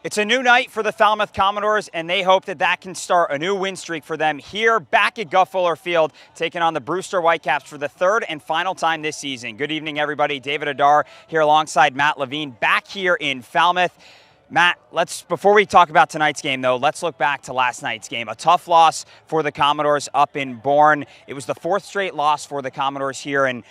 It's a new night for the Falmouth Commodores, and they hope that can start a new win streak for them here back at Guff-Fuller Field, taking on the Brewster Whitecaps for the third and final time this season. Good evening, everybody. David Adar here alongside Matt Levine back here in Falmouth. Matt, before we talk about tonight's game, though, let's look back to last night's game. A tough loss for the Commodores up in Bourne. It was the fourth straight loss for the Commodores here in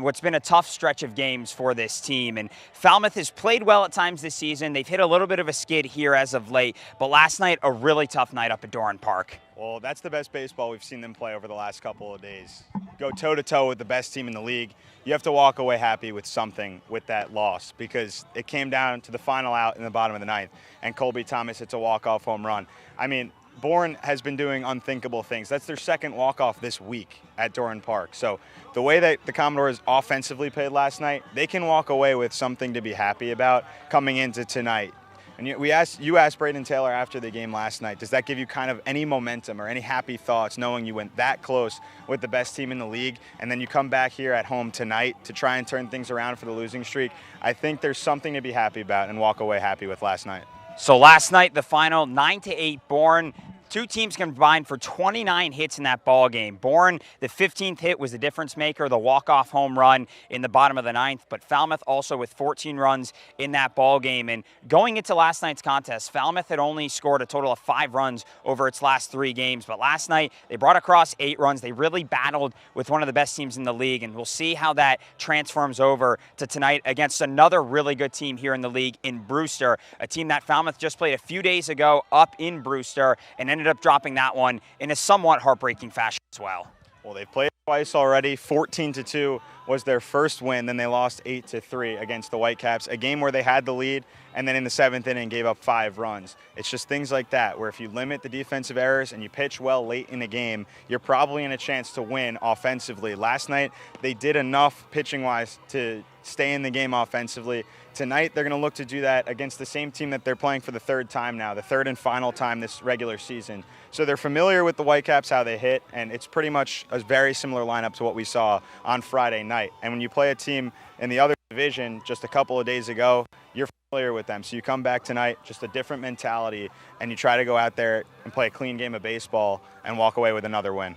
what's been a tough stretch of games for this team. And Falmouth has played well at times this season. They've hit a little bit of a skid here as of late, but last night, a really tough night up at Doran Park. Well, that's the best baseball we've seen them play over the last couple of days. Go toe-to-toe with the best team in the league. You have to walk away happy with something with that loss because it came down to the final out in the bottom of the ninth, and Colby Thomas hits a walk-off home run. I mean, Bourne has been doing unthinkable things. That's their second walk-off this week at Doran Park. So the way that the Commodores offensively played last night, they can walk away with something to be happy about coming into tonight. And you asked Braden Taylor after the game last night, does that give you kind of any momentum or any happy thoughts knowing you went that close with the best team in the league and then you come back here at home tonight to try and turn things around for the losing streak? I think there's something to be happy about and walk away happy with last night. So last night, the final 9-8 Bourne. Two teams combined for 29 hits in that ball game. Bourne, the 15th hit was the difference maker, the walk-off home run in the bottom of the ninth, but Falmouth also with 14 runs in that ball game. And going into last night's contest, Falmouth had only scored a total of 5 runs over its last 3 games, but last night they brought across 8 runs. They really battled with one of the best teams in the league, and we'll see how that transforms over to tonight against another really good team here in the league in Brewster, a team that Falmouth just played a few days ago up in Brewster and ended up dropping that one in a somewhat heartbreaking fashion as well. Well, they've played twice already. 14-2 was their first win. Then they lost 8-3 against the Whitecaps, a game where they had the lead and then in the 7th inning gave up 5 runs. It's just things like that where if you limit the defensive errors and you pitch well late in the game, you're probably in a chance to win offensively. Last night, they did enough pitching-wise to stay in the game offensively. Tonight, they're going to look to do that against the same team that they're playing for the third time now, the third and final time this regular season. So they're familiar with the Whitecaps, how they hit, and it's pretty much a very similar lineup to what we saw on Friday night. And when you play a team in the other division just a couple of days ago, you're familiar with them. So you come back tonight, just a different mentality, and you try to go out there and play a clean game of baseball and walk away with another win.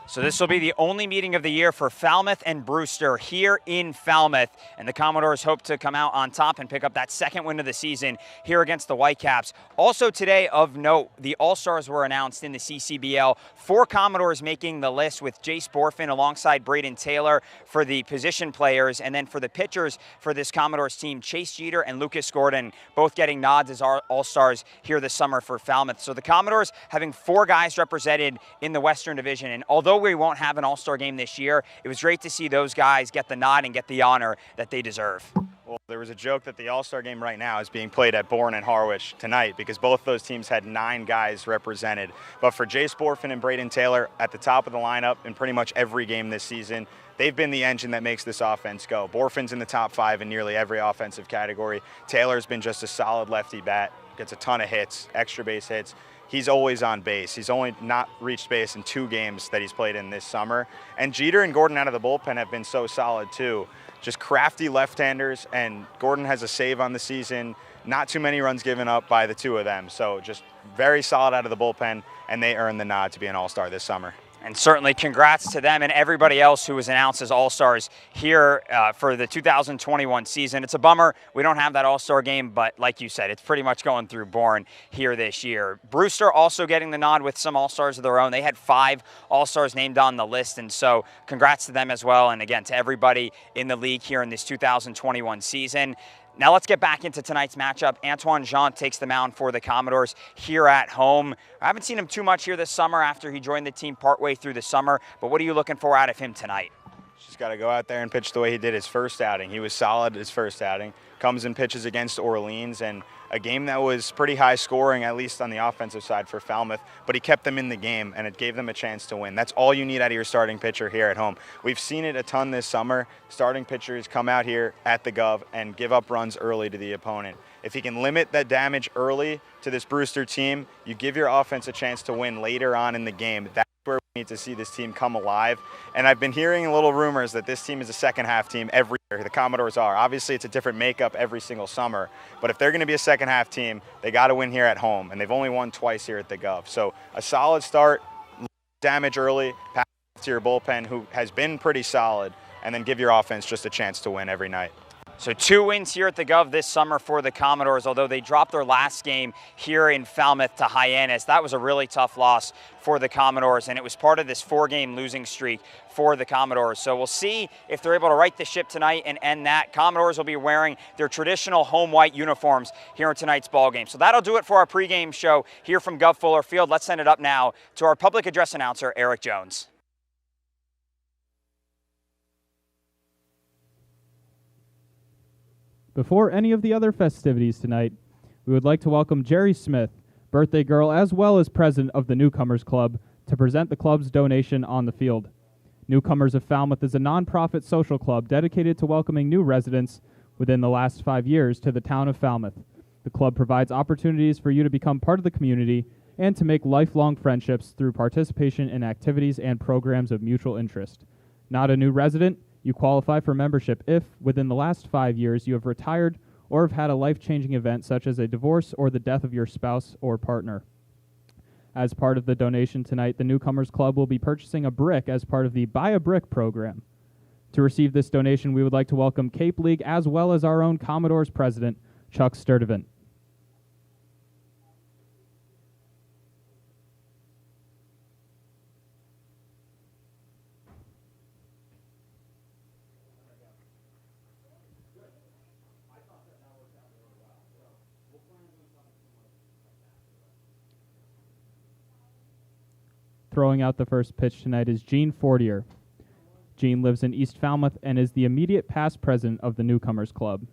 So this will be the only meeting of the year for Falmouth and Brewster here in Falmouth. And the Commodores hope to come out on top and pick up that second win of the season here against the Whitecaps. Also today of note, the All-Stars were announced in the CCBL. 4 Commodores making the list with Jace Borfin alongside Braden Taylor for the position players. And then for the pitchers for this Commodores team, Chase Jeter and Lucas Gordon both getting nods as All-Stars here this summer for Falmouth. So the Commodores having 4 guys represented in the Western Division. And although we won't have an All-Star game this year, it was great to see those guys get the nod and get the honor that they deserve. Well, there was a joke that the All-Star game right now is being played at Bourne and Harwich tonight because both those teams had 9 guys represented. But for Jace Borfin and Braden Taylor at the top of the lineup in pretty much every game this season, they've been the engine that makes this offense go. Borfin's in the top 5 in nearly every offensive category. Taylor's been just a solid lefty bat, gets a ton of hits, extra base hits. He's always on base. He's only not reached base in 2 games that he's played in this summer. And Jeter and Gordon out of the bullpen have been so solid too. Just crafty left-handers, and Gordon has a save on the season. Not too many runs given up by the 2 of them. So just very solid out of the bullpen, and they earned the nod to be an All-Star this summer. And certainly congrats to them and everybody else who was announced as All-Stars here for the 2021 season. It's a bummer we don't have that All-Star game, but like you said, it's pretty much going through Bourne here this year. Brewster also getting the nod with some All-Stars of their own. They had 5 All-Stars named on the list, and so congrats to them as well. And again, to everybody in the league here in this 2021 season. Now let's get back into tonight's matchup. Antoine Jean takes the mound for the Commodores here at home. I haven't seen him too much here this summer after he joined the team partway through the summer, but what are you looking for out of him tonight? Just got to go out there and pitch the way he did his first outing. He was solid his first outing. Comes and pitches against Orleans, and a game that was pretty high scoring, at least on the offensive side for Falmouth, but he kept them in the game, and it gave them a chance to win. That's all you need out of your starting pitcher here at home. We've seen it a ton this summer. Starting pitchers come out here at the Gov and give up runs early to the opponent. If he can limit that damage early to this Brewster team, you give your offense a chance to win later on in the game. That's where we need to see this team come alive. And I've been hearing little rumors that this team is a second half team every year. The Commodores are. Obviously, it's a different makeup every single summer. But if they're going to be a second half team, they got to win here at home. And they've only won twice here at the Gov. So a solid start, damage early, pass to your bullpen, who has been pretty solid, and then give your offense just a chance to win every night. So 2 wins here at the Gov this summer for the Commodores, although they dropped their last game here in Falmouth to Hyannis. That was a really tough loss for the Commodores, and it was part of this 4-game losing streak for the Commodores. So we'll see if they're able to right the ship tonight and end that. Commodores will be wearing their traditional home white uniforms here in tonight's ball game. So that'll do it for our pregame show here from Gov Fuller Field. Let's send it up now to our public address announcer, Eric Jones. Before any of the other festivities tonight, we would like to welcome Jerry Smith, birthday girl as well as president of the Newcomers Club, to present the club's donation on the field. Newcomers of Falmouth is a nonprofit social club dedicated to welcoming new residents within the last 5 years to the town of Falmouth. The club provides opportunities for you to become part of the community and to make lifelong friendships through participation in activities and programs of mutual interest. Not a new resident? You qualify for membership if, within the last 5 years, you have retired or have had a life-changing event such as a divorce or the death of your spouse or partner. As part of the donation tonight, the Newcomers Club will be purchasing a brick as part of the Buy a Brick program. To receive this donation, we would like to welcome Cape League as well as our own Commodores president, Chuck Sturdivant. Throwing out the first pitch tonight is Jean Fortier. Jean lives in East Falmouth and is the immediate past president of the Newcomers Club.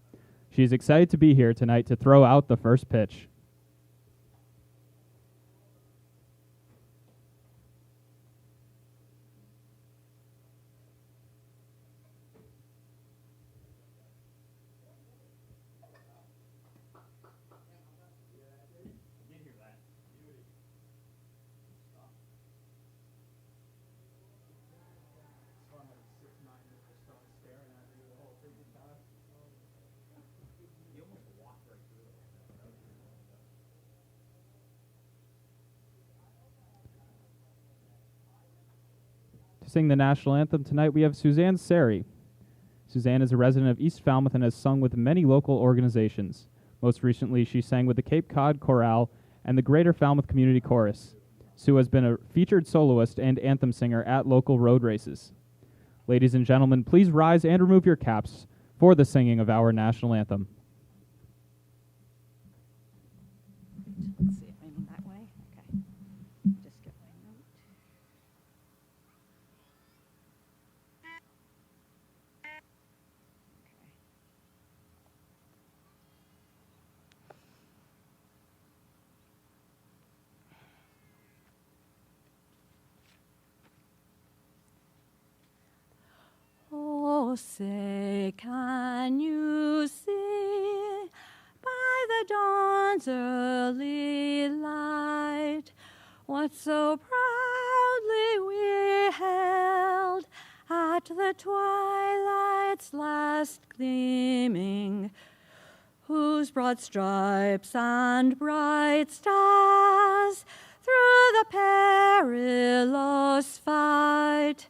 She is excited to be here tonight to throw out the first pitch. To sing the national anthem tonight, we have Suzanne Seri. Suzanne is a resident of East Falmouth and has sung with many local organizations. Most recently, she sang with the Cape Cod Chorale and the Greater Falmouth Community Chorus. Sue has been a featured soloist and anthem singer at local road races. Ladies and gentlemen, please rise and remove your caps for the singing of our national anthem. Let's see if I'm that way. Okay. Just get my note. Oh, say, can you see by the dawn's early light what so proudly we held at the twilight's last gleaming, whose broad stripes and bright stars through the perilous fight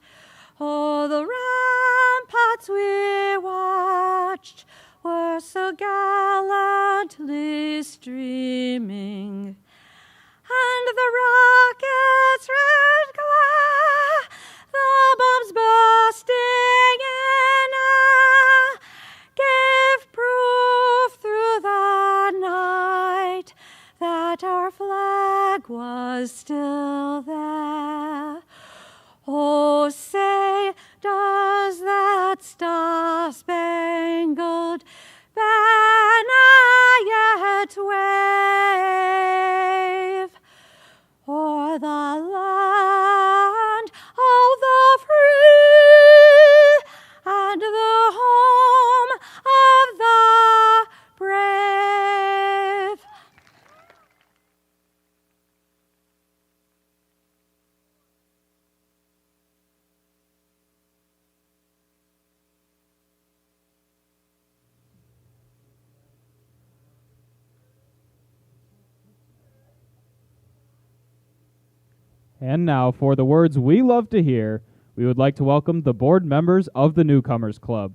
o'er the ramparts we watched were so gallantly streaming, and the rocket's red glare, the bombs bursting in air, gave proof through the night that our flag was still there. Oh, say, does that star-spangled banner yet wave o'er the land of the free and the home of the brave? And now, for the words we love to hear, we would like to welcome the board members of the Newcomers Club.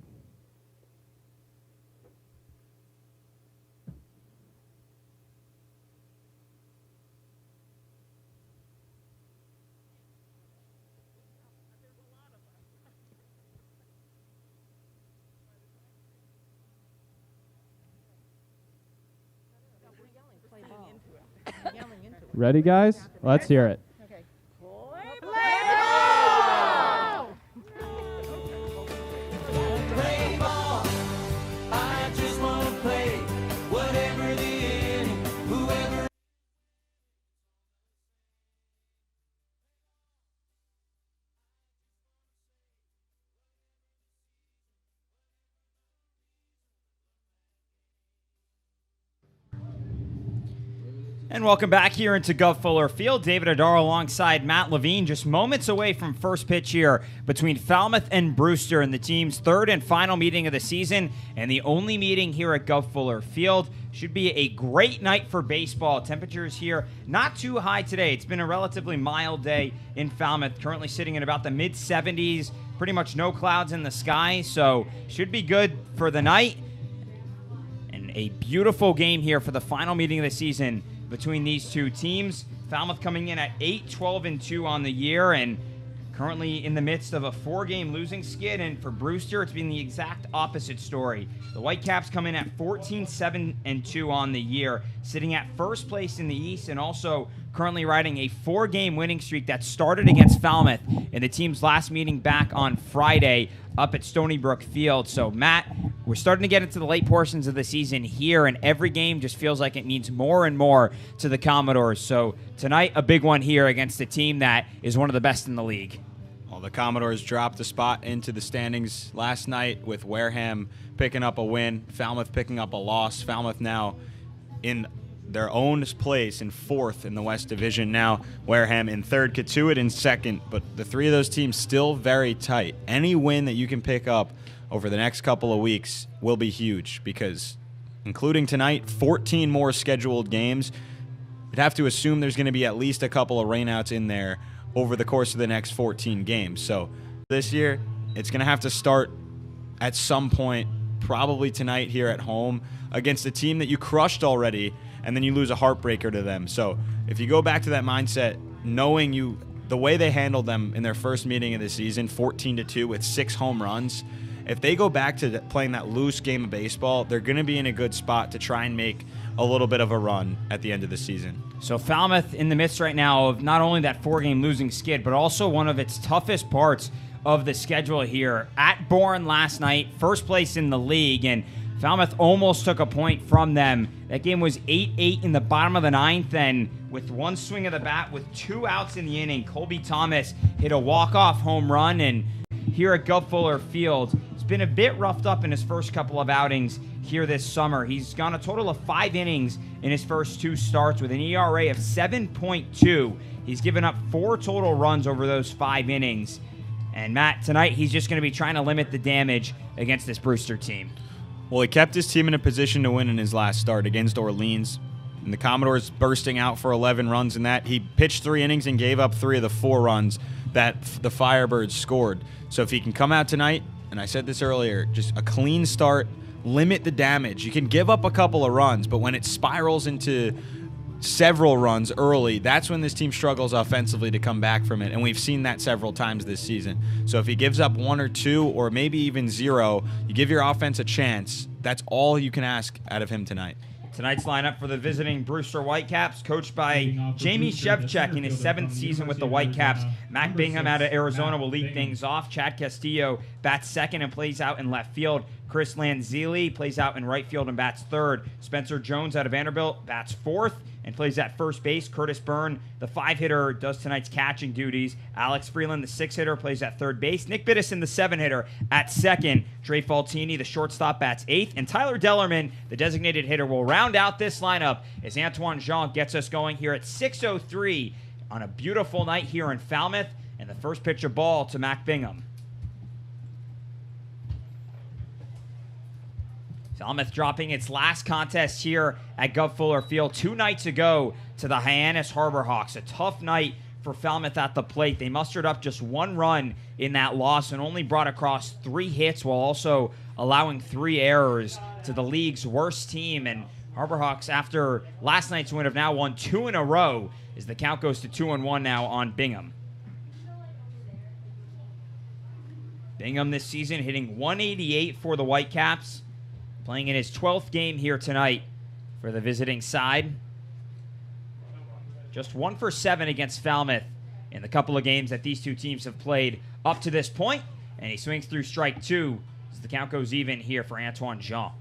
Ready, guys? Let's hear it. And welcome back here into Gov Fuller Field. David Adar alongside Matt Levine, just moments away from first pitch here between Falmouth and Brewster in the team's third and final meeting of the season, and the only meeting here at Gov Fuller Field. Should be a great night for baseball. Temperatures here not too high today. It's been a relatively mild day in Falmouth, currently sitting in about the mid-70s, pretty much no clouds in the sky, so should be good for the night. And a beautiful game here for the final meeting of the season between these two teams. Falmouth coming in at 8-12-2 on the year and currently in the midst of a 4-game losing skid. And for Brewster, it's been the exact opposite story. The Whitecaps come in at 14-7-2 on the year, sitting at first place in the East and also currently riding a 4-game winning streak that started against Falmouth in the team's last meeting back on Friday up at Stony Brook Field. So, Matt, we're starting to get into the late portions of the season here, and every game just feels like it means more and more to the Commodores. So tonight, a big one here against a team that is one of the best in the league. Well, the Commodores dropped a spot into the standings last night with Wareham picking up a win, Falmouth picking up a loss. Falmouth now in their own place in fourth in the West Division now. Wareham in third, Katuitt in second, but the three of those teams still very tight. Any win that you can pick up over the next couple of weeks will be huge because, including tonight, 14 more scheduled games. You'd have to assume there's going to be at least a couple of rainouts in there over the course of the next 14 games. So this year, it's going to have to start at some point, probably tonight here at home, against a team that you crushed already, and then you lose a heartbreaker to them. So if you go back to that mindset, knowing the way they handled them in their first meeting of the season, 14-2 with 6 home runs, if they go back to playing that loose game of baseball, they're going to be in a good spot to try and make a little bit of a run at the end of the season. So Falmouth in the midst right now of not only that 4-game losing skid, but also one of its toughest parts of the schedule here. At Bourne last night, first place in the league, and Falmouth almost took a point from them. That game was 8-8 in the bottom of the ninth, and with one swing of the bat with 2 outs in the inning, Colby Thomas hit a walk-off home run. And here at Gov Fuller Field, it's been a bit roughed up in his first couple of outings here this summer. He's gone a total of 5 innings in his first 2 starts with an ERA of 7.2. He's given up 4 total runs over those 5 innings. And Matt, tonight he's just going to be trying to limit the damage against this Brewster team. Well, he kept his team in a position to win in his last start against Orleans. And the Commodores bursting out for 11 runs in that. He pitched 3 innings and gave up 3 of the 4 runs that the Firebirds scored. So if he can come out tonight, and I said this earlier, just a clean start, limit the damage. You can give up a couple of runs, but when it spirals into several runs early, that's when this team struggles offensively to come back from it, and we've seen that several times this season. So if he gives up 1 or 2 or maybe even 0, you give your offense a chance. That's all you can ask out of him tonight. Tonight's lineup for the visiting Brewster Whitecaps, coached by Jamie Shevchuk in his 7th season with the Whitecaps. Mac Bingham out of Arizona will lead things off. Chad Castillo bats second and plays out in left field. Chris Lanzilli plays out in right field and bats third. Spencer Jones out of Vanderbilt bats fourth and plays at first base. Curtis Byrne, the 5-hitter, does tonight's catching duties. Alex Freeland, the 6-hitter, plays at third base. Nick Biddison, the 7-hitter, at second. Trey Faltini, the shortstop, bats 8th. And Tyler Dellerman, the designated hitter, will round out this lineup as Antoine Jean gets us going here at 6:03 on a beautiful night here in Falmouth. And the first pitch of ball to Mac Bingham. Falmouth dropping its last contest here at Gov Fuller Field 2 nights ago to the Hyannis Harbor Hawks. A tough night for Falmouth at the plate. They mustered up just 1 run in that loss and only brought across 3 hits while also allowing 3 errors to the league's worst team. And Harborhawks, after last night's win, have now won 2 in a row as the count goes to 2-1 now on Bingham. Bingham this season hitting .188 for the Whitecaps, playing in his 12th game here tonight for the visiting side. Just 1 for 7 against Falmouth in the couple of games that these two teams have played up to this point. And he swings through strike 2 as the count goes even here for Antoine Jean.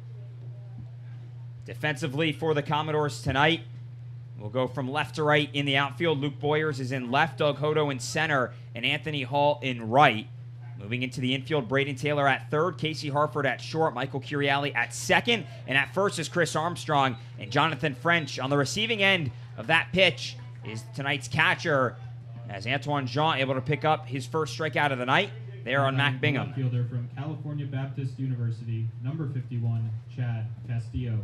Defensively for the Commodores tonight, we'll go from left to right in the outfield. Luke Boyers is in left, Doug Hodo in center, and Anthony Hall in right. Moving into the infield, Braden Taylor at third, Casey Harford at short, Michael Curiali at second, and at first is Chris Armstrong, and Jonathan French on the receiving end of that pitch is tonight's catcher, as Antoine Jean able to pick up his first strikeout of the night there on Mac Bingham. Fielder from California Baptist University, number 51, Chad Castillo.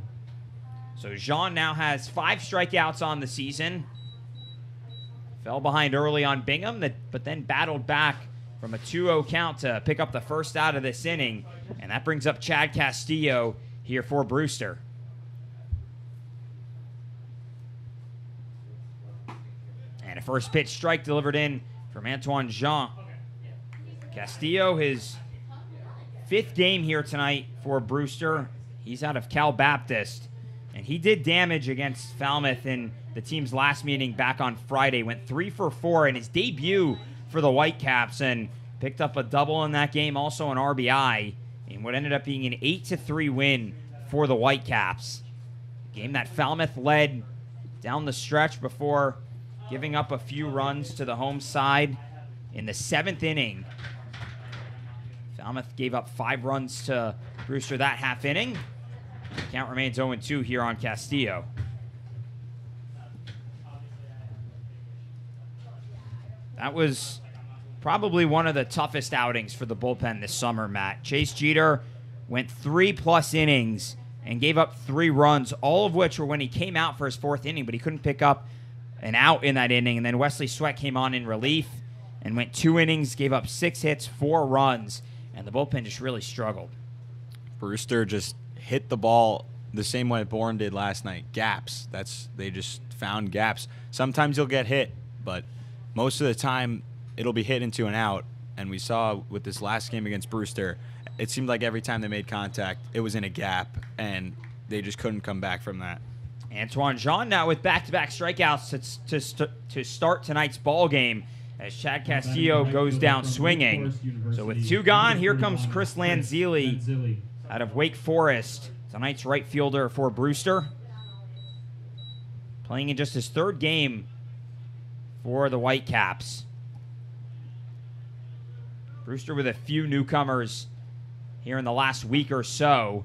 So Jean now has 5 strikeouts on the season. Fell behind early on Bingham, but then battled back from a 2-0 count to pick up the first out of this inning. And that brings up Chad Castillo here for Brewster. And a first pitch strike delivered in from Antoine Jean. Castillo, his 5th game here tonight for Brewster. He's out of Cal Baptist. And he did damage against Falmouth in the team's last meeting back on Friday. Went 3 for 4 in his debut for the Whitecaps and picked up a double in that game, also an RBI, in what ended up being an 8-3 win for the Whitecaps. Game that Falmouth led down the stretch before giving up a few runs to the home side in the 7th inning. Falmouth gave up 5 runs to Brewster that half inning. The count remains 0-2 here on Castillo. That was probably one of the toughest outings for the bullpen this summer, Matt. Chase Jeter went 3+ innings and gave up 3 runs, all of which were when he came out for his 4th inning, but he couldn't pick up an out in that inning. And then Wesley Sweat came on in relief and went 2 innings, gave up 6 hits, 4 runs, and the bullpen just really struggled. Brewster just hit the ball the same way Bourne did last night. Gaps. They just found gaps. Sometimes you'll get hit, but most of the time it'll be hit into an out. And we saw with this last game against Brewster, it seemed like every time they made contact, it was in a gap, and they just couldn't come back from that. Antoine Jean now with back-to-back strikeouts to start tonight's ball game as Chad Castillo goes down swinging. So with 2 gone, here comes Chris Lanzilli out of Wake Forest, tonight's right fielder for Brewster. Playing in just his 3rd game for the Whitecaps. Brewster with a few newcomers here in the last week or so,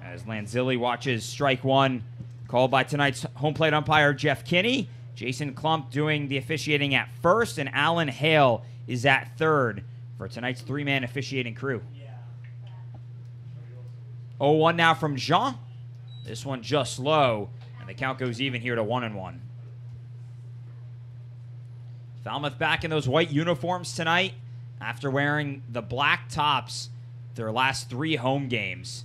as Lanzilli watches strike 1, called by tonight's home plate umpire Jeff Kinney. Jason Klump doing the officiating at first, and Alan Hale is at third for tonight's 3-man officiating crew. 0-1 now from Jean. This one just low, and the count goes even here to 1-1. Falmouth back in those white uniforms tonight after wearing the black tops their last 3 home games.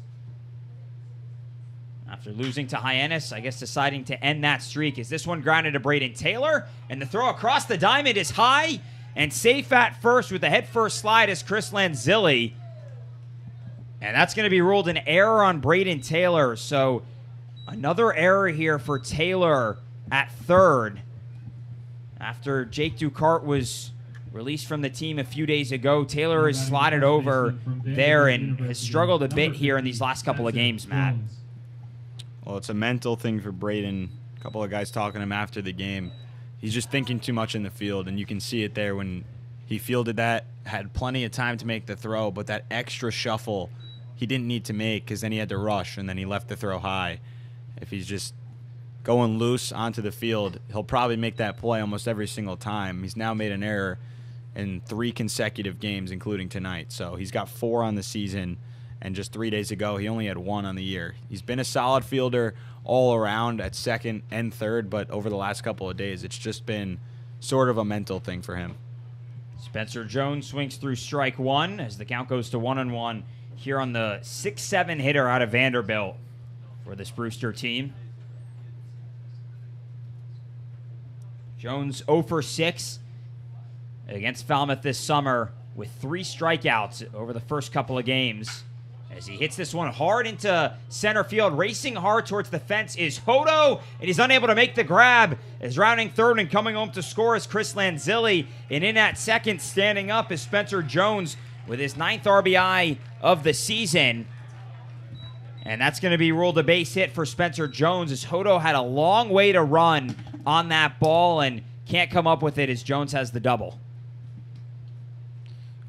After losing to Hyannis, I guess deciding to end that streak. Is this one grounded to Braden Taylor? And the throw across the diamond is high and safe at first with the head-first slide is Chris Lanzilli. And that's going to be ruled an error on Braden Taylor. So another error here for Taylor at third. After Jake Ducart was released from the team a few days ago, Taylor is slotted over there and has struggled a bit here in these last couple of games, Matt. Well, it's a mental thing for Braden. A couple of guys talking to him after the game. He's just thinking too much in the field, and you can see it there when he fielded that, had plenty of time to make the throw, but that extra shuffle he didn't need to make because then he had to rush, and then he left the throw high. If he's just going loose onto the field, he'll probably make that play almost every single time. He's now made an error in 3 consecutive games, including tonight. So he's got 4 on the season. And just 3 days ago, he only had 1 on the year. He's been a solid fielder all around at second and third, but over the last couple of days, it's just been sort of a mental thing for him. Spencer Jones swings through strike one as the count goes to 1-1 here on the 6-7 hitter out of Vanderbilt for this Brewster team. Jones 0 for 6 against Falmouth this summer with 3 strikeouts over the first couple of games. As he hits this one hard into center field, racing hard towards the fence is Hodo, and he's unable to make the grab. As rounding third and coming home to score is Chris Lanzilli, and in that second, standing up is Spencer Jones with his 9th RBI of the season. And that's going to be ruled a base hit for Spencer Jones, as Hodo had a long way to run on that ball and can't come up with it as Jones has the double.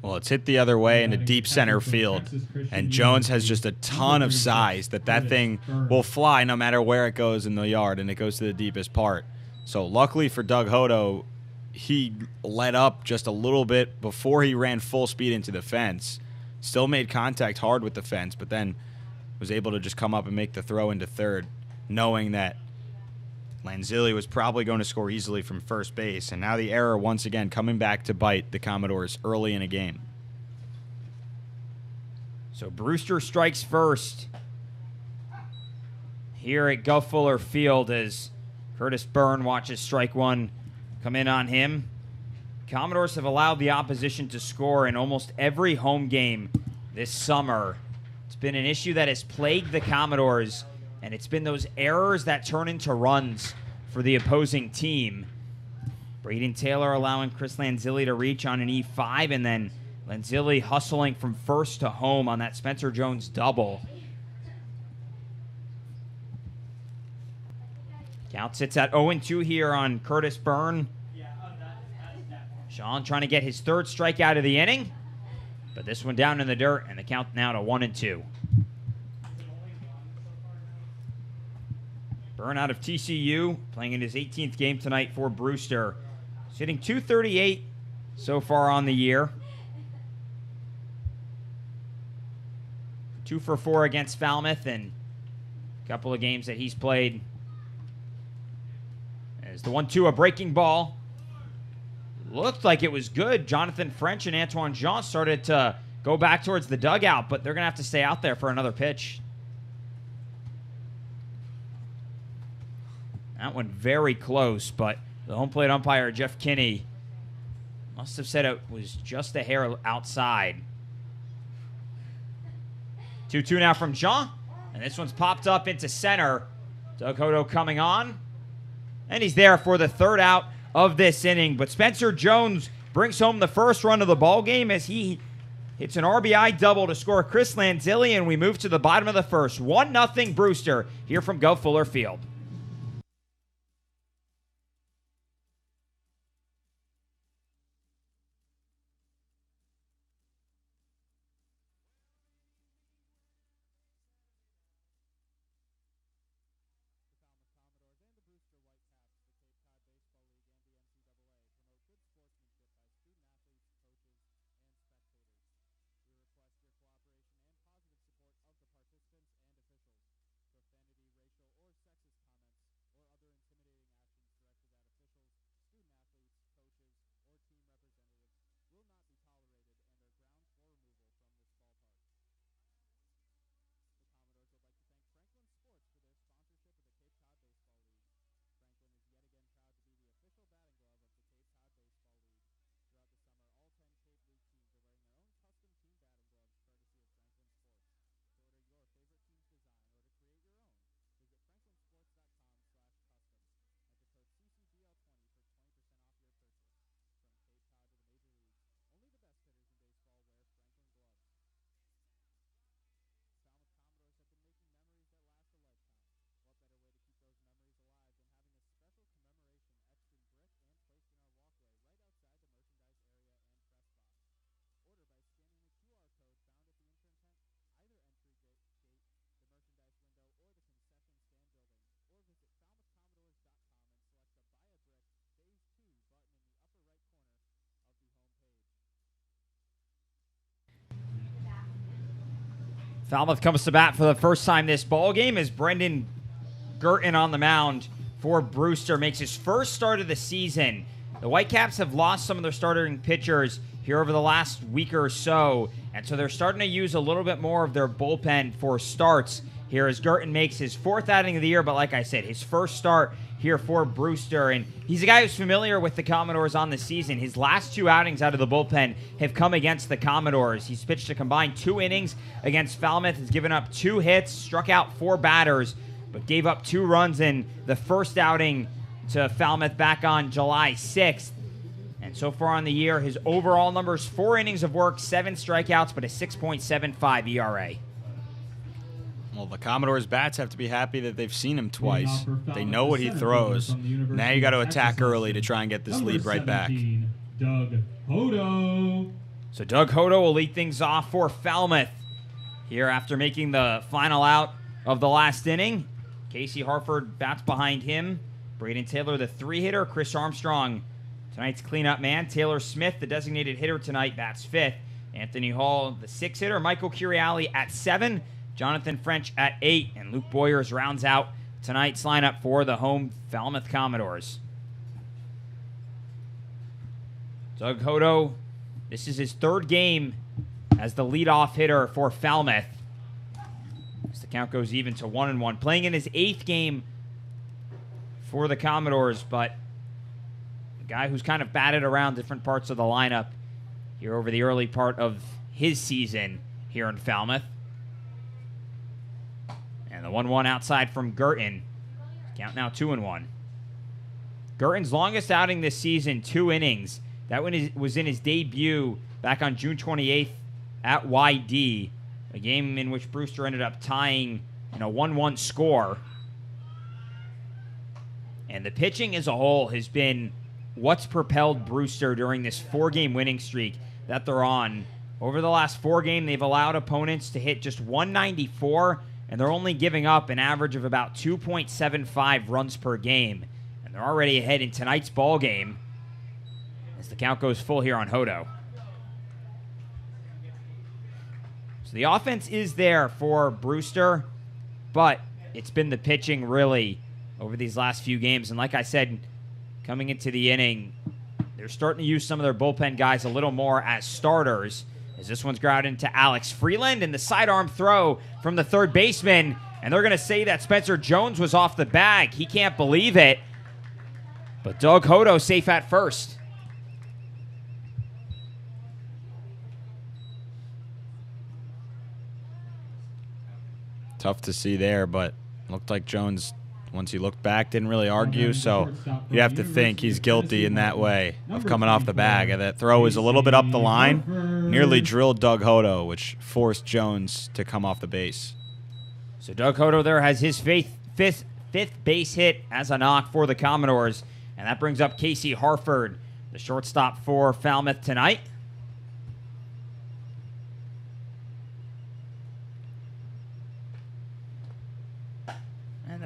Well, it's hit the other way into deep center field, and Jones has just a ton of size that thing will fly no matter where it goes in the yard, and it goes to the deepest part. So luckily for Doug Hodo, he let up just a little bit before he ran full speed into the fence. Still made contact hard with the fence, but then was able to just come up and make the throw into third, knowing that Lanzilli was probably going to score easily from first base, and now the error once again coming back to bite the Commodores early in a game. So Brewster strikes first here at Guff Fuller Field as Curtis Byrne watches strike one come in on him. Commodores have allowed the opposition to score in almost every home game this summer. It's been an issue that has plagued the Commodores, and it's been those errors that turn into runs for the opposing team. Braden Taylor allowing Chris Lanzilli to reach on an E5, and then Lanzilli hustling from first to home on that Spencer Jones double. Count sits at 0-2 here on Curtis Byrne. Sean trying to get his 3rd strikeout of the inning, but this one down in the dirt, and the count now to 1-2. Byrne out of TCU, playing in his 18th game tonight for Brewster. Sitting .238 so far on the year. 2 for 4 against Falmouth, and a couple of games that he's played. As the 1-2, a breaking ball. Looked like it was good. Jonathan French and Antoine Jean started to go back towards the dugout, but they're going to have to stay out there for another pitch. That one very close, but the home plate umpire, Jeff Kinney, must have said it was just a hair outside. 2-2 now from Jean, and this one's popped up into center. Doug Hodo coming on, and he's there for the 3rd out of this inning. But Spencer Jones brings home the first run of the ball game as he hits an RBI double to score Chris Lanzilli, and we move to the bottom of the first. 1-0 Brewster here from Guff Fuller Field. Falmouth comes to bat for the first time this ball game as Brendan Girton on the mound for Brewster makes his first start of the season The Whitecaps have lost some of their starting pitchers here over the last week or so, and so they're starting to use a little bit more of their bullpen for starts here as Girton makes his 4th outing of the year, but like I said, his first start here for Brewster, and he's a guy who's familiar with the Commodores on the season. His last 2 outings out of the bullpen have come against the Commodores. He's pitched a combined 2 innings against Falmouth, has given up 2 hits, struck out 4 batters, but gave up 2 runs in the first outing to Falmouth back on July 6th. And so far on the year, his overall numbers, 4 innings of work, 7 strikeouts, but a 6.75 ERA. Well, the Commodores' bats have to be happy that they've seen him twice. They know what he throws. Now you got to attack early to try and get this lead right back. Doug Hodo. So Doug Hodo will lead things off for Falmouth here after making the final out of the last inning. Casey Harford bats behind him. Braden Taylor, the 3-hitter. Chris Armstrong, tonight's cleanup man. Taylor Smith, the designated hitter tonight, bats 5th. Anthony Hall, the 6-hitter. Michael Curiali at 7. Jonathan French at 8. And Luke Boyers rounds out tonight's lineup for the home Falmouth Commodores. Doug Hodo, this is his 3rd game as the leadoff hitter for Falmouth. As the count goes even to 1-1. Playing in his 8th game for the Commodores, but a guy who's kind of batted around different parts of the lineup here over the early part of his season here in Falmouth. And the 1-1 outside from Girton. Count now 2-1. Girton's longest outing this season, 2 innings. That one was in his debut back on June 28th at YD, a game in which Brewster ended up tying in a 1-1 score. And the pitching as a whole has been what's propelled Brewster during this 4-game winning streak that they're on. Over the last 4 games, they've allowed opponents to hit just 194, and they're only giving up an average of about 2.75 runs per game. And they're already ahead in tonight's ball game as the count goes full here on Hodo. So the offense is there for Brewster, but it's been the pitching really over these last few games. And like I said, coming into the inning, they're starting to use some of their bullpen guys a little more as starters, as this one's grounded into Alex Freeland, and the sidearm throw from the 3rd baseman. And they're going to say that Spencer Jones was off the bag. He can't believe it. But Doug Hodo safe at first. Tough to see there, but looked like Jones, once he looked back, didn't really argue, so you have to think he's guilty in that way of coming off the bag. And that throw was a little bit up the line, nearly drilled Doug Hodo, which forced Jones to come off the base. So Doug Hodo there has his fifth base hit as a knock for the Commodores, and that brings up Casey Harford, the shortstop for Falmouth tonight.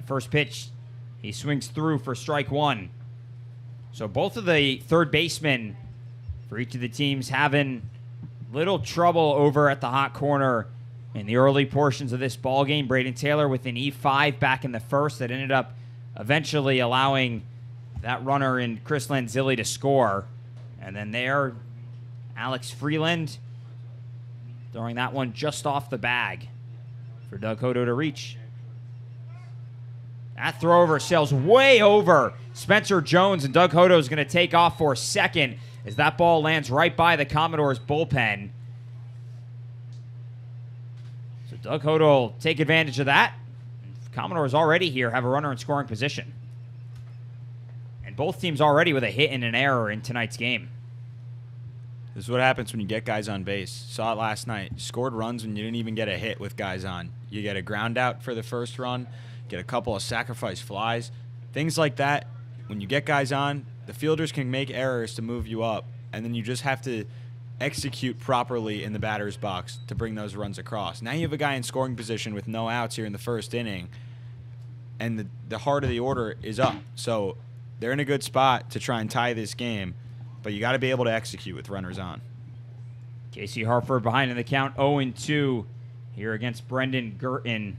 First pitch, he swings through for strike 1. So both of the 3rd basemen for each of the teams having little trouble over at the hot corner in the early portions of this ball game. Braden Taylor with an E5 back in the 1st that ended up eventually allowing that runner in Chris Lanzilli to score. And then there, Alex Freeland throwing that one just off the bag for Doug Hodo to reach. That throw over sails way over Spencer Jones, and Doug Hodo is going to take off for 2nd as that ball lands right by the Commodores bullpen. So Doug Hodo will take advantage of that. Commodores already here have a runner in scoring position. And both teams already with a hit and an error in tonight's game. This is what happens when you get guys on base. Saw it last night. Scored runs when you didn't even get a hit with guys on. You get a ground out for the first run, get a couple of sacrifice flies, things like that. When you get guys on, the fielders can make errors to move you up, and then you just have to execute properly in the batter's box to bring those runs across. Now you have a guy in scoring position with no outs here in the 1st inning, and the heart of the order is up. So they're in a good spot to try and tie this game, but you got to be able to execute with runners on. Casey Harford behind in the count, 0-2 here against Brendan Girton.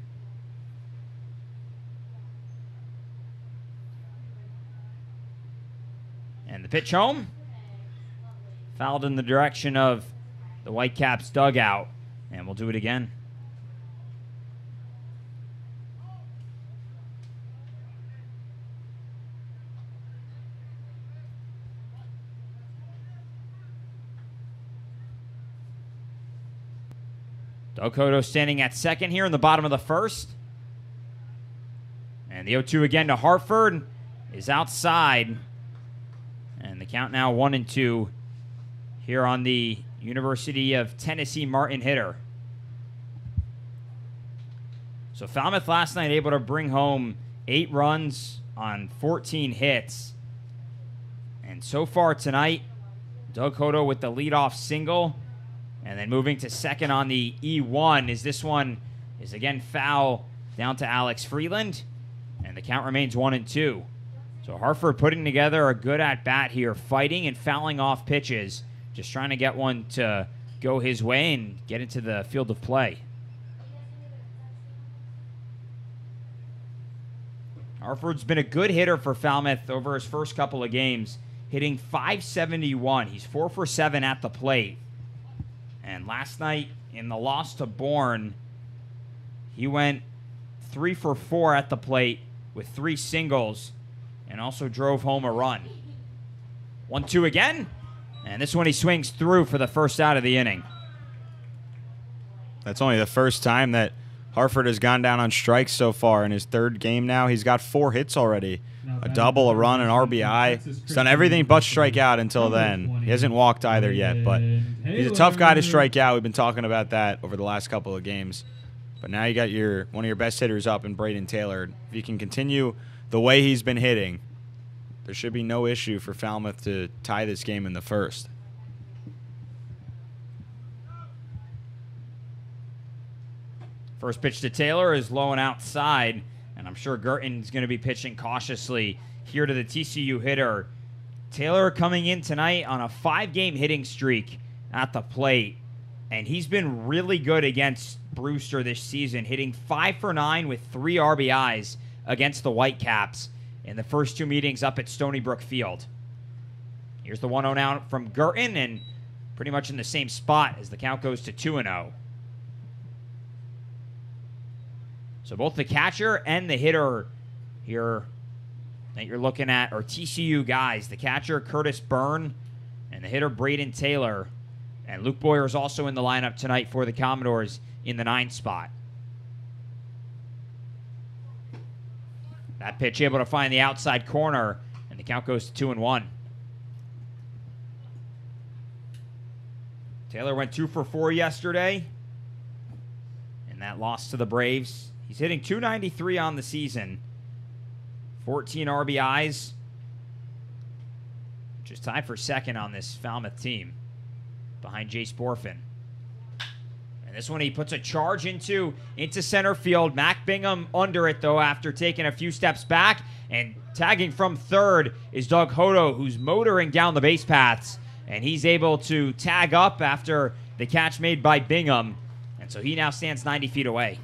And the pitch home. Fouled in the direction of the Whitecaps dugout. And we'll do it again. Doug Hodo standing at second here in the bottom of the first. And the 0-2 again to Hartford is outside. And the count now 1-2 here on the University of Tennessee Martin hitter. So Falmouth last night able to bring home 8 runs on 14 hits. And so far tonight, Doug Hodo with the leadoff single. And then moving to second on the E1 is this one is again foul down to Alex Freeland. And the count remains 1-2. So Hartford putting together a good at-bat here, fighting and fouling off pitches. Just trying to get one to go his way and get into the field of play. Hartford's been a good hitter for Falmouth over his first couple of games, hitting .571. He's 4 for 7 at the plate. And last night in the loss to Bourne, he went 3 for 4 at the plate with 3 singles and also drove home a run. 1-2 again. And this one he swings through for the first out of the inning. That's only the first time that Hartford has gone down on strikes so far in his 3rd game now. He's got 4 hits already. A double, a run, an RBI. He's done everything but strike out until then. He hasn't walked either yet, but he's a tough guy to strike out. We've been talking about that over the last couple of games. But now you got one of your best hitters up in Braden Taylor. If he can continue the way he's been hitting, there should be no issue for Falmouth to tie this game in the first. First pitch to Taylor is low and outside, and I'm sure Girton's going to be pitching cautiously here to the TCU hitter. Taylor coming in tonight on a 5-game hitting streak at the plate, and he's been really good against Brewster this season, hitting 5 for 9 with 3 RBIs against the Whitecaps in the first 2 meetings up at Stony Brook Field. Here's the 1-0 now from Girton, and pretty much in the same spot as the count goes to 2-0. So both the catcher and the hitter here that you're looking at are TCU guys. The catcher, Curtis Byrne, and the hitter, Braden Taylor. And Luke Boyer is also in the lineup tonight for the Commodores in the 9th spot. That pitch able to find the outside corner, and the count goes to 2-1. Taylor went 2 for 4 yesterday in that loss to the Braves. He's hitting .293 on the season, 14 RBIs, which is tied for second on this Falmouth team behind Jace Borfin. And this one he puts a charge into center field. Mac Bingham under it, though, after taking a few steps back. And tagging from third is Doug Hodo, who's motoring down the base paths. And he's able to tag up after the catch made by Bingham. And so he now stands 90 feet away.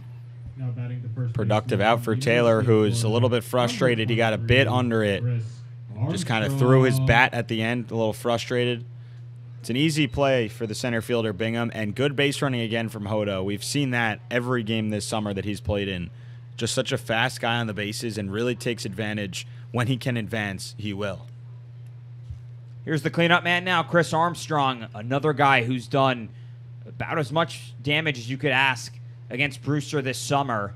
Now batting the first Productive out for Taylor, who is a little bit frustrated. He got a bit under it. Just kind of threw his bat at the end, a little frustrated. It's an easy play for the center fielder, Bingham, and good base running again from Hodo. We've seen that every game this summer that he's played in. Just such a fast guy on the bases and really takes advantage. When he can advance, he will. Here's the cleanup man now, Chris Armstrong, another guy who's done about as much damage as you could ask against Brewster this summer.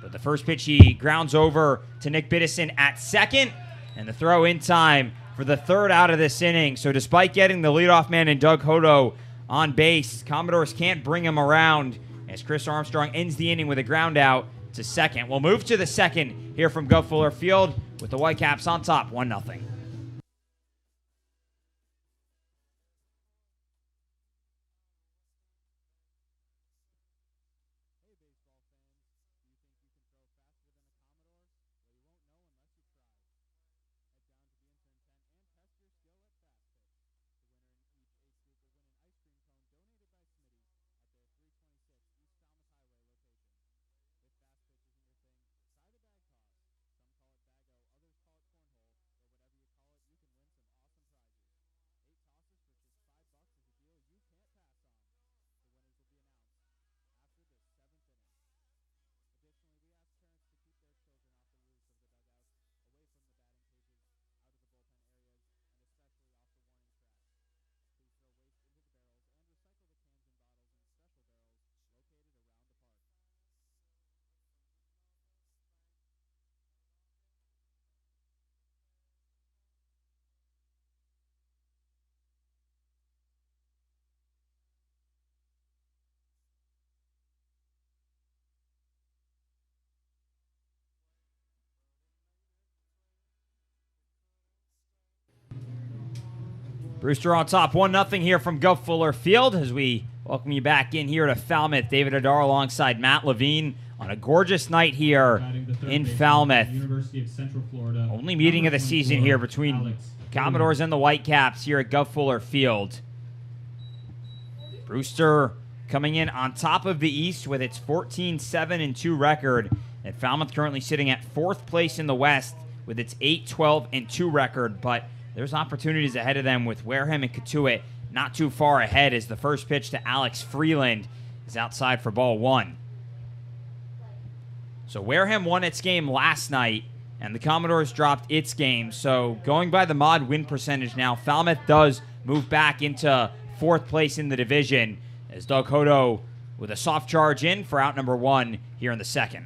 But the first pitch he grounds over to Nick Biddison at second, and the throw in time for the 3rd out of this inning. So despite getting the leadoff man in Doug Hodo on base, Commodores can't bring him around as Chris Armstrong ends the inning with a ground out to second. We'll move to the second here from Gov Fuller Field with the Whitecaps on top, 1-0. Brewster on top, 1-0 here from Gov Fuller Field as we welcome you back in here to Falmouth. David Adar alongside Matt Levine on a gorgeous night here in Falmouth. University of Central Florida. Only meeting of the season here between Alex Commodores and the Whitecaps here at Gov Fuller Field. Brewster coming in on top of the East with its 14-7-2 record, and Falmouth currently sitting at 4th place in the West with its 8-12-2 record, but there's opportunities ahead of them with Wareham and Cotuit not too far ahead as the first pitch to Alex Freeland is outside for ball 1. So Wareham won its game last night, and the Commodores dropped its game. So going by the mod win percentage now, Falmouth does move back into 4th place in the division as Doug Hodo with a soft charge in for out number 1 here in the second.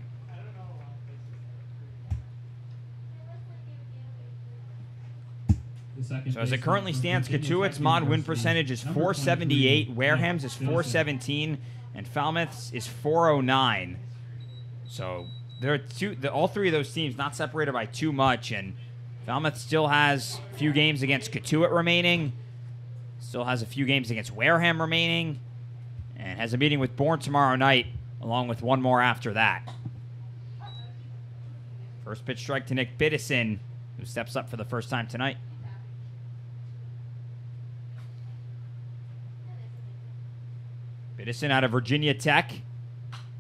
So as it currently stands, Cotuit's mod win percentage is .478, Wareham's is .417, and Falmouth's is .409. So there are all three of those teams not separated by too much, and Falmouth still has a few games against Cotuit remaining, still has a few games against Wareham remaining, and has a meeting with Bourne tomorrow night, along with one more after that. First pitch strike to Nick Biddison, who steps up for the first time tonight. Biddison out of Virginia Tech.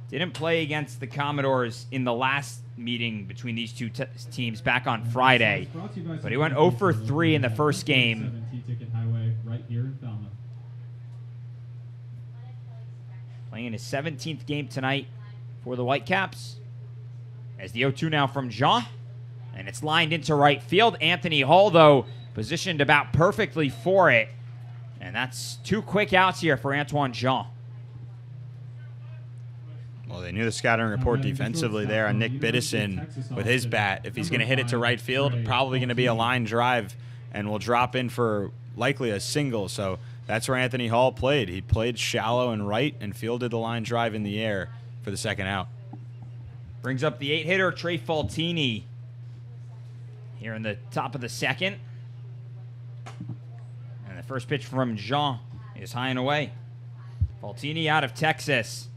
Didn't play against the Commodores in the last meeting between these two teams back on Friday, but he went 0 for 3 in the first game. Playing his 17th game tonight for the Whitecaps. As the 0-2 now from Jean, and it's lined into right field. Anthony Hall, though, positioned about perfectly for it, and that's 2 quick outs here for Antoine Jean. Well, they knew the scouting report defensively there on Nick Biddison with his bat. If he's going to hit it to right field, probably going to be a line drive and will drop in for likely a single. So that's where Anthony Hall played. He played shallow and right and fielded the line drive in the air for the second out. Brings up the 8-hitter, Trey Faltini, here in the top of the second. And the first pitch from Jean is high and away. Faltini out of Texas.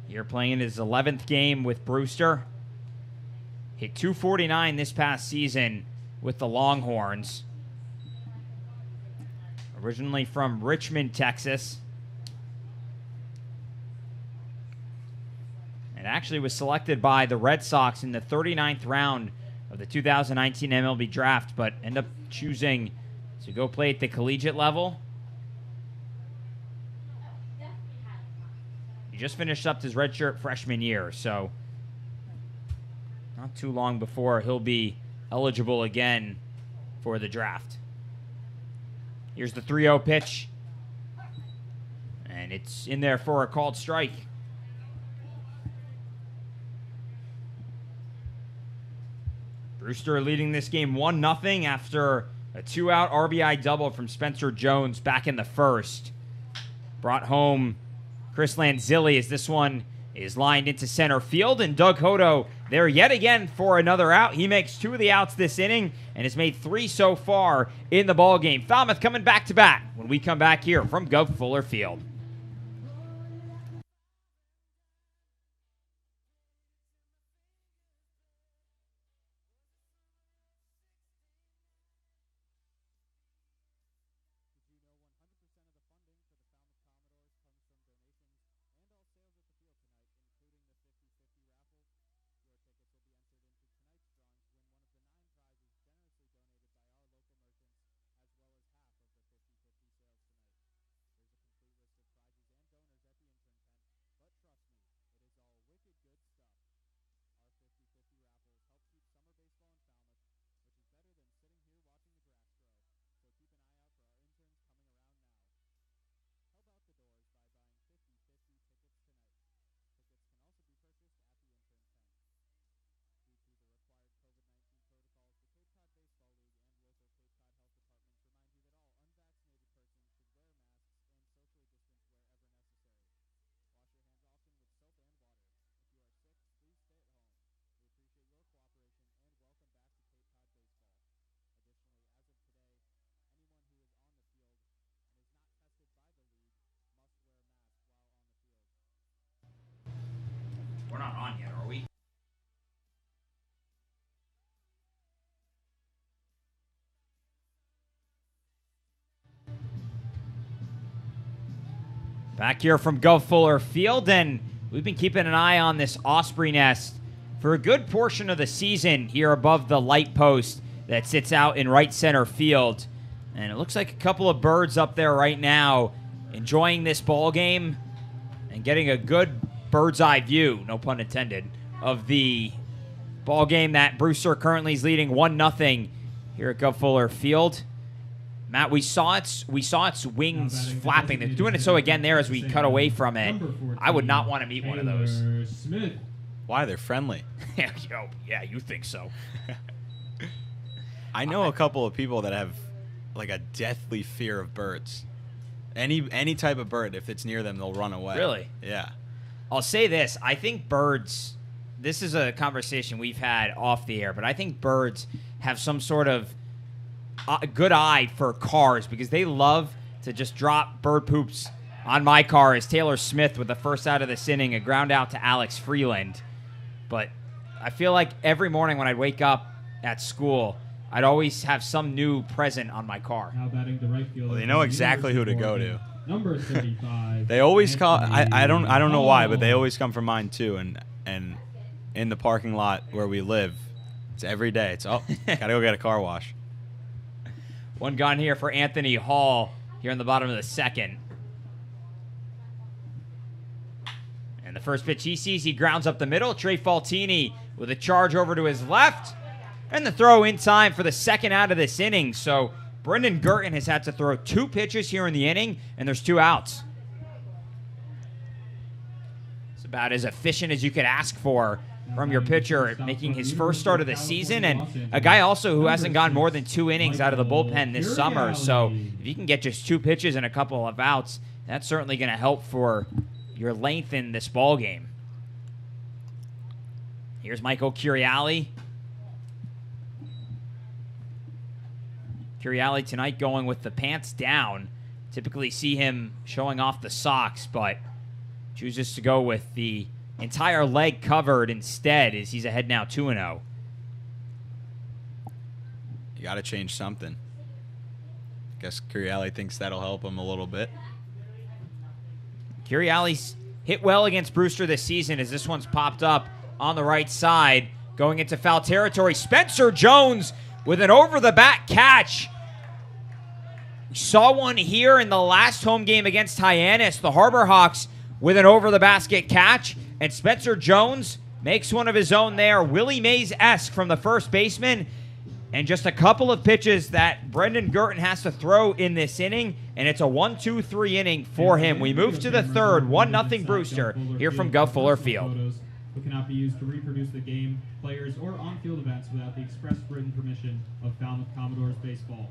Here playing his 11th game with Brewster. Hit .249 this past season with the Longhorns. Originally from Richmond, Texas. And actually was selected by the Red Sox in the 39th round of the 2019 MLB draft, but ended up choosing to go play at the collegiate level. He just finished up his redshirt freshman year, so not too long before he'll be eligible again for the draft. Here's the 3-0 pitch, and it's in there for a called strike. Brewster leading this game 1-0 after a 2-out RBI double from Spencer Jones back in the first. Brought home Chris Lanzilli as this one is lined into center field, and Doug Hodo there yet again for another out. He makes 2 of the outs this inning and has made 3 so far in the ballgame. Falmouth coming back to back when we come back here from Gov Fuller Field. Back here from Gov Fuller Field, and we've been keeping an eye on this osprey nest for a good portion of the season here above the light post that sits out in right center field. And it looks like a couple of birds up there right now enjoying this ball game and getting a good bird's eye view, no pun intended, of the ball game that Brewster currently is leading 1-0 here at Gov Fuller Field. Matt, we saw its wings flapping. They're doing it so again there as we cut away from it. I would not want to meet one of those. Why? They're friendly. Yeah, you think so. I know a couple of people that have like a deathly fear of birds. Any type of bird, if it's near them, they'll run away. Really? Yeah. I'll say this. I think birds, this is a conversation we've had off the air, but I think birds have some sort of a good eye for cars because they love to just drop bird poops on my car as Taylor Smith with the first out of this inning, a ground out to Alex Freeland. But I feel like every morning when I'd wake up at school, I'd always have some new present on my car. Now batting the right fielder. Well, they know exactly who to go to. Number 35. They always call. I don't know why, but they always come for mine too. And in the parking lot where we live, it's every day. It's gotta go get a car wash. One gone here for Anthony Hall here in the bottom of the second. And the first pitch he sees, he grounds up the middle. Trey Faltini with a charge over to his left. And the throw in time for the second out of this inning. So Brendan Gurton has had to throw 2 pitches here in the inning, and there's 2 outs. It's about as efficient as you could ask for from your pitcher making his first start of the season, and a guy also who hasn't gone more than 2 innings out of the bullpen this summer. So if you can get just 2 pitches and a couple of outs, that's certainly going to help for your length in this ball game. Here's Michael Curiali. Curiali tonight going with the pants down. Typically see him showing off the socks, but chooses to go with the entire leg covered instead as he's ahead now 2-0. You got to change something. Guess Curiali thinks that'll help him a little bit. Curiali's hit well against Brewster this season as this one's popped up on the right side. Going into foul territory, Spencer Jones with an over-the-bat catch. We saw one here in the last home game against Hyannis. The Harbor Hawks with an over-the-basket catch. And Spencer Jones makes one of his own there. Willie Mays-esque from the first baseman. And just a couple of pitches that Brendan Gurton has to throw in this inning. And it's a 1-2-3 inning for him. We move to the third. 1-0 Brewster here from Gov Fuller Field. Who cannot be used to reproduce the game, players, or on-field events without the express written permission of Falmouth Commodores Baseball.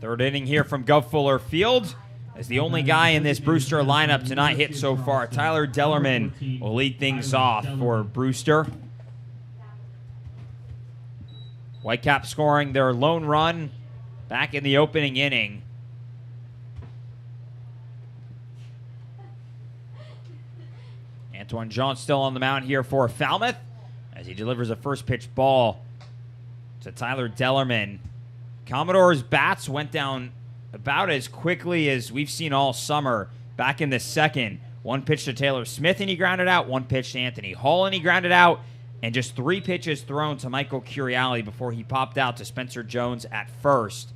Third inning here from Gov Fuller Field as the only guy in this Brewster lineup tonight hit so far. Tyler Dellerman will lead things off for Brewster. Whitecaps scoring their lone run back in the opening inning. Antoine Jean still on the mound here for Falmouth as he delivers a first pitch ball to Tyler Dellerman. Commodores' bats went down about as quickly as we've seen all summer back in the second. One pitch to Taylor Smith and he grounded out. One pitch to Anthony Hall and he grounded out. and just 3 pitches thrown to Michael Curiali before he popped out to Spencer Jones at first.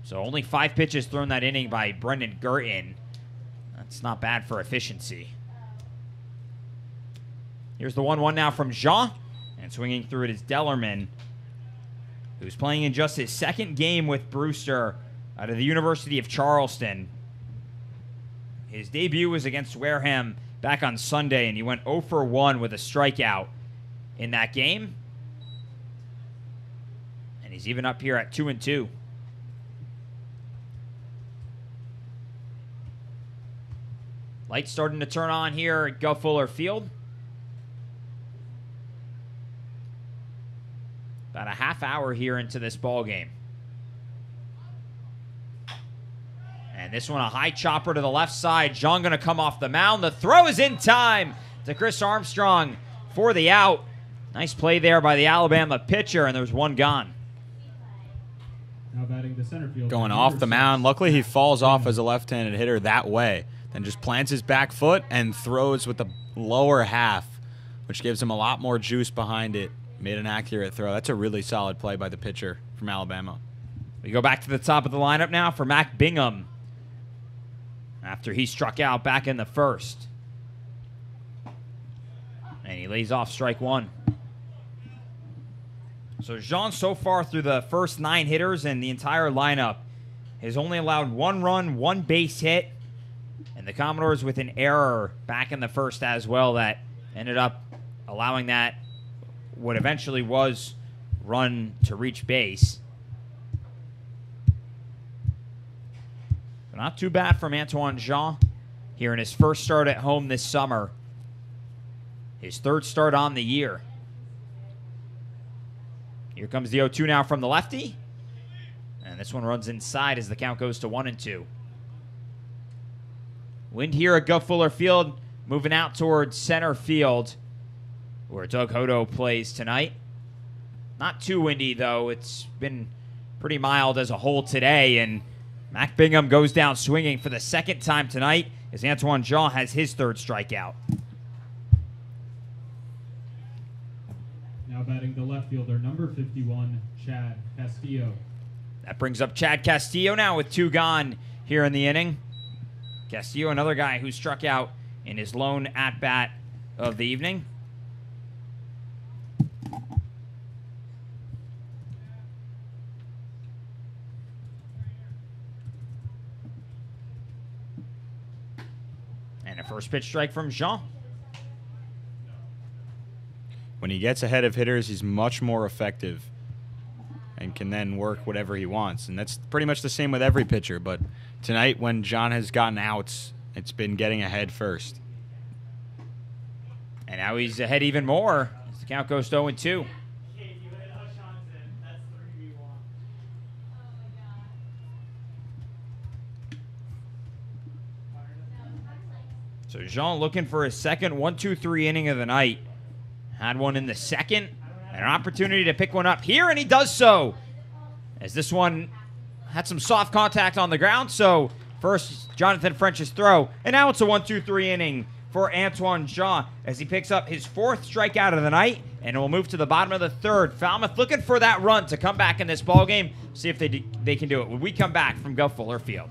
So only 5 pitches thrown that inning by Brendan Gurton. That's not bad for efficiency. Here's the 1-1 now from Jean. And swinging through it is Dellerman, who's playing in just his 2nd game with Brewster out of the University of Charleston. His debut was against Wareham back on Sunday, and he went 0 for 1 with a strikeout in that game. And he's even up here at 2-2. Lights starting to turn on here at Guff Fuller Field. About a half hour here into this ball game. And this one, a high chopper to the left side. Jean going to come off the mound. The throw is in time to Chris Armstrong for the out. Nice play there by the Alabama pitcher, and there's one gone. Now batting the center field. Going off the mound. Luckily, he falls off as a left-handed hitter that way. Then just plants his back foot and throws with the lower half, which gives him a lot more juice behind it. Made an accurate throw. That's a really solid play by the pitcher from Alabama. We go back to the top of the lineup now for Mac Bingham after he struck out back in the first. And he lays off strike 1. So Jean, so far through the first 9 hitters and the entire lineup, has only allowed 1 run, 1 base hit, and the Commodores with an error back in the first as well that ended up allowing that what eventually was run to reach base. But not too bad from Antoine Jean here in his first start at home this summer. His 3rd start on the year. Here comes the 0-2 now from the lefty. And this one runs inside as the count goes to 1-2. Wind here at Guff Fuller Field, moving out towards center field, where Doug Hodo plays tonight. Not too windy, though. It's been pretty mild as a whole today, and Mac Bingham goes down swinging for the 2nd time tonight as Antoine Jean has his 3rd strikeout. Now batting the left fielder, number 51, Chad Castillo. That brings up Chad Castillo now with 2 gone here in the inning. Castillo, another guy who struck out in his lone at-bat of the evening. And a first pitch strike from Jean. When he gets ahead of hitters, he's much more effective and can then work whatever he wants. And that's pretty much the same with every pitcher. But tonight, when John has gotten outs, it's been getting ahead first. And now he's ahead even more as the count goes to 0-2. So Jean looking for his second 1-2-3 inning of the night. Had one in the second. And an opportunity to pick one up here, and he does so. As this one had some soft contact on the ground. So first, Jonathan French's throw. And now it's a 1-2-3 inning for Antoine Jean as he picks up his 4th strikeout of the night. And we'll move to the bottom of the 3rd. Falmouth looking for that run to come back in this ballgame. See if they can do it when we come back from Guff Fuller Field.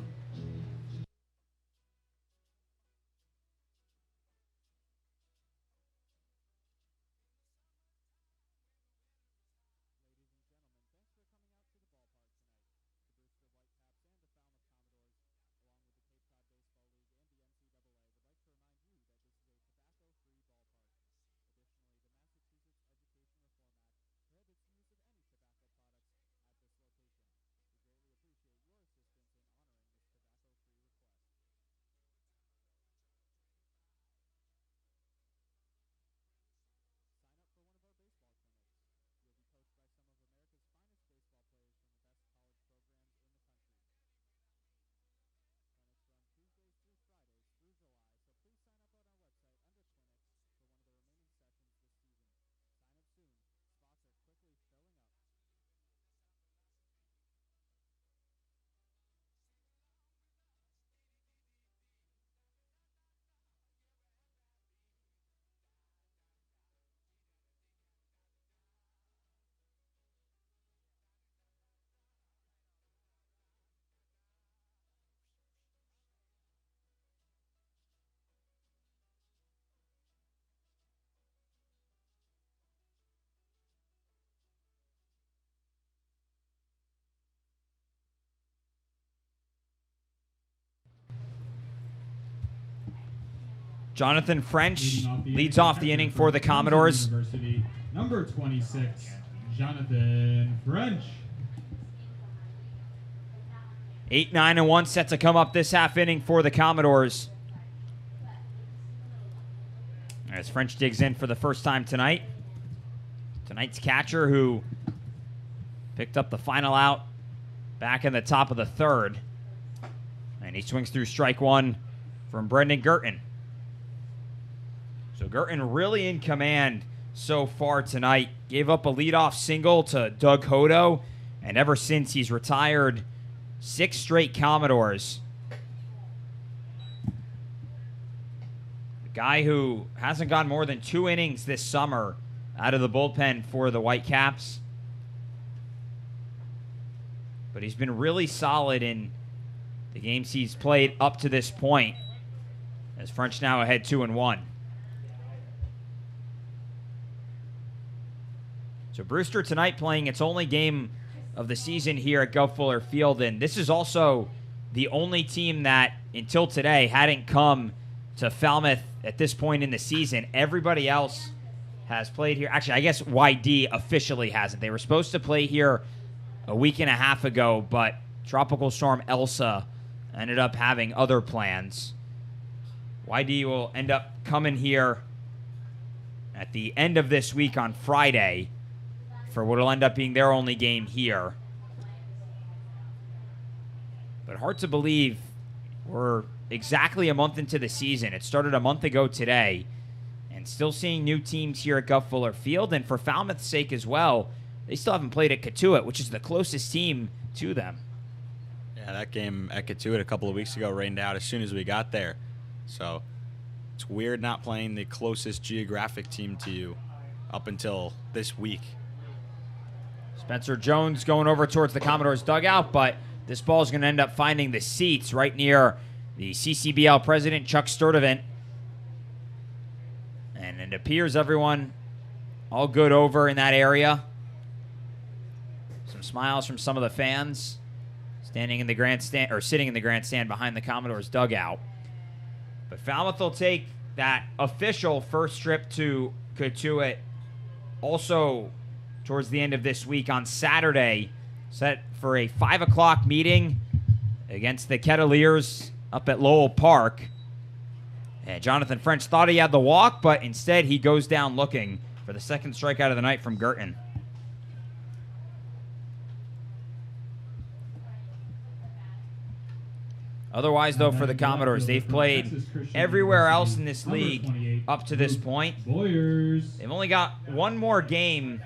Jonathan French leads off the inning for the Commodores. University, number 26, Jonathan French. 8-9-1 set to come up this half inning for the Commodores. As French digs in for the first time tonight. Tonight's catcher, who picked up the final out back in the top of the third. And he swings through strike one from Brendan Girton. So Girton really in command so far tonight. Gave up a leadoff single to Doug Hodo. And ever since he's retired, 6 straight Commodores. The guy who hasn't gone more than 2 innings this summer out of the bullpen for the Whitecaps. But he's been really solid in the games he's played up to this point, as French now ahead 2-1. So Brewster tonight playing its only game of the season here at Gov Fuller Field, and this is also the only team that until today hadn't come to Falmouth at this point in the season. Everybody else has played here. Actually, I guess YD officially hasn't. They were supposed to play here a week and a half ago, but Tropical Storm Elsa ended up having other plans. YD will end up coming here at the end of this week on Friday for what will end up being their only game here. But hard to believe we're exactly a month into the season. It started a month ago today, and still seeing new teams here at Gov Fuller Field. And for Falmouth's sake as well, they still haven't played at Katuitt, which is the closest team to them. Yeah, that game at Katuitt a couple of weeks ago rained out as soon as we got there. So it's weird not playing the closest geographic team to you up until this week. Spencer Jones going over towards the Commodores dugout, but this ball is going to end up finding the seats right near the CCBL president, Chuck Sturdivant. And it appears everyone all good over in that area. Some smiles from some of the fans standing in the grandstand, or sitting in the grandstand behind the Commodores dugout. But Falmouth will take that official first trip to Katuitt also towards the end of this week on Saturday, set for a 5 o'clock meeting against the Kettleers up at Lowell Park. And Jonathan French thought he had the walk, but instead he goes down looking for the second strikeout of the night from Girton. Otherwise, though, for the Commodores, they've played everywhere else in this league up to this point. They've only got one more game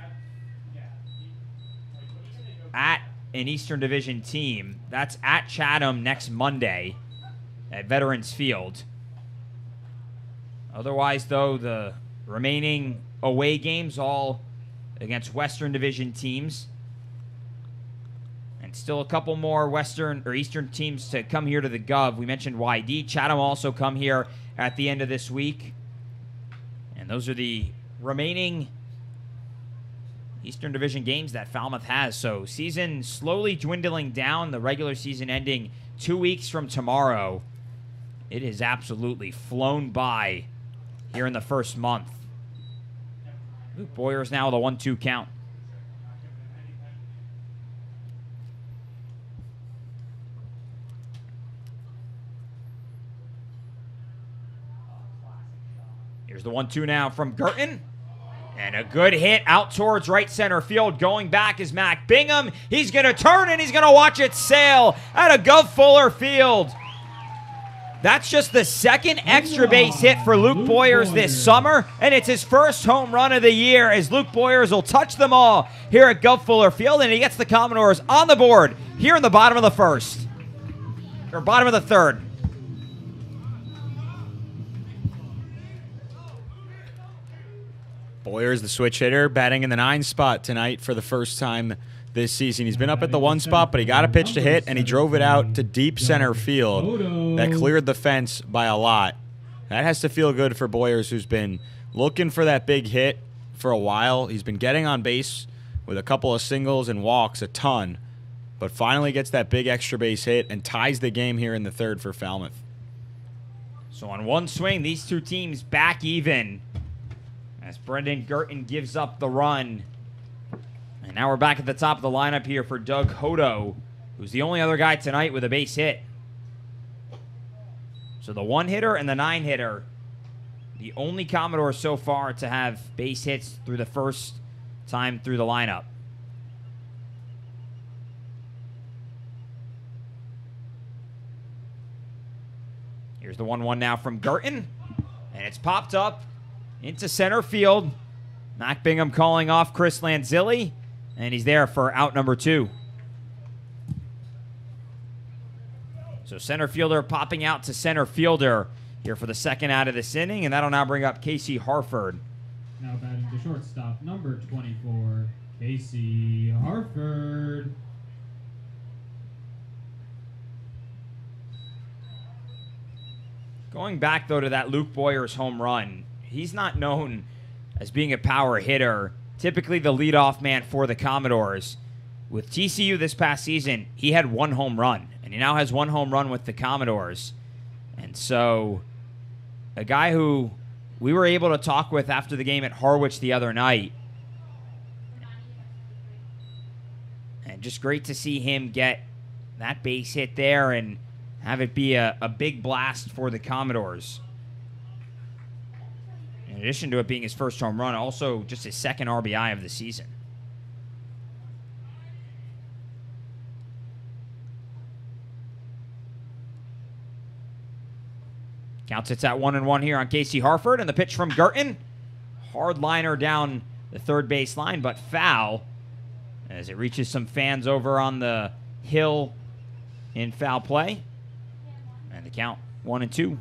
at an Eastern Division team. That's at Chatham next Monday at Veterans Field. Otherwise, though, the remaining away games all against Western Division teams. And still a couple more Western or Eastern teams to come here to the Gov. We mentioned YD. Chatham also come here at the end of this week. And those are the remaining Eastern Division games that Falmouth has. So season slowly dwindling down, the regular season ending 2 weeks from tomorrow. It has absolutely flown by here in the first month. Luke Boyer's now with a 1-2 count. Here's the 1-2 now from Girton. And a good hit out towards right center field. Going back is Mac Bingham. He's going to turn and he's going to watch it sail out of Gov Fuller Field. That's just the second extra base hit for Luke Boyers this summer, and it's his first home run of the year as Luke Boyers will touch them all here at Gov Fuller Field, and he gets the Commodores on the board here in the bottom of the first, or bottom of the third. Boyer's the switch hitter, batting in the 9 spot tonight for the first time this season. He's been up at the 1 spot, but he got a pitch to hit, and he drove it out to deep center field. That cleared the fence by a lot. That has to feel good for Boyers, who's been looking for that big hit for a while. He's been getting on base with a couple of singles and walks a ton, but finally gets that big extra base hit and ties the game here in the third for Falmouth. So on one swing, these two teams back even as Brendan Girton gives up the run. And now we're back at the top of the lineup here for Doug Hodo, who's the only other guy tonight with a base hit. So the 1-hitter and the 9-hitter, the only Commodores so far to have base hits through the first time through the lineup. Here's the 1-1 now from Girton, and it's popped up into center field. Mac Bingham calling off Chris Lanzilli, and he's there for out number 2. So center fielder popping out to center fielder here for the second out of this inning, and that'll now bring up Casey Harford. Now batting the shortstop, number 24, Casey Harford. Going back, though, to that Luke Boyers home run, he's not known as being a power hitter, typically the leadoff man for the Commodores. With TCU this past season, he had 1 home run, and he now has 1 home run with the Commodores. And so a guy who we were able to talk with after the game at Harwich the other night, and just great to see him get that base hit there and have it be a big blast for the Commodores. In addition to it being his first home run, also just his second RBI of the season. Count sits at 1-1 here on Casey Harford, and the pitch from Girton. Hard liner down the third base line, but foul as it reaches some fans over on the hill in foul play. And the count 1-2.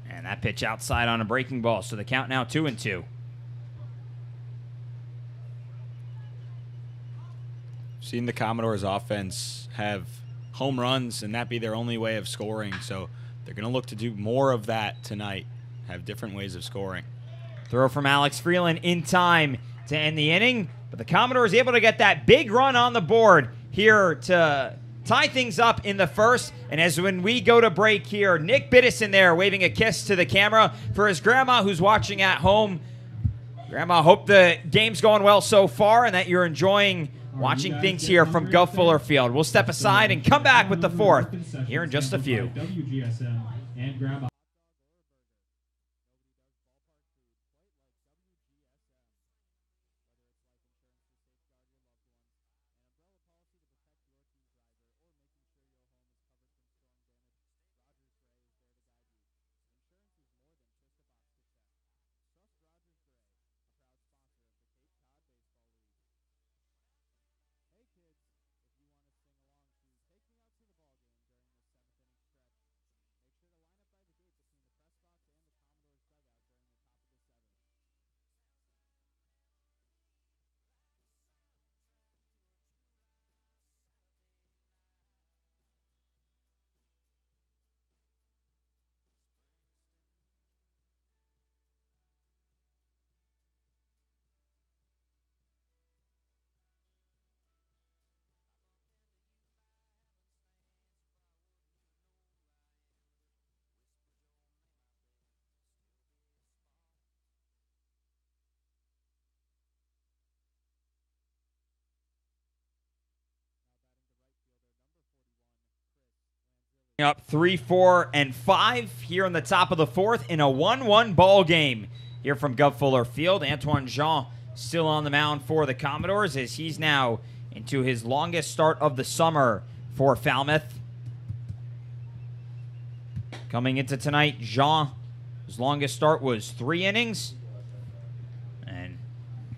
And that pitch outside on a breaking ball. So the count now 2-2. Seen the Commodores offense have home runs and that be their only way of scoring. So they're going to look to do more of that tonight, have different ways of scoring. Throw from Alex Freeland in time to end the inning. But the Commodores able to get that big run on the board here to tie things up in the first. And as when we go to break here, Nick Biddison there waving a kiss to the camera for his grandma who's watching at home. Grandma, hope the game's going well so far and that you're enjoying watching things here from Gov Fuller Field. We'll step aside and come back with the fourth here in just a few. WGSM and Grandma. Up 3, 4, and 5 here on the top of the fourth in a 1-1 ball game here from Gov Fuller Field. Antoine Jean still on the mound for the Commodores as he's now into his longest start of the summer for Falmouth. Coming into tonight, Jean, his longest start was 3 innings and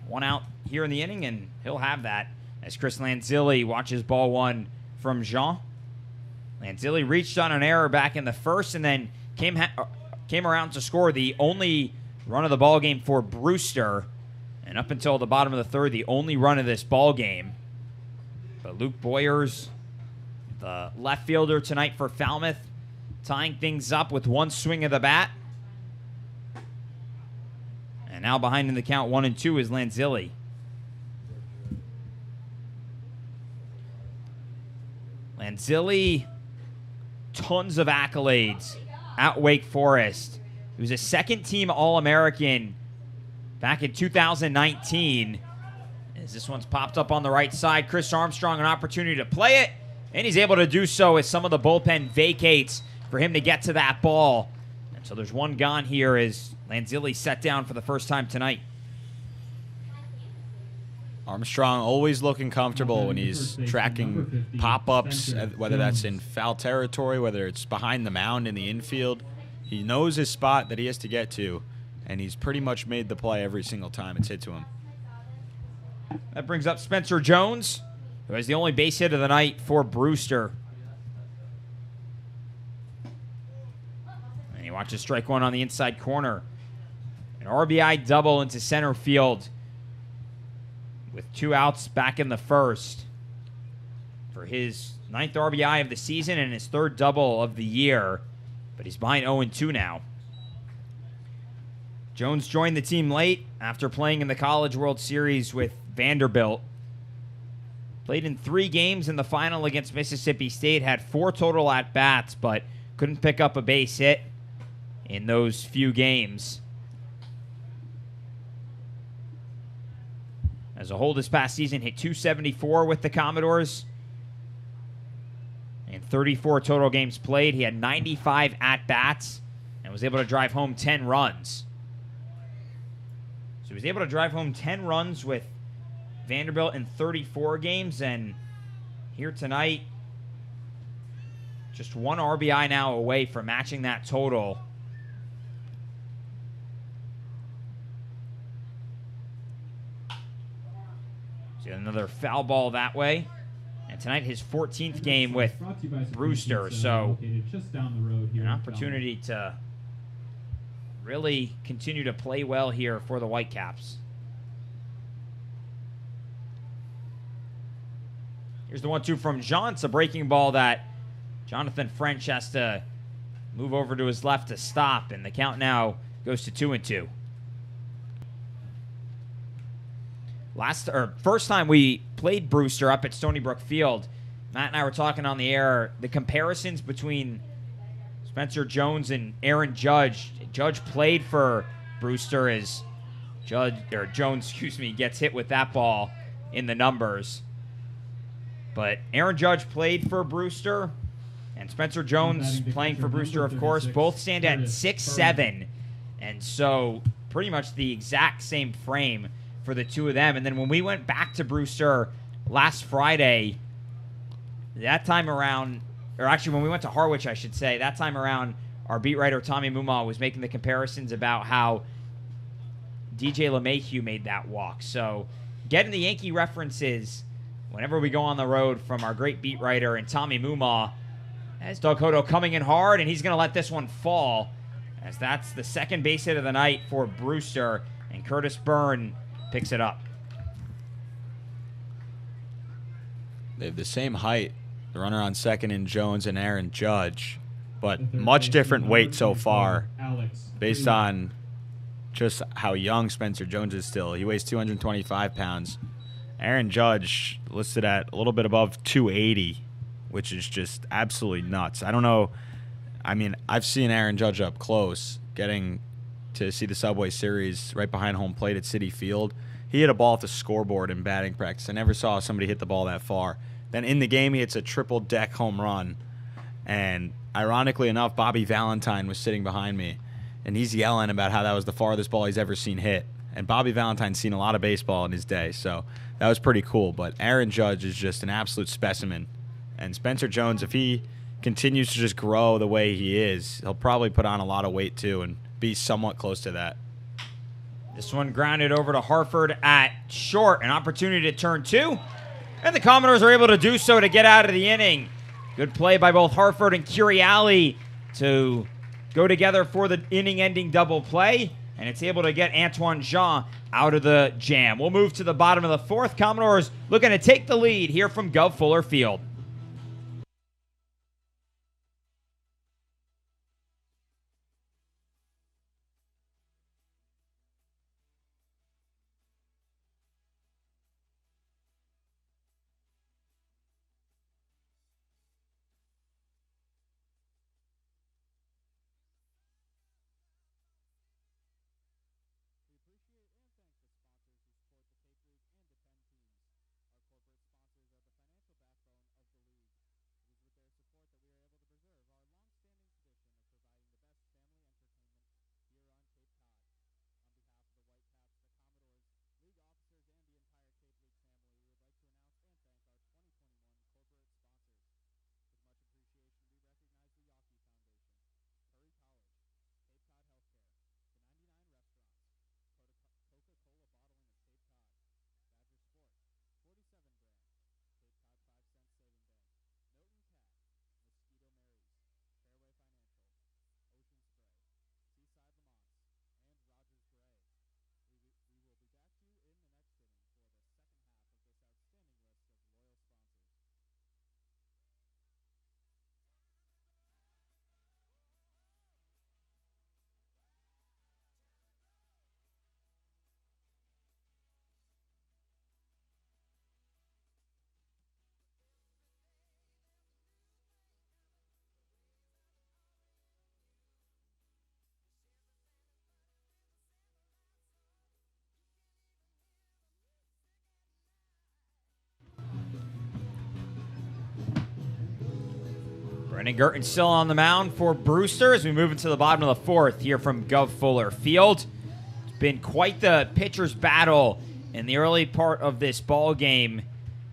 1 out here in the inning, and he'll have that as Chris Lanzilli watches ball 1 from Jean. Lanzilli reached on an error back in the first and then came around to score the only run of the ball game for Brewster. And up until the bottom of the third, the only run of this ball game. But Luke Boyers, the left fielder tonight for Falmouth, tying things up with 1 swing of the bat. now behind in the count 1-2 is Lanzilli. Lanzilli, tons of accolades at Wake Forest. He was a second-team All-American back in 2019. As this one's popped up on the right side, Chris Armstrong an opportunity to play it, and he's able to do so as some of the bullpen vacates for him to get to that ball. And so there's one gone here as Lanzilli set down for the first time tonight. Armstrong always looking comfortable when he's tracking pop-ups, whether that's in foul territory, whether it's behind the mound in the infield. He knows his spot that he has to get to, and he's pretty much made the play every single time it's hit to him. That brings up Spencer Jones, who has the only base hit of the night for Brewster. And he watches strike one on the inside corner. An RBI double into center field with 2 outs back in the first for his 9th RBI of the season and his 3rd double of the year. But he's behind 0-2 now. Jones joined the team late after playing in the College World Series with Vanderbilt. Played in 3 games in the final against Mississippi State, had 4 total at-bats, but couldn't pick up a base hit in those few games. As a whole this past season, hit .274 with the Commodores. In 34 total games played, he had 95 at-bats and was able to drive home 10 runs. So he was able to drive home 10 runs with Vanderbilt in 34 games, and here tonight, just 1 RBI now away from matching that total. See another foul ball that way. And tonight his 14th game with Brewster, so an opportunity to really continue to play well here for the Whitecaps. Here's the 1-2 from Jean. It's a breaking ball that Jonathan French has to move over to his left to stop, and the count now goes to 2-2. First time we played Brewster up at Stony Brook Field, Matt and I were talking on the air, the comparisons between Spencer Jones and Aaron Judge. Judge played for Brewster as Jones, gets hit with that ball in the numbers. But Aaron Judge played for Brewster, and Spencer Jones playing for Brewster, of course. Both stand at 6'7", and so pretty much the exact same frame for the two of them. And then when we went back to Brewster last Friday, that time around, or actually when we went to Harwich, I should say, that time around, our beat writer Tommy Mumma was making the comparisons about how DJ LeMahieu made that walk. So getting the Yankee references whenever we go on the road from our great beat writer and Tommy Mumma, as Doug Hodo coming in hard, and he's going to let this one fall, as that's the second base hit of the night for Brewster, and Curtis Byrne picks it up. They have the same height, the runner on second in Jones and Aaron Judge, but much different weight so far based on just how young Spencer Jones is still. He weighs 225 pounds. Aaron Judge listed at a little bit above 280, which is just absolutely nuts. I don't know. I mean, I've seen Aaron Judge up close, getting to see the Subway Series right behind home plate at Citi Field. He hit a ball at the scoreboard in batting practice. I never saw somebody hit the ball that far. Then in the game, he hits a triple-deck home run. And ironically enough, Bobby Valentine was sitting behind me, and he's yelling about how that was the farthest ball he's ever seen hit. And Bobby Valentine's seen a lot of baseball in his day, so that was pretty cool. But Aaron Judge is just an absolute specimen. And Spencer Jones, if he continues to just grow the way he is, he'll probably put on a lot of weight too and be somewhat close to that. This one grounded over to Harford at short. An opportunity to turn 2. And the Commodores are able to do so to get out of the inning. Good play by both Harford and Curiali to go together for the inning-ending double play. And it's able to get Antoine Jean out of the jam. We'll move to the bottom of the 4th. Commodores looking to take the lead here from Gov Fuller Field. Brendan Girton still on the mound for Brewster as we move into the bottom of the fourth here from Gov Fuller Field. It's been quite the pitcher's battle in the early part of this ball game.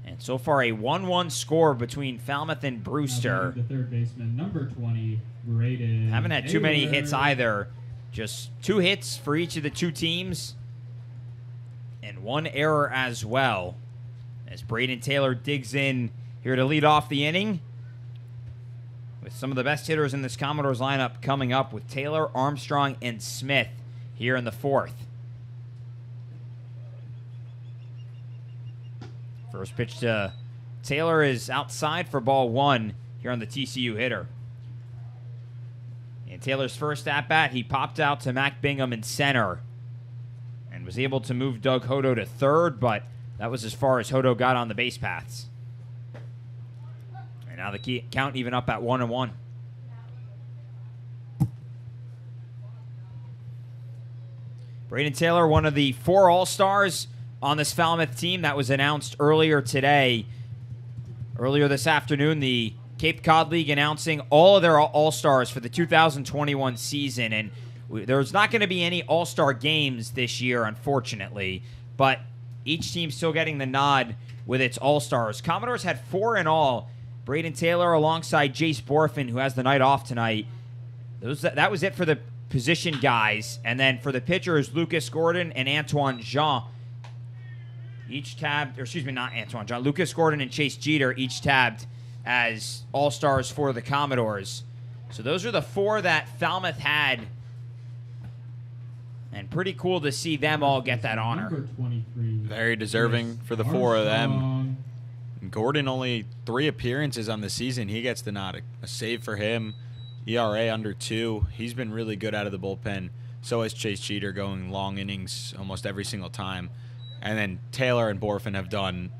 And so far a 1-1 score between Falmouth and Brewster. The third baseman, number 20, Braden. Haven't had too many hits either. Just 2 hits for each of the 2 teams. And 1 error as well. As Braden Taylor digs in here to lead off the inning. With some of the best hitters in this Commodores lineup coming up with Taylor, Armstrong, and Smith here in the fourth. First pitch to Taylor is outside for ball 1 here on the TCU hitter. In Taylor's first at-bat, he popped out to Mac Bingham in center and was able to move Doug Hodo to third, but that was as far as Hodo got on the base paths. And now the count even up at 1-1. Braden Taylor, one of the 4 All-Stars on this Falmouth team that was announced earlier today. Earlier this afternoon, the Cape Cod League announcing all of their All-Stars for the 2021 season. And there's not going to be any All-Star games this year, unfortunately. But each team still getting the nod with its All-Stars. Commodores had 4 in all. Braden Taylor alongside Jace Borfin, who has the night off tonight. That was it for the position guys. And then for the pitchers, Lucas Gordon and Antoine Jean each tabbed, or excuse me, not Antoine Jean, Lucas Gordon and Chase Jeter each tabbed as All-Stars for the Commodores. So those are the 4 that Falmouth had. And pretty cool to see them all get that honor. Very deserving for the 4 of them. Gordon only 3 appearances on the season. He gets the nod. A save for him. ERA under 2. He's been really good out of the bullpen. So has Chase Jeter, going long innings almost every single time. And then Taylor and Borfin have done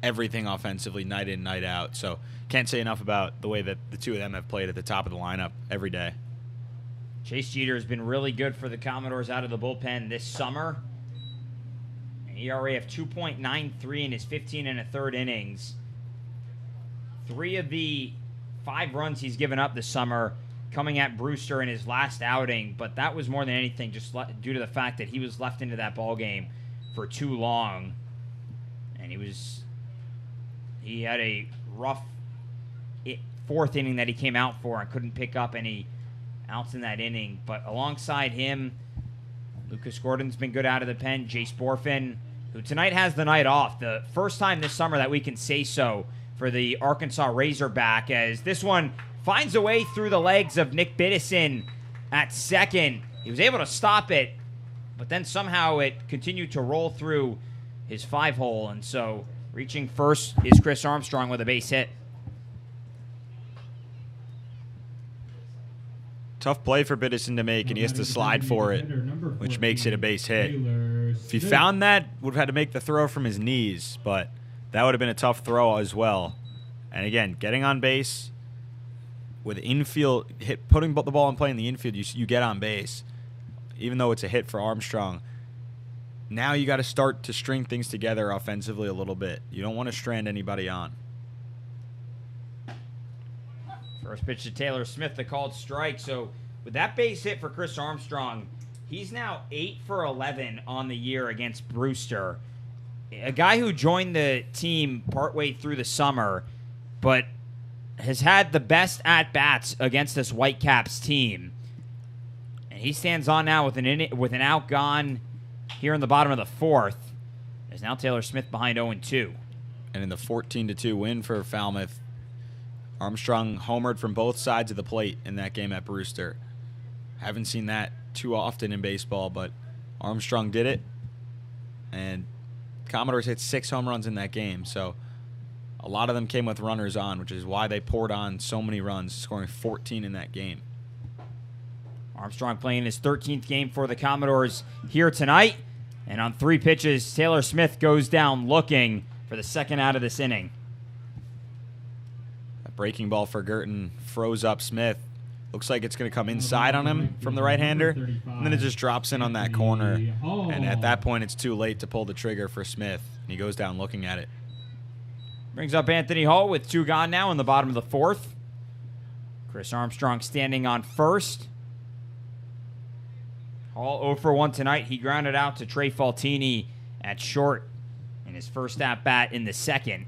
everything offensively night in, night out. So can't say enough about the way that the 2 of them have played at the top of the lineup every day. Chase Jeter has been really good for the Commodores out of the bullpen this summer. An ERA of 2.93 in his 15 1/3 innings. 3 of the 5 runs he's given up this summer coming at Brewster in his last outing, but that was more than anything just due to the fact that he was left into that ball game for too long. And he had a rough 4th inning that he came out for and couldn't pick up any outs in that inning. But alongside him, Lucas Gordon's been good out of the pen. Jace Borfin, who tonight has the night off. The first time this summer that we can say so for the Arkansas Razorback, as this one finds a way through the legs of Nick Biddison at second. He was able to stop it, but then somehow it continued to roll through his 5-hole. And so reaching first is Chris Armstrong with a base hit. Tough play for Biddison to make, and he has to slide for it, which makes it a base hit. If he found that, would have had to make the throw from his knees, but that would have been a tough throw as well. And again, getting on base with infield hit, putting the ball in play in the infield, you get on base, even though it's a hit for Armstrong. Now you got to start to string things together offensively a little bit. You don't want to strand anybody on. First pitch to Taylor Smith, the called strike. So with that base hit for Chris Armstrong, he's now 8 for 11 on the year against Brewster. A guy who joined the team partway through the summer, but has had the best at-bats against this Whitecaps team. And he stands on now with an out gone here in the bottom of the fourth. There's now Taylor Smith behind 0-2. And in the 14-2 win for Falmouth, Armstrong homered from both sides of the plate in that game at Brewster. Haven't seen that too often in baseball, but Armstrong did it. And Commodores hit 6 home runs in that game, so a lot of them came with runners on, which is why they poured on so many runs, scoring 14 in that game. Armstrong playing his 13th game for the Commodores here tonight. And on 3 pitches, Taylor Smith goes down looking for the second out of this inning. A breaking ball for Girton froze up Smith. Looks like it's going to come inside on him from the right-hander, and then it just drops in on that corner. And at that point, it's too late to pull the trigger for Smith, and he goes down looking at it. Brings up Anthony Hall with 2 gone now in the bottom of the fourth. Chris Armstrong standing on first. Hall 0 for 1 tonight. He grounded out to Trey Faltini at short in his first at-bat in the second.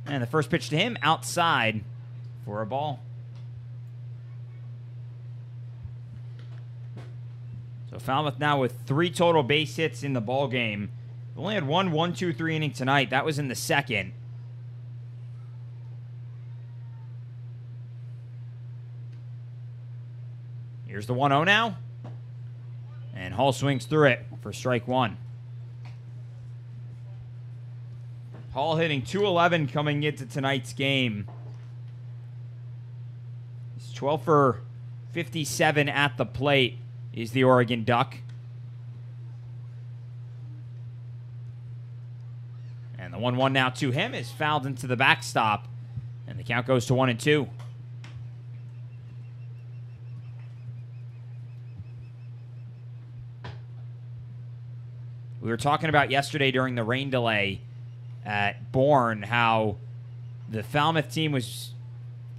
And the first pitch to him outside for a ball. So Falmouth now with 3 total base hits in the ball game. Only had 1-1-2-3 inning tonight. That was in the second. Here's the 1-0 now. And Hall swings through it for strike 1. Hall hitting .211 coming into tonight's game. He's 12 for 57 at the plate is the Oregon Duck. And the 1-1 now to him is fouled into the backstop. And the count goes to 1-2. We were talking about yesterday during the rain delay at Bourne how the Falmouth team was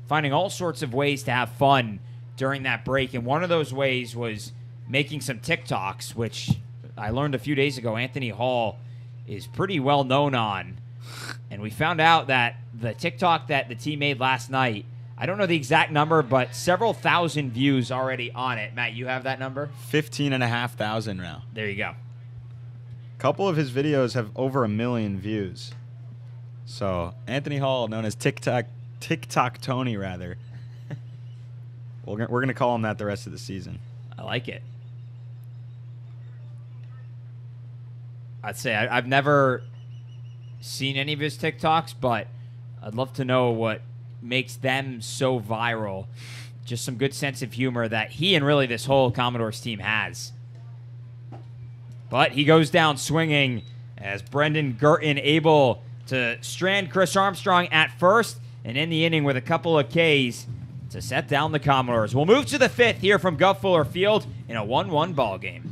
finding all sorts of ways to have fun during that break. And one of those ways was making some TikToks, which I learned a few days ago Anthony Hall is pretty well known on. And we found out that the TikTok that the team made last night, I don't know the exact number, but several thousand views already on it. Matt, you have that number? 15,500 now. There you go. Couple of his videos have over 1 million views. So Anthony Hall, known as TikTok Tony, rather. We're gonna call him that the rest of the season. I like it. I'd say I've never seen any of his TikToks, but I'd love to know what makes them so viral. Just some good sense of humor that he and really this whole Commodores team has. But he goes down swinging as Brendan Girton able to strand Chris Armstrong at first and end the inning with a couple of Ks to set down the Commodores. We'll move to the 5th here from Guff Fuller Field in a 1-1 ball game.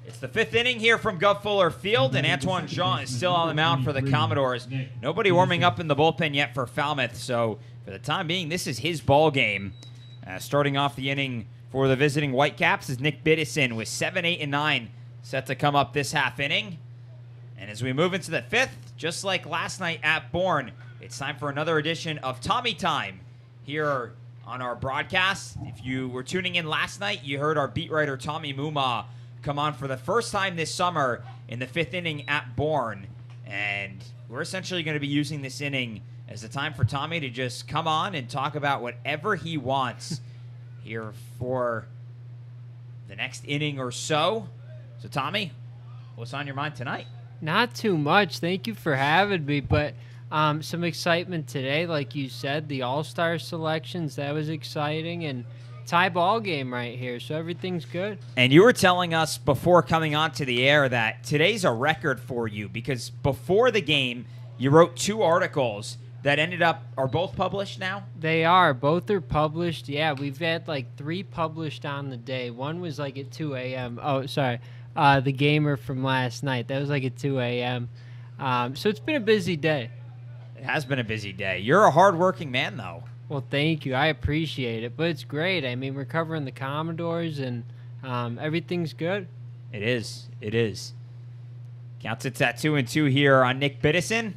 It's the 5th inning here from Guff Fuller Field, and Antoine Jean is still on the mound for the Commodores. Nobody warming up in the bullpen yet for Falmouth, so for the time being, this is his ball game. Starting off the inning for the visiting Whitecaps is Nick Biddison with 7, 8, and 9 set to come up this half inning. And as we move into the 5th, just like last night at Bourne, it's time for another edition of Tommy Time here on our broadcast. If you were tuning in last night, you heard our beat writer Tommy Mumma come on for the first time this summer in the 5th inning at Bourne. And we're essentially going to be using this inning as a time for Tommy to just come on and talk about whatever he wants here for the next inning or so. So, Tommy, what's on your mind tonight? Not too much. Thank you for having me. But some excitement today, like you said, the All-Star selections, that was exciting. And tie ball game right here, so everything's good. And you were telling us before coming onto the air that today's a record for you because before the game, you wrote 2 articles that are both published now? They are. Both are published. Yeah, we've had like 3 published on the day. One was like at 2 a.m. Oh, sorry. The Gamer from last night. That was like at 2 a.m. So it's been a busy day. It has been a busy day. You're a hardworking man, though. Well, thank you. I appreciate it. But it's great. I mean, we're covering the Commodores, and everyth's good. It is. It is. Counts it's at 2-2 here on Nick Biddison.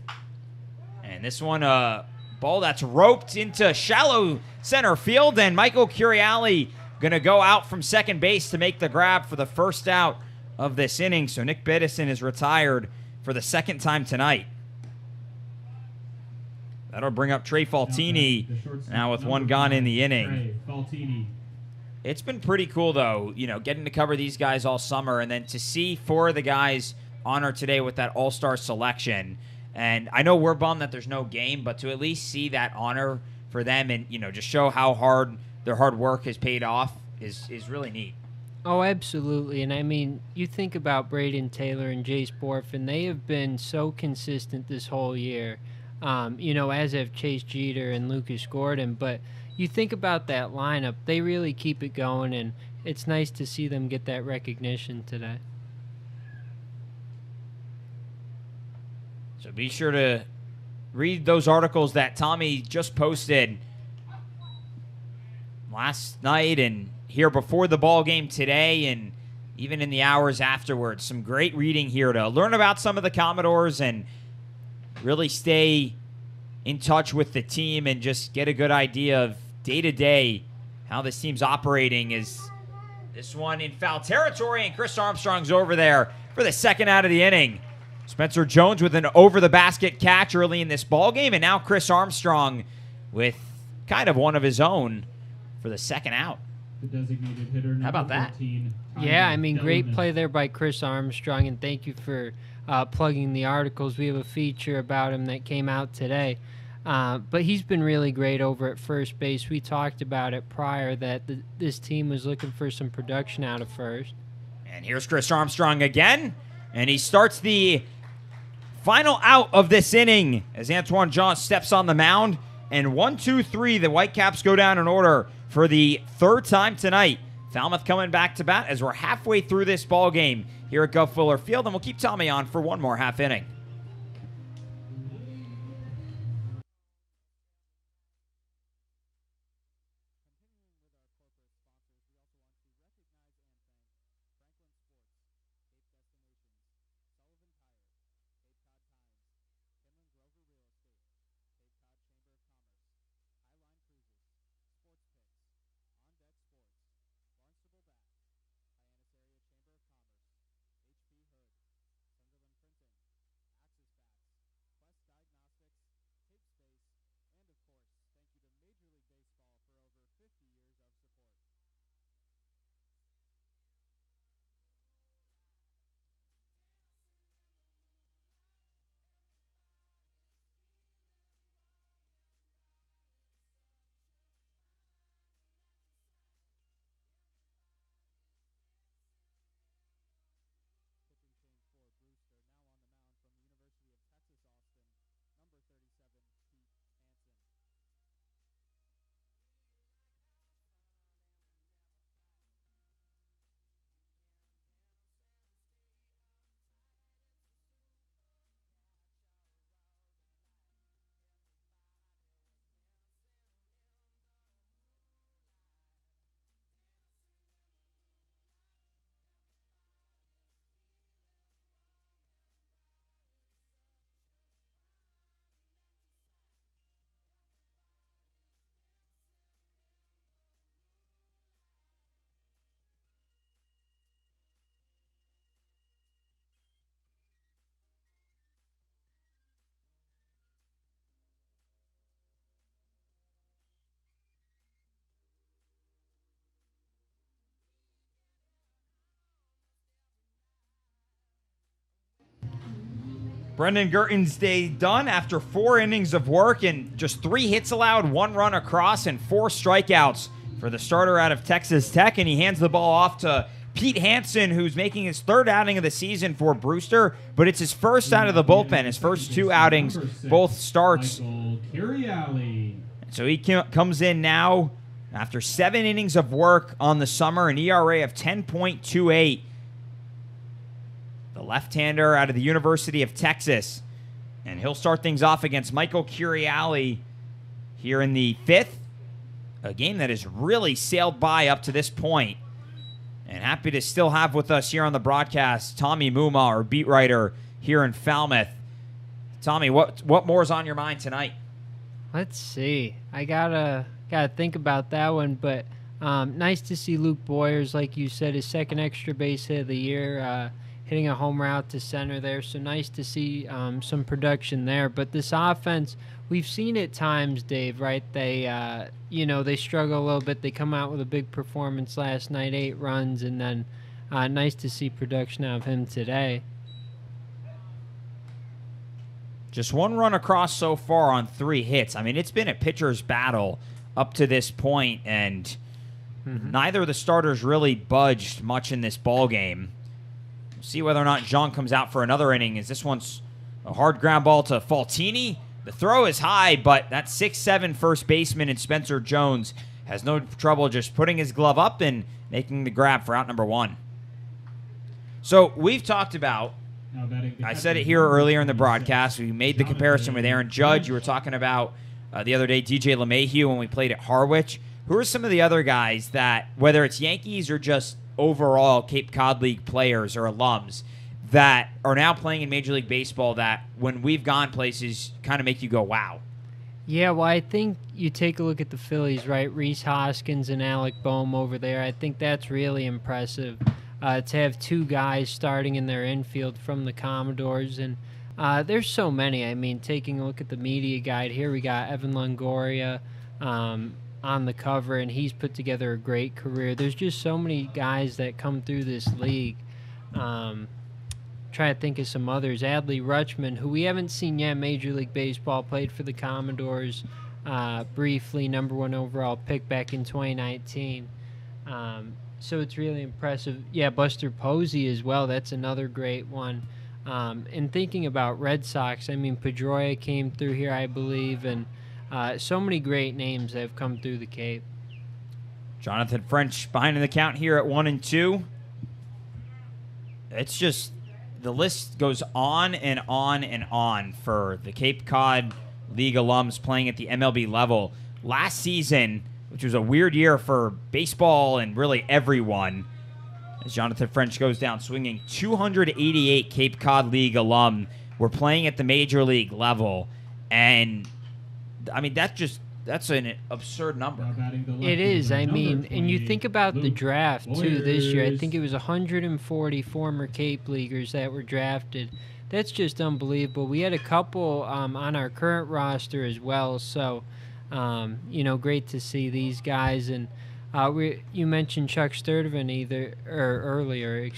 And this one, ball that's roped into shallow center field, and Michael Curiali going to go out from second base to make the grab for the first out of this inning. So Nick Biddison is retired for the second time tonight. That'll bring up Trey Faltini now with one gone in the inning. It's been pretty cool, though, getting to cover these guys all summer, and then to see 4 of the guys honored today with that all-star selection. And I know we're bummed that there's no game, but to at least see that honor for them and, just show how hard their hard work has paid off is really neat. Oh, absolutely. And I mean, you think about Braden Taylor and Jace Borfin, they have been so consistent this whole year, as have Chase Jeter and Lucas Gordon. But you think about that lineup, they really keep it going, and it's nice to see them get that recognition today. So be sure to read those articles that Tommy just posted last night and here before the ball game today, and even in the hours afterwards. Some great reading here to learn about some of the Commodores and really stay in touch with the team and just get a good idea of day-to-day how this team's operating. Is this one in foul territory, and Chris Armstrong's over there for the second out of the inning. Spencer Jones with an over-the-basket catch early in this ballgame, and now Chris Armstrong with kind of one of his own for the second out. The designated hitter, how about that? 14, yeah, I mean, great play there by Chris Armstrong, and thank you for plugging the articles. We have a feature about him that came out today. But he's been really great over at first base. We talked about it prior that this team was looking for some production out of first. And here's Chris Armstrong again, and he starts the final out of this inning as Antoine Jean steps on the mound. And 1, 2, 3, the Whitecaps go down in order for the third time tonight. Falmouth coming back to bat as we're halfway through this ball game here at Gov Fuller Field, and we'll keep Tommy on for one more half inning. Brendan Gurton's day done after 4 innings of work and just 3 hits allowed, 1 run across, and 4 strikeouts for the starter out of Texas Tech. And he hands the ball off to Pete Hansen, who's making his third outing of the season for Brewster, but it's his first out of the bullpen. His first 2 outings, both starts. So he comes in now after 7 innings of work on the summer, an ERA of 10.28. The left-hander out of the University of Texas. And he'll start things off against Michael Curiali here in the 5th. A game that has really sailed by up to this point. And happy to still have with us here on the broadcast Tommy Muma, our beat writer here in Falmouth. Tommy, what more is on your mind tonight? Let's see. I gotta think about that one, but nice to see Luke Boyers, like you said, his second extra base hit of the year, hitting a home run out to center there. So nice to see some production there. But this offense, we've seen at times, Dave, right? They, they struggle a little bit. They come out with a big performance last night, 8 runs, and then nice to see production out of him today. Just 1 run across so far on 3 hits. I mean, it's been a pitcher's battle up to this point, and neither of the starters really budged much in this ball game. We'll see whether or not Jean comes out for another inning, as this one's a hard ground ball to Faltini. The throw is high, but that 6'7" first baseman in Spencer Jones has no trouble just putting his glove up and making the grab for out number 1. So we've talked about, I said it here earlier in the broadcast, we made the comparison with Aaron Judge. You were talking about the other day DJ LeMahieu when we played at Harwich. Who are some of the other guys that, whether it's Yankees or just overall Cape Cod League players or alums, that are now playing in Major League Baseball that when we've gone places kind of make you go, wow? Yeah, well, I think you take a look at the Phillies, right? Rhys Hoskins and Alec Boehm over there. I think that's really impressive to have 2 guys starting in their infield from the Commodores. And there's so many. I mean, taking a look at the media guide here, we got Evan Longoria on the cover, and he's put together a great career. There's just so many guys that come through this league. Try to think of some others. Adley Rutschman, who we haven't seen yet, Major League Baseball, played for the Commodores briefly, number 1 overall pick back in 2019. So it's really impressive. Yeah, Buster Posey as well. That's another great one. And thinking about Red Sox, I mean, Pedroia came through here, I believe, and so many great names that have come through the Cape. Jonathan French behind in the count here at 1 and 2. It's just, the list goes on and on and on for the Cape Cod League alums playing at the MLB level. Last season, which was a weird year for baseball and really everyone, as Jonathan French goes down swinging, 288 Cape Cod League alum were playing at the Major League level. And, I mean, that's an absurd number. It is. I mean, and you think about the draft, too, this year. I think it was 140 former Cape Leaguers that were drafted. That's just unbelievable. We had a couple on our current roster as well. So, great to see these guys. And you mentioned Chuck Sturdivant earlier,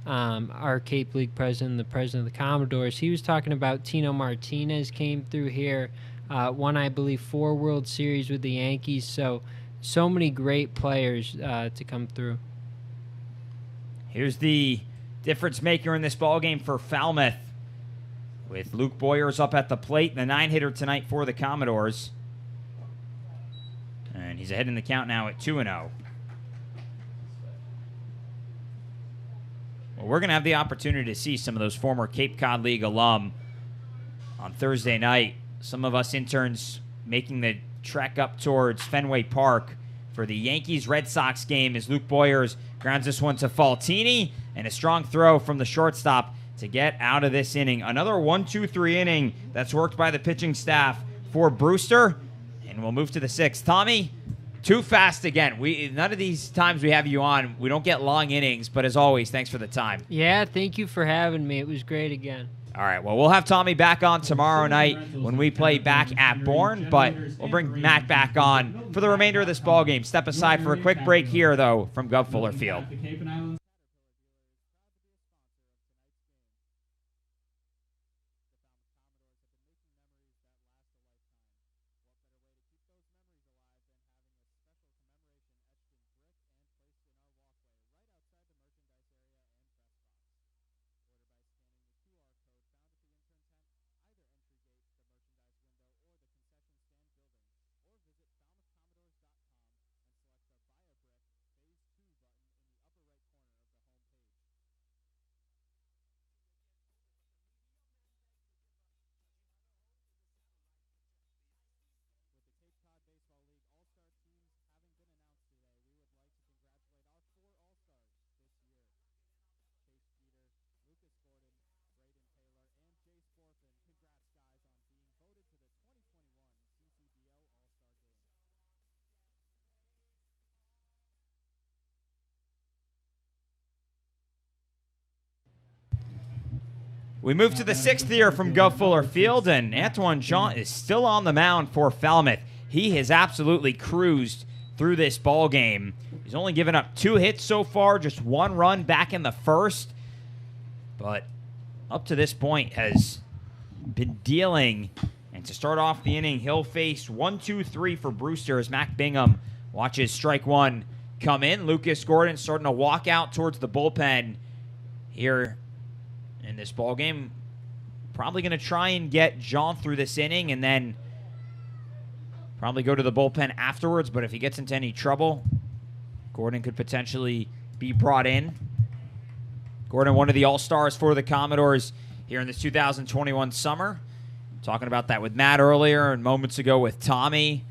our Cape League president, the president of the Commodores. He was talking about Tino Martinez came through here. Won, I believe, 4 World Series with the Yankees. So many great players to come through. Here's the difference maker in this ballgame for Falmouth, with Luke Boyers up at the plate, the 9-hitter tonight for the Commodores. And he's ahead in the count now at 2-0. Well, we're going to have the opportunity to see some of those former Cape Cod League alum on Thursday night. Some of us interns making the trek up towards Fenway Park for the Yankees-Red Sox game as Luke Boyers grounds this one to Faltini, and a strong throw from the shortstop to get out of this inning. Another 1-2-3 inning that's worked by the pitching staff for Brewster, and we'll move to the 6th. Tommy, too fast again. None of these times we have you on, we don't get long innings, but as always, thanks for the time. Yeah, thank you for having me. It was great again. All right, well, we'll have Tommy back on tomorrow night when we play back at Bourne, but we'll bring Matt back on for the remainder of this ballgame. Step aside for a quick break here, though, from Gov Fuller Field. We move to the 6th here from Gov Fuller Field, and Antoine Jean is still on the mound for Falmouth. He has absolutely cruised through this ball game. He's only given up 2 hits so far, just 1 run back in the first, but up to this point has been dealing. And to start off the inning, he'll face 1-2-3 for Brewster as Mac Bingham watches strike 1 come in. Lucas Gordon starting to walk out towards the bullpen here in this ball game. Probably going to try and get Jean through this inning and then probably go to the bullpen afterwards. But if he gets into any trouble, Gordon could potentially be brought in. Gordon, one of the all-stars for the Commodores here in this 2021 summer. Talking about that with Matt earlier and moments ago with Tommy.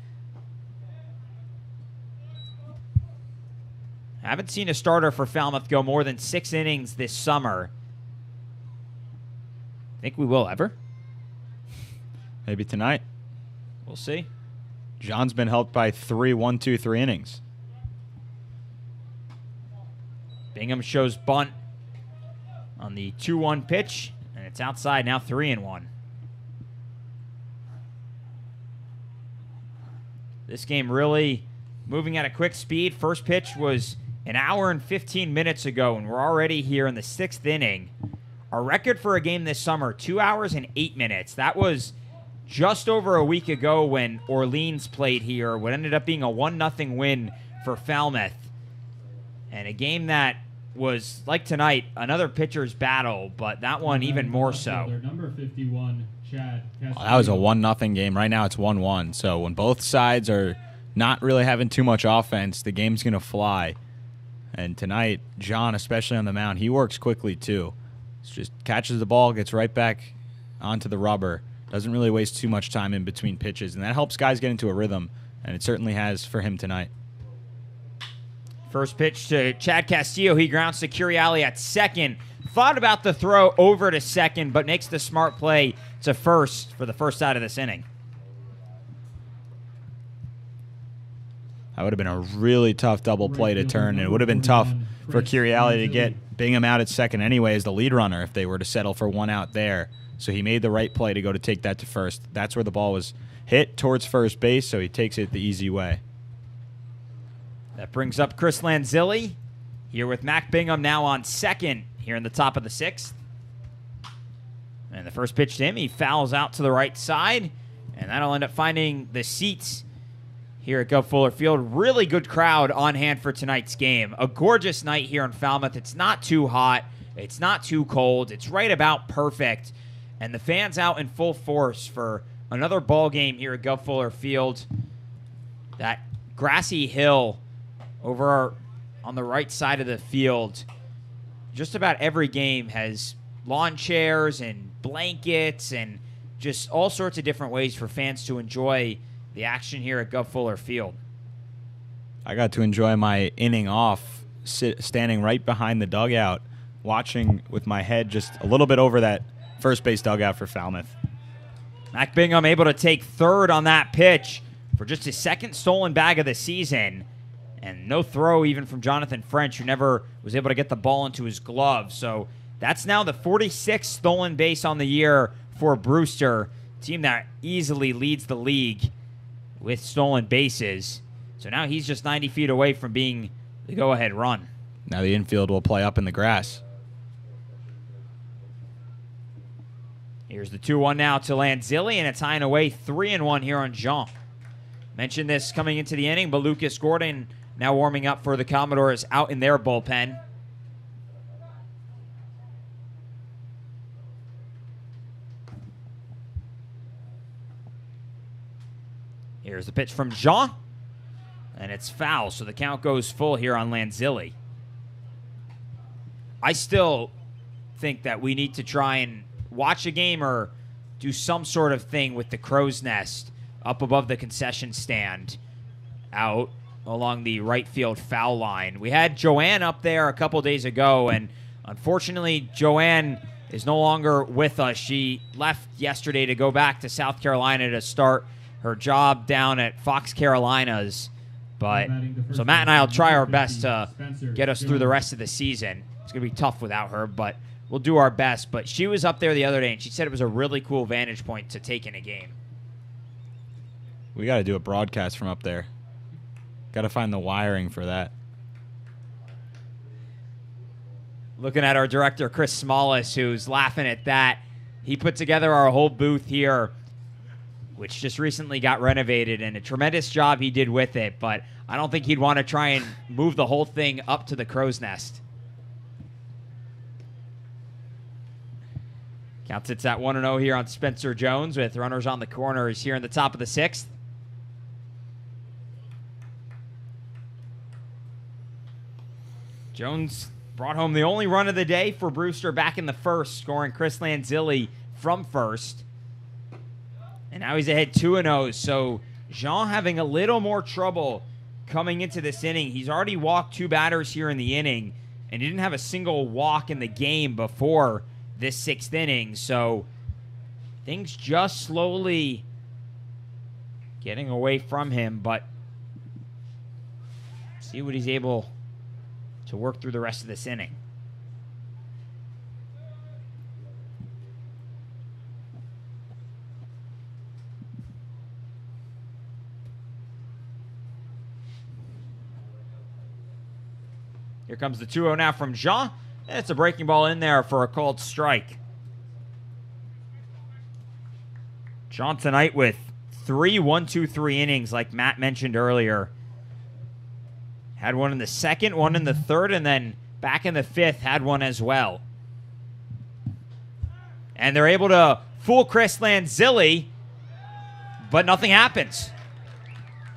Haven't seen a starter for Falmouth go more than 6 innings this summer. Think we will ever? Maybe tonight. We'll see. John's been helped by 3 1-2-3 innings. Bingham shows bunt on the 2-1 pitch, and it's outside now, 3-1. This game really moving at a quick speed. First pitch was an hour and 15 minutes ago, and we're already here in the 6th inning. Our record for a game this summer, 2 hours and 8 minutes. That was just over a week ago when Orleans played here, what ended up being a 1-0 win for Falmouth. And a game that was, like tonight, another pitcher's battle, but that one even more so. Number 51, Chad. That was a 1-0 game. Right now it's 1-1. So when both sides are not really having too much offense, the game's going to fly. And tonight, John, especially on the mound, he works quickly too. Just catches the ball, gets right back onto the rubber. Doesn't really waste too much time in between pitches, and that helps guys get into a rhythm, and it certainly has for him tonight. First pitch to Chad Castillo. He grounds to Curiali at second. Thought about the throw over to second, but makes the smart play to first for the first out of this inning. That would have been a really tough double play to turn, and it would have been tough for Curiali to get Bingham out at second anyway as the lead runner if they were to settle for 1 out there. So he made the right play to go to take that to first. That's where the ball was hit towards first base, so he takes it the easy way. That brings up Chris Lanzilli here with Mac Bingham now on second here in the top of the 6th. And the first pitch to him, he fouls out to the right side, and that'll end up finding the seats here at Gov Fuller Field. Really good crowd on hand for tonight's game. A gorgeous night here in Falmouth. It's not too hot. It's not too cold. It's right about perfect. And the fans out in full force for another ball game here at Gov Fuller Field. That grassy hill over on the right side of the field, just about every game has lawn chairs and blankets and just all sorts of different ways for fans to enjoy the action here at Gov Fuller Field. I got to enjoy my inning off, standing right behind the dugout, watching with my head just a little bit over that first base dugout for Falmouth. Mac Bingham able to take third on that pitch for just his 2nd stolen bag of the season. And no throw even from Jonathan French, who never was able to get the ball into his glove. So that's now the 46th stolen base on the year for Brewster, team that easily leads the league with stolen bases. So now he's just 90 feet away from being the go-ahead run. Now the infield will play up in the grass. Here's the 2-1 now to Lanzilli, and it's tying away 3-1 here on Jean. Mentioned this coming into the inning, but Lucas Gordon now warming up for the Commodores out in their bullpen. Here's the pitch from Jean, and it's foul, so the count goes full here on Lanzilli. I still think that we need to try and watch a game or do some sort of thing with the crow's nest up above the concession stand out along the right field foul line. We had Joanne up there a couple days ago, and unfortunately, Joanne is no longer with us. She left yesterday to go back to South Carolina to start her job down at Fox Carolinas. But so Matt and I will try our best to get us through the rest of the season. It's going to be tough without her, but we'll do our best. But she was up there the other day, and she said it was a really cool vantage point to take in a game. We got to do a broadcast from up there. Got to find the wiring for that. Looking at our director, Chris Smallis, who's laughing at that. He put together our whole booth here, which just recently got renovated, and a tremendous job he did with it, but I don't think he'd want to try and move the whole thing up to the crow's nest. Count sits at 1-0 here on Spencer Jones with runners on the corners here in the top of the 6th. Jones brought home the only run of the day for Brewster back in the first, scoring Chris Lanzilli from first. And now he's ahead 2-0, so Jean having a little more trouble coming into this inning. He's already walked 2 batters here in the inning, and he didn't have a single walk in the game before this 6th inning, so things just slowly getting away from him, but see what he's able to work through the rest of this inning. Here comes the 2-0 now from Jean. And it's a breaking ball in there for a called strike. Jean tonight with 3 1-2-3 innings, like Matt mentioned earlier. Had one in the 2nd, one in the 3rd, and then back in the 5th, had one as well. And they're able to fool Chris Lanzilli, but nothing happens.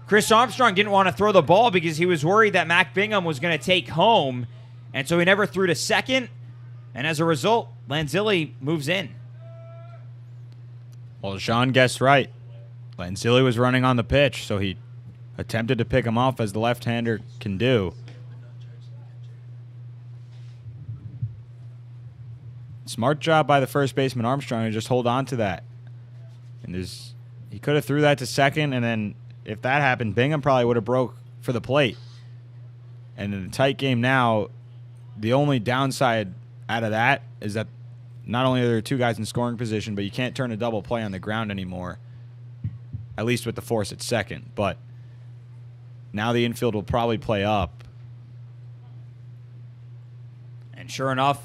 Chris Armstrong didn't want to throw the ball because he was worried that Mac Bingham was going to take home, and so he never threw to 2nd, and as a result, Lanzilli moves in. Well, Jean guessed right. Lanzilli was running on the pitch, so he attempted to pick him off as the left-hander can do. Smart job by the first baseman Armstrong to just hold on to that. And he could have threw that to 2nd, and then if that happened, Bingham probably would have broke for the plate. And in a tight game now, the only downside out of that is that not only are there 2 guys in scoring position, but you can't turn a double play on the ground anymore, at least with the force at 2nd. But now the infield will probably play up. And sure enough,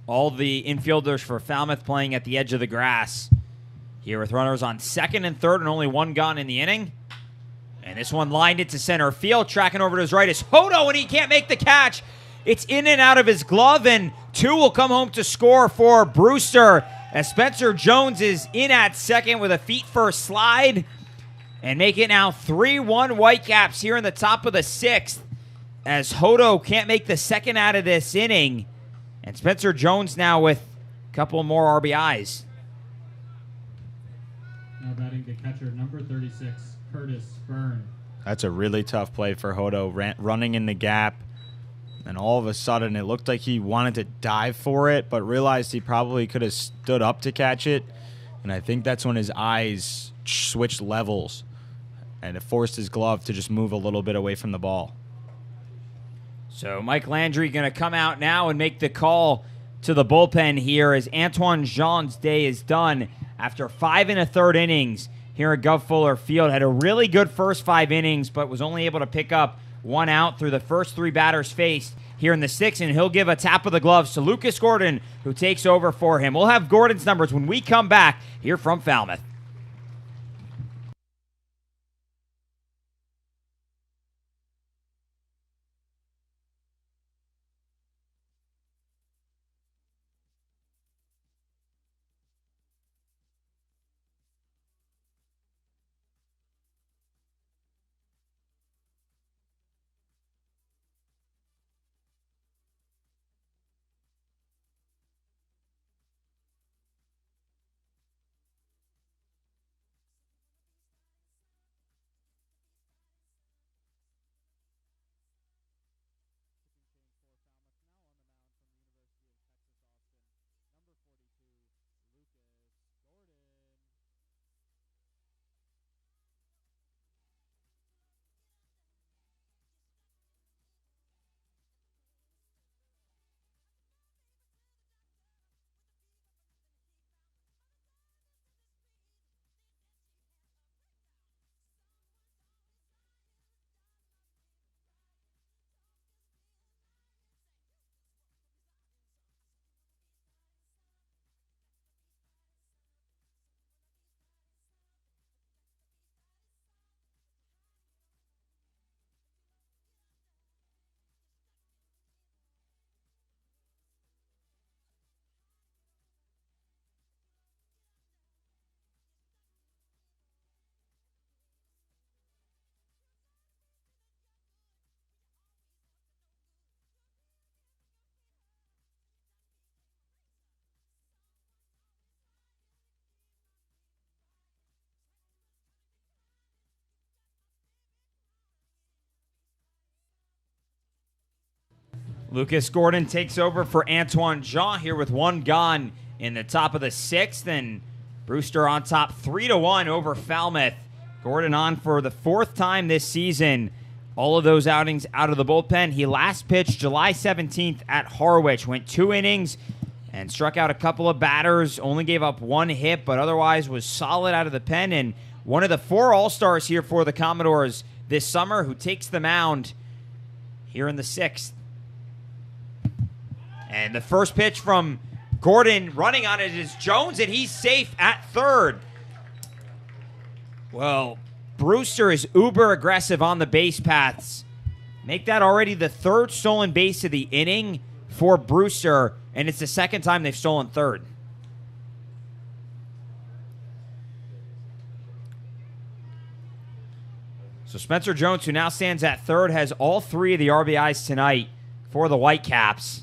all the infielders for Falmouth playing at the edge of the grass here with runners on 2nd and 3rd and only 1 gone in the inning. And this one lined it to center field. Tracking over to his right is Hodo, and he can't make the catch. It's in and out of his glove, and 2 will come home to score for Brewster as Spencer Jones is in at 2nd with a feet-first slide. And make it now 3-1 Whitecaps here in the top of the 6th as Hodo can't make the 2nd out of this inning. And Spencer Jones now with a couple more RBIs. Now batting the catcher, number 36, Curtis Byrne. That's a really tough play for Hodo, running in the gap. And all of a sudden, it looked like he wanted to dive for it, but realized he probably could have stood up to catch it. And I think that's when his eyes switched levels, and it forced his glove to just move a little bit away from the ball. So Mike Landry going to come out now and make the call to the bullpen here as Antoine Jean's day is done after 5 1/3 innings here at Gov Fuller Field. Had a really good first 5 innings, but was only able to pick up 1 out through the first 3 batters faced here in the 6th, and he'll give a tap of the gloves to Lucas Gordon, who takes over for him. We'll have Gordon's numbers when we come back here from Falmouth. Lucas Gordon takes over for Antoine Jean here with one gone in the top of the sixth, and Brewster on top 3-1 over Falmouth. Gordon on for the fourth time this season. All of those outings out of the bullpen. He last pitched July 17th at Harwich, went 2 innings and struck out a couple of batters, only gave up 1 hit, but otherwise was solid out of the pen, and one of the 4 All-Stars here for the Commodores this summer, who takes the mound here in the 6th. And the first pitch from Gordon running on it is Jones, and he's safe at third. Well, Brewster is uber aggressive on the base paths. Make that already the 3rd stolen base of the inning for Brewster, and it's the 2nd time they've stolen third. So Spencer Jones, who now stands at third, has all 3 of the RBIs tonight for the Whitecaps.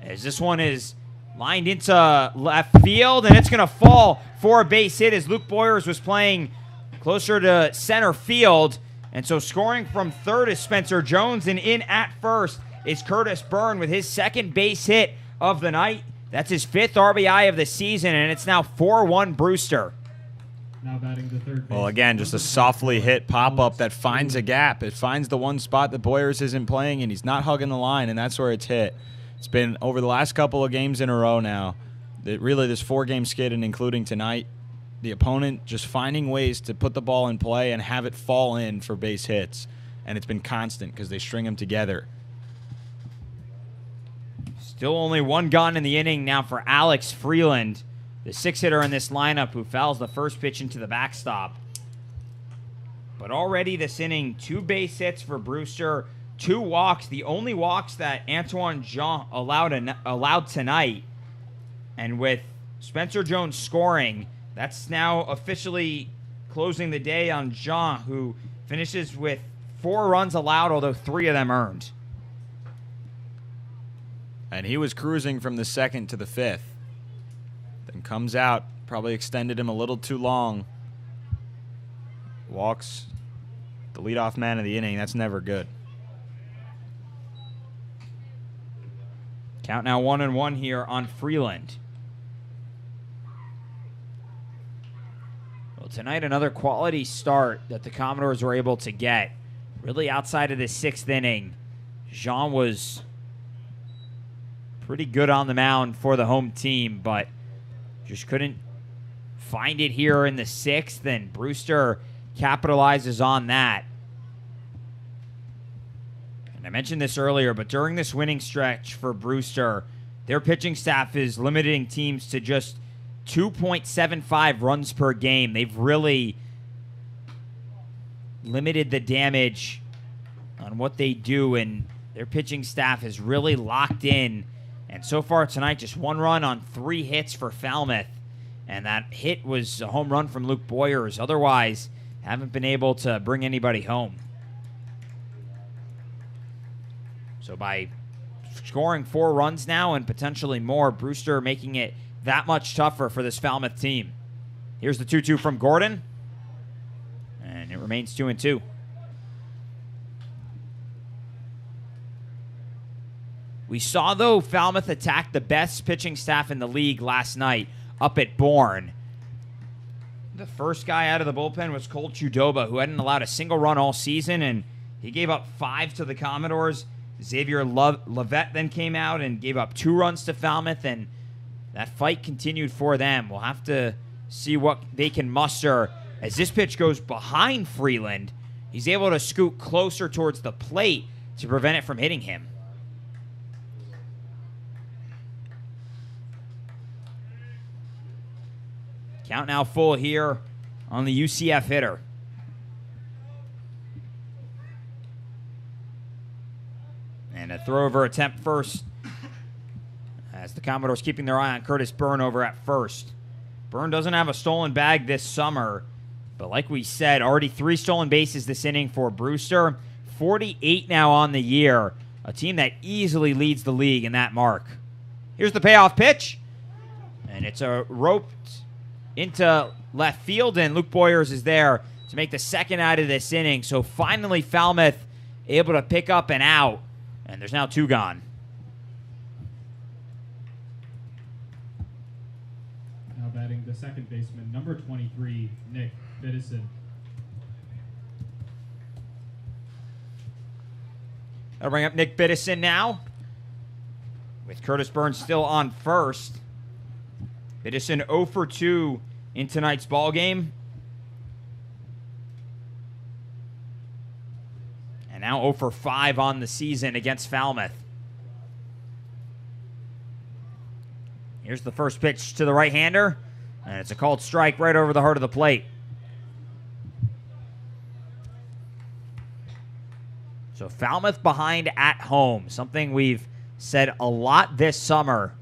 As this one is lined into left field, and it's going to fall for a base hit as Luke Boyers was playing closer to center field. And so scoring from third is Spencer Jones, and in at first is Curtis Byrne with his 2nd base hit of the night. That's his 5th RBI of the season, and it's now 4-1 Brewster. Now batting the third base. Well, again, just a softly hit pop-up that finds a gap. It finds the one spot that Boyers isn't playing, and he's not hugging the line, and that's where it's hit. It's been over the last couple of games in a row now. Really, this 4-game skid, and including tonight, the opponent just finding ways to put the ball in play and have it fall in for base hits. And it's been constant because they string them together. Still only 1 gone in the inning now for Alex Freeland, the 6-hitter in this lineup, who fouls the first pitch into the backstop. But already this inning, 2 base hits for Brewster, 2 walks, the only walks that Antoine Jean allowed tonight. And with Spencer Jones scoring, that's now officially closing the day on Jean, who finishes with 4 runs allowed, although 3 of them earned. And he was cruising from the 2nd to the 5th. Then comes out, probably extended him a little too long. Walks the leadoff man of the inning. That's never good. Count now 1-1 here on Freeland. Well, tonight another quality start that the Commodores were able to get. Really outside of the 6th inning, Jean was pretty good on the mound for the home team, but just couldn't find it here in the 6th, and Brewster capitalizes on that. And I mentioned this earlier, but during this winning stretch for Brewster, their pitching staff is limiting teams to just 2.75 runs per game. They've really limited the damage on what they do, and their pitching staff is really locked in. And so far tonight, just 1 run on 3 hits for Falmouth. And that hit was a home run from Luke Boyers. Otherwise, haven't been able to bring anybody home. So by scoring 4 runs now and potentially more, Brewster making it that much tougher for this Falmouth team. Here's the 2-2 from Gordon. And it remains 2-2. We saw, though, Falmouth attack the best pitching staff in the league last night up at Bourne. The first guy out of the bullpen was Cole Chudoba, who hadn't allowed a single run all season, and he gave up 5 to the Commodores. Xavier Levette then came out and gave up 2 runs to Falmouth, and that fight continued for them. We'll have to see what they can muster as this pitch goes behind Freeland. He's able to scoot closer towards the plate to prevent it from hitting him. Count now full here on the UCF hitter. And a throw-over attempt first, as the Commodores keeping their eye on Curtis Byrne over at first. Byrne doesn't have a stolen bag this summer, but like we said, already 3 stolen bases this inning for Brewster. 48 now on the year, a team that easily leads the league in that mark. Here's the payoff pitch, and it's a roped into left field, and Luke Boyers is there to make the 2nd out of this inning. So finally Falmouth able to pick up an out, and there's now 2 gone. the second baseman, number 23, Nick Biddison. I'll bring up Nick Biddison now, with Curtis Burns still on first. Biddison 0 for 2 in tonight's ball game. And now 0 for 5 on the season against Falmouth. Here's the first pitch to the right-hander, and it's a called strike right over the heart of the plate. So Falmouth behind at home, something we've said a lot this summer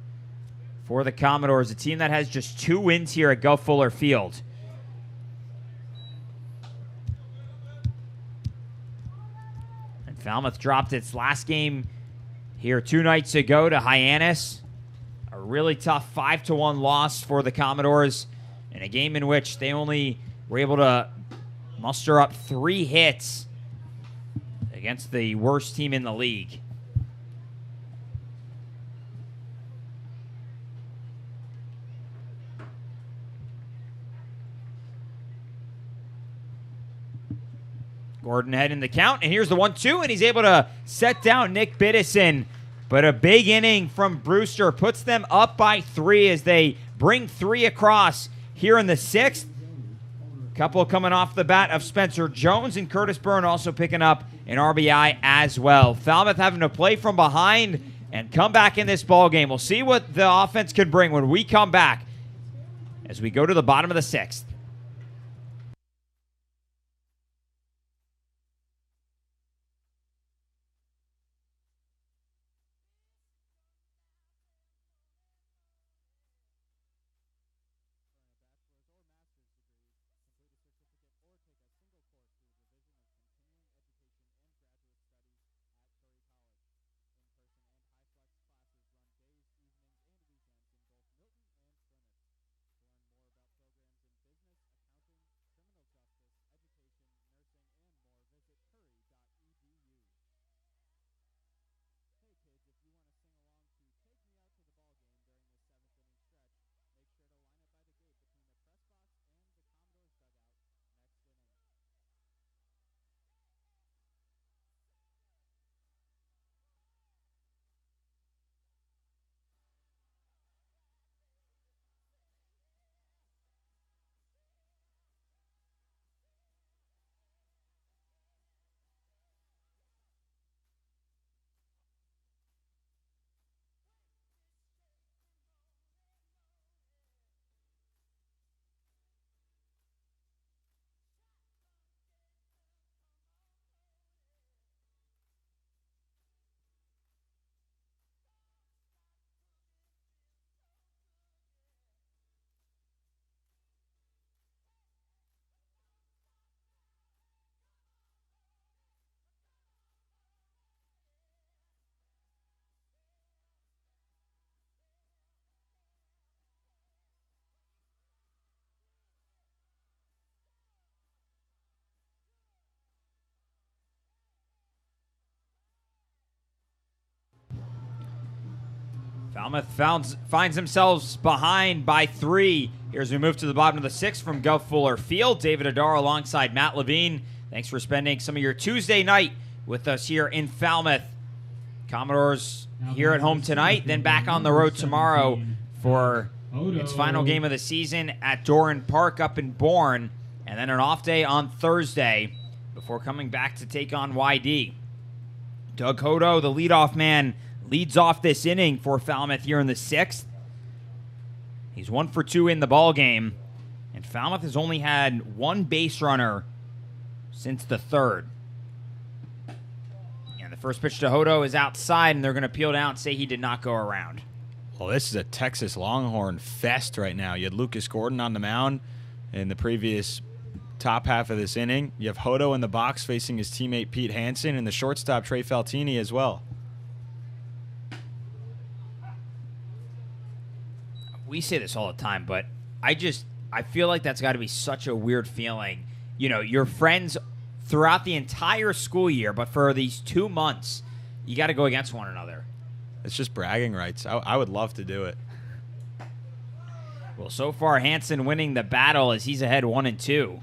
for the Commodores, a team that has just 2 wins here at Gulf Fuller Field. And Falmouth dropped its last game here 2 nights ago to Hyannis. A really tough 5-1 loss for the Commodores in a game in which they only were able to muster up 3 hits against the worst team in the league. Gordon head in the count, and here's the 1-2, and he's able to set down Nick Biddison. But a big inning from Brewster puts them up by 3 as they bring 3 across here in the 6th. Couple coming off the bat of Spencer Jones, and Curtis Byrne also picking up an RBI as well. Falmouth having to play from behind and come back in this ball game. We'll see what the offense can bring when we come back as we go to the bottom of the 6th. Falmouth finds themselves behind by 3. Here as we move to the bottom of the 6th from Gulf Fuller Field. David Adar alongside Matt Levine. Thanks for spending some of your Tuesday night with us here in Falmouth. Commodores here at home tonight, then back on the road tomorrow for its final game of the season at Doran Park up in Bourne, and then an off day on Thursday before coming back to take on YD. Doug Hodo, the leadoff man, leads off this inning for Falmouth here in the 6th. He's 1 for 2 in the ball game, and Falmouth has only had 1 base runner since the 3rd. And the first pitch to Hodo is outside, and they're going to peel down and say he did not go around. Well, this is a Texas Longhorn fest right now. You had Lucas Gordon on the mound in the previous top half of this inning. You have Hodo in the box facing his teammate Pete Hansen, and the shortstop Trey Faltini as well. We say this all the time, but I feel like that's got to be such a weird feeling. You know, your friends throughout the entire school year, but for these 2 months, you got to go against one another. It's just bragging rights. I would love to do it. Well, so far, Hansen winning the battle as he's ahead 1-2.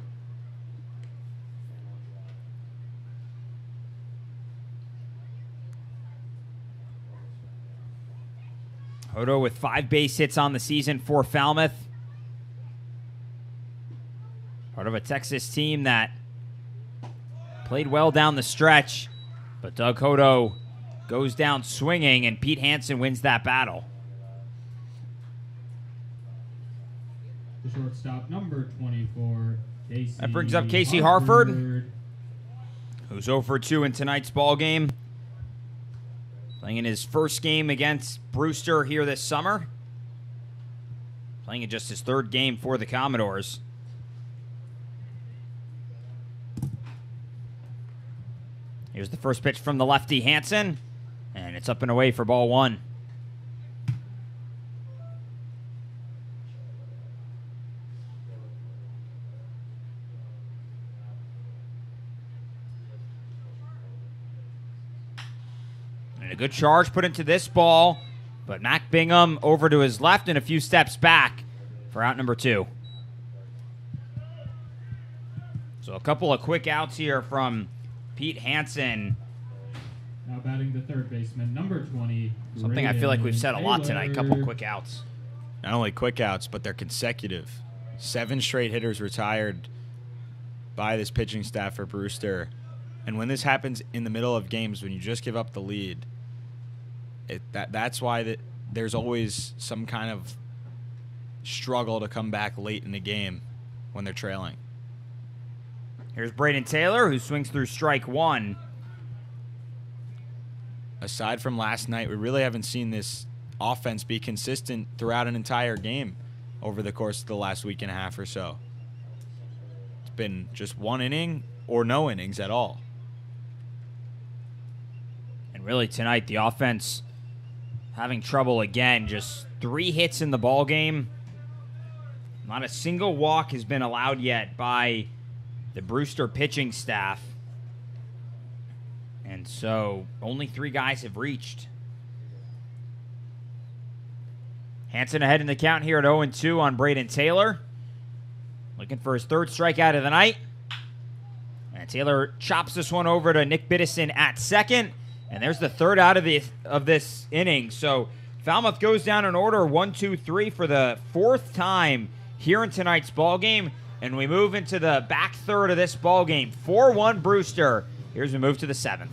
Hodo with 5 base hits on the season for Falmouth. Part of a Texas team that played well down the stretch, but Doug Hodo goes down swinging, and Pete Hansen wins that battle. The shortstop, number 24, Casey. That brings up Casey Harford, who's 0-2 in tonight's ball game. Playing in his first game against Brewster here this summer. Playing in just his 3rd game for the Commodores. Here's the first pitch from the lefty Hansen, and it's up and away for ball 1. And a good charge put into this ball, but Mac Bingham over to his left and a few steps back for out number 2. So a couple of quick outs here from Pete Hansen. Now batting the third baseman, number 20. Something I feel like we've said a lot tonight. A couple quick outs. Not only quick outs, but they're consecutive. 7 straight hitters retired by this pitching staff for Brewster. And when this happens in the middle of games, when you just give up the lead, that's why there's always some kind of struggle to come back late in the game when they're trailing. Here's Braden Taylor, who swings through strike 1. Aside from last night, we really haven't seen this offense be consistent throughout an entire game over the course of the last week and a half or so. It's been just 1 inning or no innings at all. And really tonight, the offense having trouble again. Just 3 hits in the ball game. Not a single walk has been allowed yet by the Brewster pitching staff. And so only 3 guys have reached. Hansen ahead in the count here at 0-2 on Braden Taylor. Looking for his 3rd strikeout of the night. And Taylor chops this one over to Nick Biddison at second. And there's the 3rd out of this inning. So Falmouth goes down in order 1-2-3 for the 4th time here in tonight's ball game. And we move into the back third of this ball game. 4-1 Brewster. Here's we move to the 7th.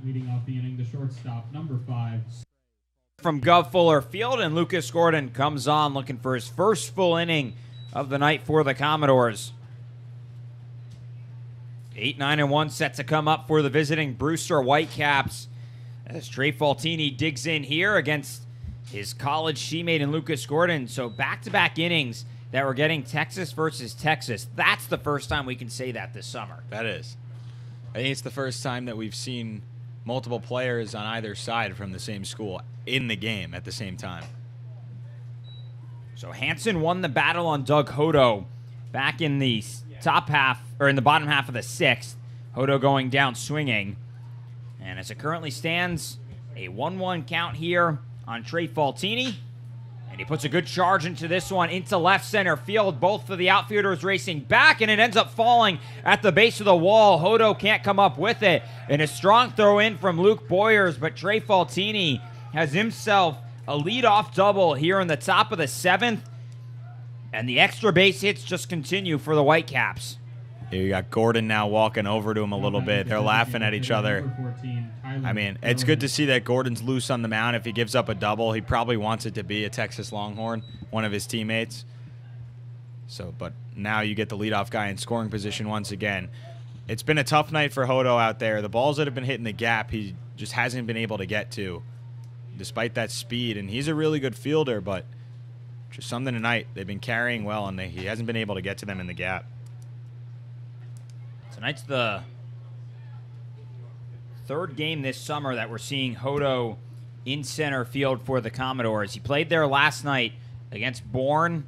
Leading off the inning, the shortstop, number 5. From Gov Fuller Field, and Lucas Gordon comes on looking for his first full inning of the night for the Commodores. 8-9-1 set to come up for the visiting Brewster Whitecaps as Trey Faltini digs in here against his college teammate in Lucas Gordon. So back-to-back innings that we're getting Texas versus Texas. That's the first time we can say that this summer. That is. I think it's the first time that we've seen multiple players on either side from the same school in the game at the same time. So Hansen won the battle on Doug Hodo back in the top half, or in the bottom half of the 6th. Hodo going down swinging. And as it currently stands, a 1-1 count here on Trey Faltini. And he puts a good charge into this one, into left center field. Both of the outfielders racing back, and it ends up falling at the base of the wall. Hodo can't come up with it. And a strong throw in from Luke Boyers, but Trey Faltini has himself a leadoff double here in the top of the 7th. And the extra base hits just continue for the Whitecaps. Here you got Gordon now walking over to him a little bit. They're laughing at each other. I mean, it's good to see that Gordon's loose on the mound. If he gives up a double, he probably wants it to be a Texas Longhorn, one of his teammates. So, but now you get the leadoff guy in scoring position once again. It's been a tough night for Hodo out there. The balls that have been hitting the gap, he just hasn't been able to get to, despite that speed. And he's a really good fielder, but just something tonight. They've been carrying well, and he hasn't been able to get to them in the gap. Tonight's the 3rd game this summer that we're seeing Hodo in center field for the Commodores. He played there last night against Bourne,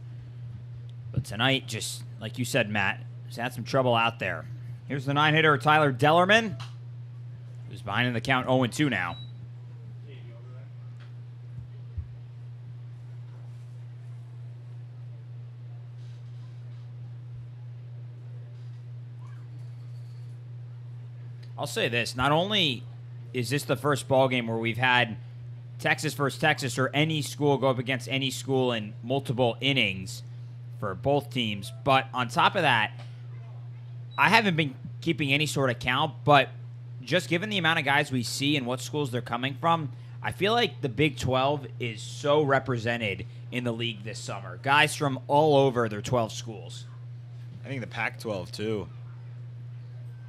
but tonight, just like you said, Matt, he's had some trouble out there. Here's the 9-hitter, Tyler Dellerman, who's behind in the count 0-2 now. I'll say this, not only is this the first ball game where we've had Texas versus Texas or any school go up against any school in multiple innings for both teams, but on top of that, I haven't been keeping any sort of count, but just given the amount of guys we see and what schools they're coming from, I feel like the Big 12 is so represented in the league this summer. Guys from all over their 12 schools. I think the Pac-12 too.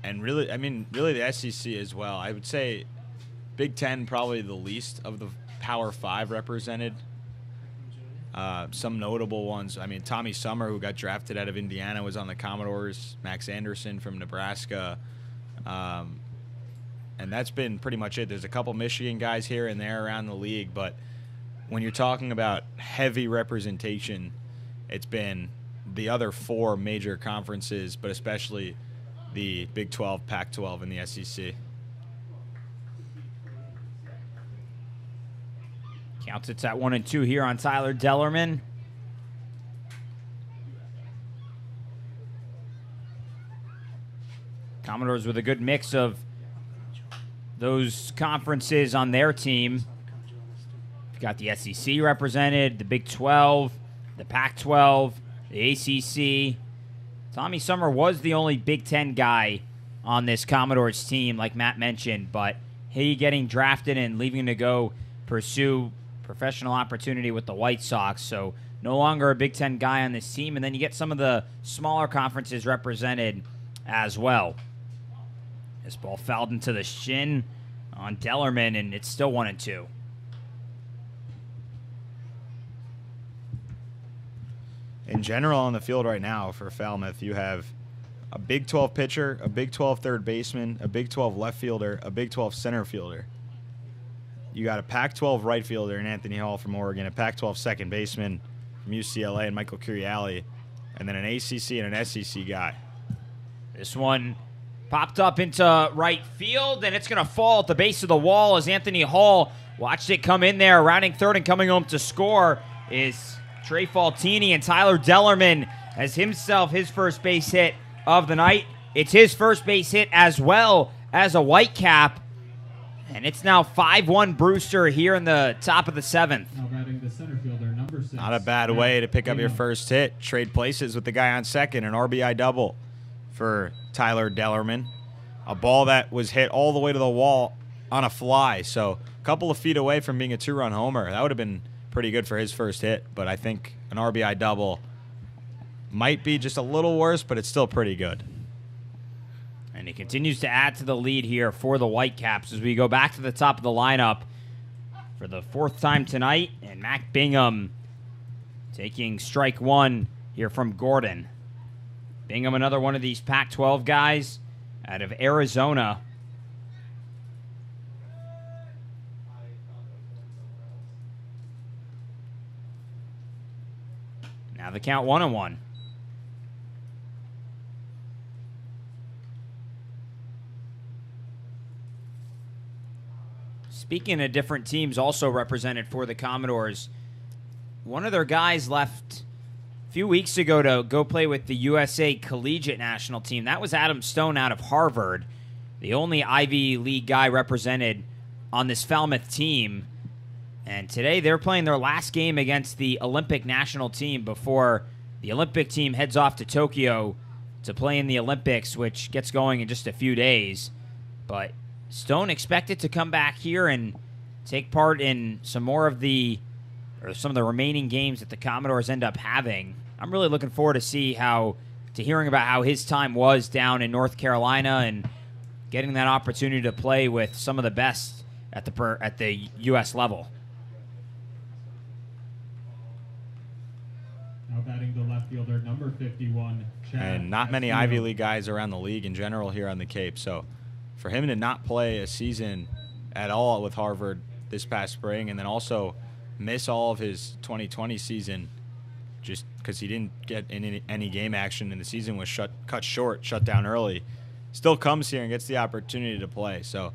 And really, I mean, really the SEC as well. I would say Big Ten probably the least of the Power 5 represented. Some notable ones. I mean, Tommy Summer, who got drafted out of Indiana, was on the Commodores. Max Anderson from Nebraska. And that's been pretty much it. There's a couple Michigan guys here and there around the league, but when you're talking about heavy representation, it's been the other 4 major conferences, but especially the Big 12, Pac-12, and the SEC. Counts it's at 1-2 here on Tyler Dellerman. Commodores with a good mix of those conferences on their team. You've got the SEC represented, the Big 12, the Pac-12, the ACC. Tommy Summer was the only Big Ten guy on this Commodores team, like Matt mentioned, but he getting drafted and leaving to go pursue professional opportunity with the White Sox, so no longer a Big Ten guy on this team, and then you get some of the smaller conferences represented as well. This ball fouled into the shin on Dellerman, and it's still 1-2. In general, on the field right now for Falmouth, you have a Big 12 pitcher, a Big 12 third baseman, a Big 12 left fielder, a Big 12 center fielder. You got a Pac-12 right fielder in Anthony Hall from Oregon, a Pac-12 second baseman from UCLA and Michael Curiali, and then an ACC and an SEC guy. This one popped up into right field, and it's going to fall at the base of the wall as Anthony Hall watched it come in there. Rounding third and coming home to score is Trey Faltini, and Tyler Dellerman has himself his first base hit of the night. It's his first base hit as well as a Whitecap, and it's now 5-1 Brewster here in the top of the 7th. Now batting the center fielder, number 6. Not a bad way to pick up your first hit. Trade places with the guy on second, an RBI double for Tyler Dellerman. A ball that was hit all the way to the wall on a fly, so a couple of feet away from being a 2-run homer. That would have been pretty good for his first hit, but I think an RBI double might be just a little worse, but it's still pretty good. And he continues to add to the lead here for the Whitecaps as we go back to the top of the lineup for the 4th time tonight. And Mac Bingham taking strike 1 here from Gordon. Bingham, another one of these Pac-12 guys out of Arizona. Now the count 1-1. Speaking of different teams also represented for the Commodores, one of their guys left a few weeks ago to go play with the USA Collegiate National Team. That was Adam Stone out of Harvard, the only Ivy League guy represented on this Falmouth team. And today they're playing their last game against the Olympic national team before the Olympic team heads off to Tokyo to play in the Olympics, which gets going in just a few days. But Stone expected to come back here and take part in some of the remaining games that the Commodores end up having. I'm really looking forward to hearing about how his time was down in North Carolina and getting that opportunity to play with some of the best at the U.S. level. Now batting the left fielder, number 51, Chad And not many Castillo. Ivy League guys around the league in general here on the Cape. So for him to not play a season at all with Harvard this past spring and then also miss all of his 2020 season just because he didn't get any game action and the season was shut down early, still comes here and gets the opportunity to play. So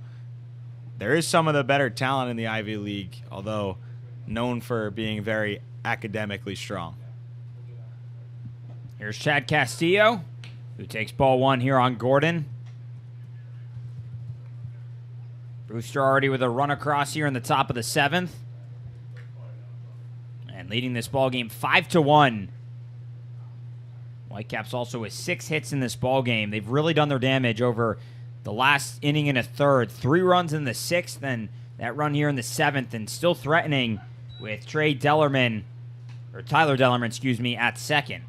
there is some of the better talent in the Ivy League, although known for being very academically strong. Here's Chad Castillo, who takes ball one here on Gordon. Brewster already with a run across here in the top of the 7th. And leading this ball game 5-1. Whitecaps also with 6 hits in this ball game. They've really done their damage over the last inning and a third. 3 runs in the 6th, and that run here in the 7th, and still threatening with Tyler Dellerman, at second.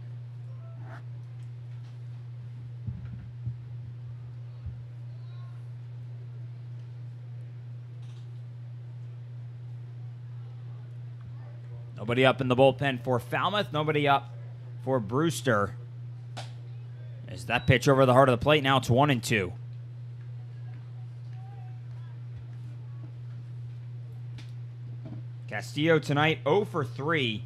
Nobody up in the bullpen for Falmouth. Nobody up for Brewster. As that pitch over the heart of the plate, now it's 1-2. Castillo tonight 0 for 3.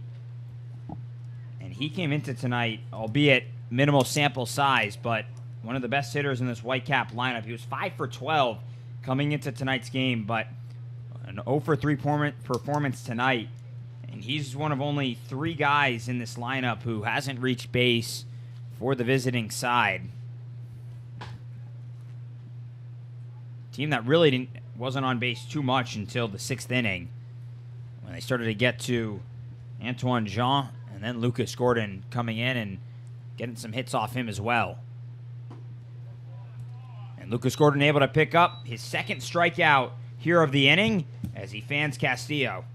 And he came into tonight, albeit minimal sample size, but one of the best hitters in this Whitecap lineup. He was 5 for 12 coming into tonight's game, but an 0 for 3 performance tonight. And he's one of only 3 guys in this lineup who hasn't reached base for the visiting side. Team that really wasn't on base too much until the 6th inning, when they started to get to Antoine Jean and then Lucas Gordon coming in and getting some hits off him as well. And Lucas Gordon able to pick up his 2nd strikeout here of the inning as he fans Castillo.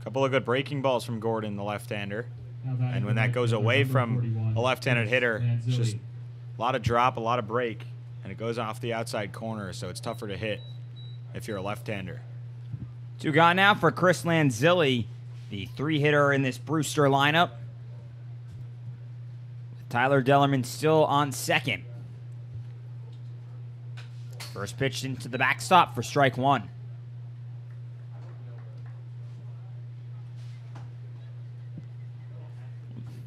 Couple of good breaking balls from Gordon, the left-hander. And when that goes away from a left-handed hitter, it's just a lot of drop, a lot of break, and it goes off the outside corner, so it's tougher to hit if you're a left-hander. 2 gone now for Chris Lanzilli, the 3-hitter in this Brewster lineup. Tyler Dellerman still on second. First pitch into the backstop for strike 1.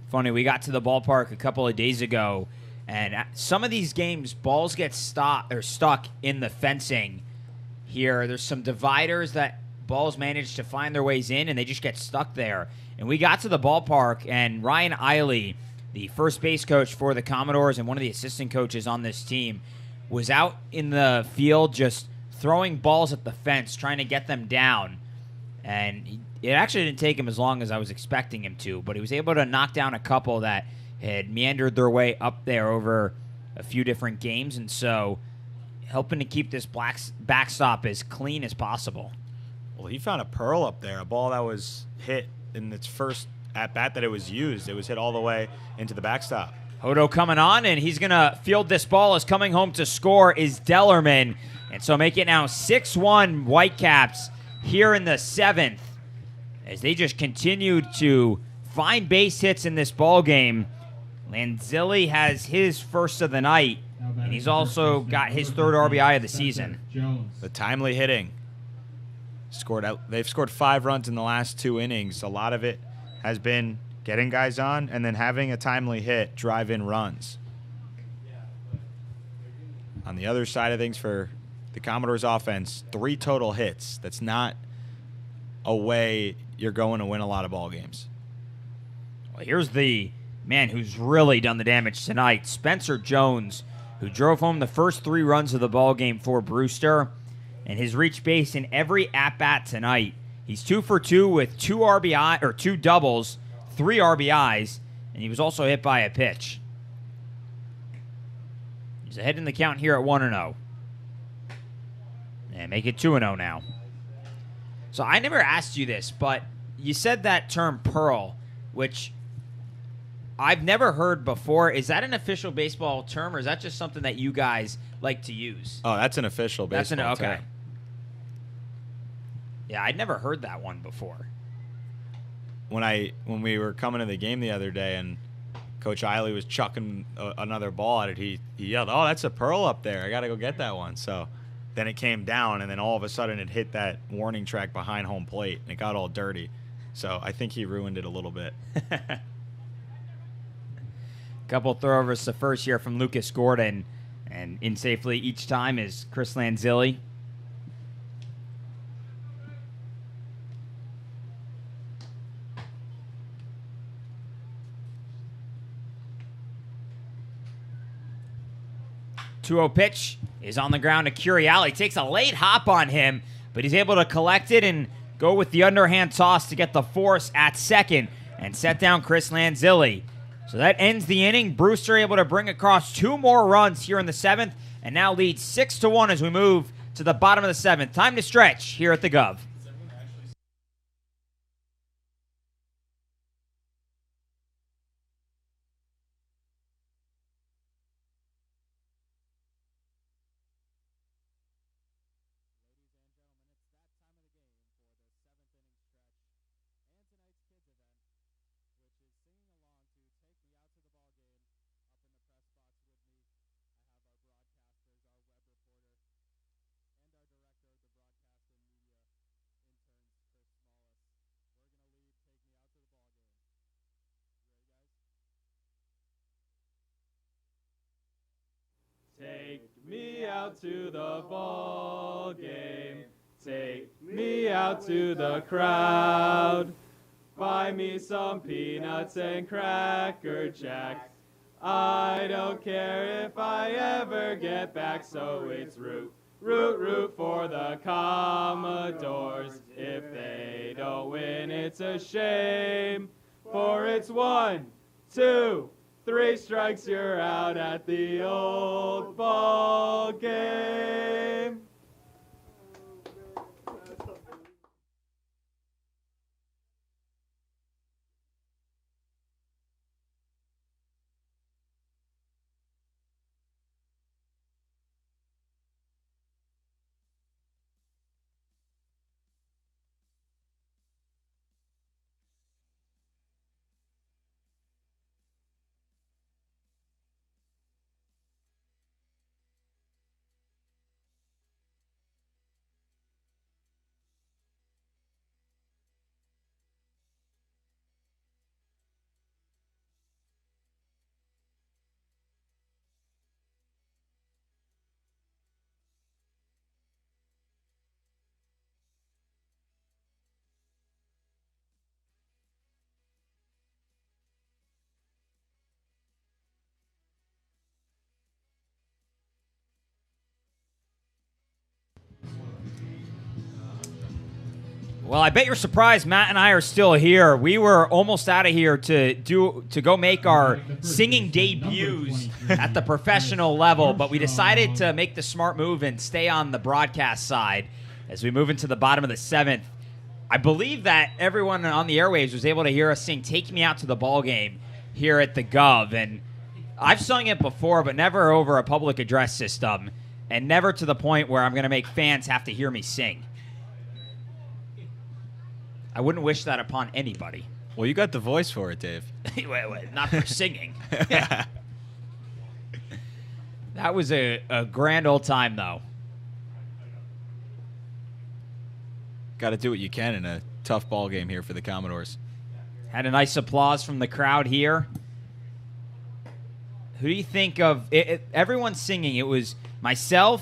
Funny, we got to the ballpark a couple of days ago, and some of these games, balls get stuck in the fencing here. There's some dividers that balls manage to find their ways in, and they just get stuck there. And we got to the ballpark, and Ryan Eiley, the first base coach for the Commodores and one of the assistant coaches on this team, was out in the field just throwing balls at the fence, trying to get them down. And it actually didn't take him as long as I was expecting him to, but he was able to knock down a couple that had meandered their way up there over a few different games, and so helping to keep this backstop as clean as possible. Well, he found a pearl up there, a ball that was hit in its first at-bat that it was used. It was hit all the way into the backstop. Hodo coming on, and he's going to field this ball. As coming home to score is Dellerman, and so make it now 6-1 Whitecaps here in the 7th, as they just continued to find base hits in this ball game. Lanzilli has his first of the night, and he's also got his 3rd RBI of the season. The timely hitting. They've scored 5 runs in the last 2 innings. A lot of it has been getting guys on and then having a timely hit drive in runs. On the other side of things for the Commodores offense 3 total hits. That's not a way you're going to win a lot of ball games. Well, here's the man who's really done the damage tonight, Spencer Jones, who drove home the first 3 runs of the ball game for Brewster, and his reached base in every at-bat tonight. He's 2 for 2 with 2 RBI or 2 doubles, 3 RBIs, and he was also hit by a pitch. He's ahead in the count here at 1-0. And make it 2-0 now. So I never asked you this, but you said that term pearl, which I've never heard before. Is that an official baseball term, or is that just something that you guys like to use? Oh, that's an official baseball term. Okay. Yeah, I'd never heard that one before. When we were coming to the game the other day and Coach Eiley was chucking another ball at it, he yelled, "Oh, that's a pearl up there. I got to go get that one." So then it came down, and then all of a sudden it hit that warning track behind home plate, and it got all dirty. So I think he ruined it a little bit. Couple throwovers to first here from Lucas Gordon, and in safely each time is Chris Lanzilli. Pitch is on the ground to Curiali. Takes a late hop on him, but he's able to collect it and go with the underhand toss to get the force at second and set down Chris Lanzilli. So that ends the inning. Brewster able to bring across 2 more runs here in the 7th and now leads 6-1 as we move to the bottom of the 7th. Time to stretch here at the Gov. Take me out to the ball game. Take me out to the crowd. Buy me some peanuts and Cracker Jacks. I don't care if I ever get back, so it's root, root, root for the Commodores. If they don't win, it's a shame, for it's 1, 2, 3 strikes, you're out at the old ball game. Well, I bet you're surprised Matt and I are still here. We were almost out of here to go make our singing debuts at the professional level, but we decided to make the smart move and stay on the broadcast side as we move into the bottom of the 7th. I believe that everyone on the airwaves was able to hear us sing "Take Me Out to the Ball Game" here at the Gov, and I've sung it before, but never over a public address system, and never to the point where I'm going to make fans have to hear me sing. I wouldn't wish that upon anybody. Well, you got the voice for it, Dave. wait, not for singing. That was a grand old time, though. Got to do what you can in a tough ball game here for the Commodores. Had a nice applause from the crowd here. Who do you think of? Everyone's singing. It was myself,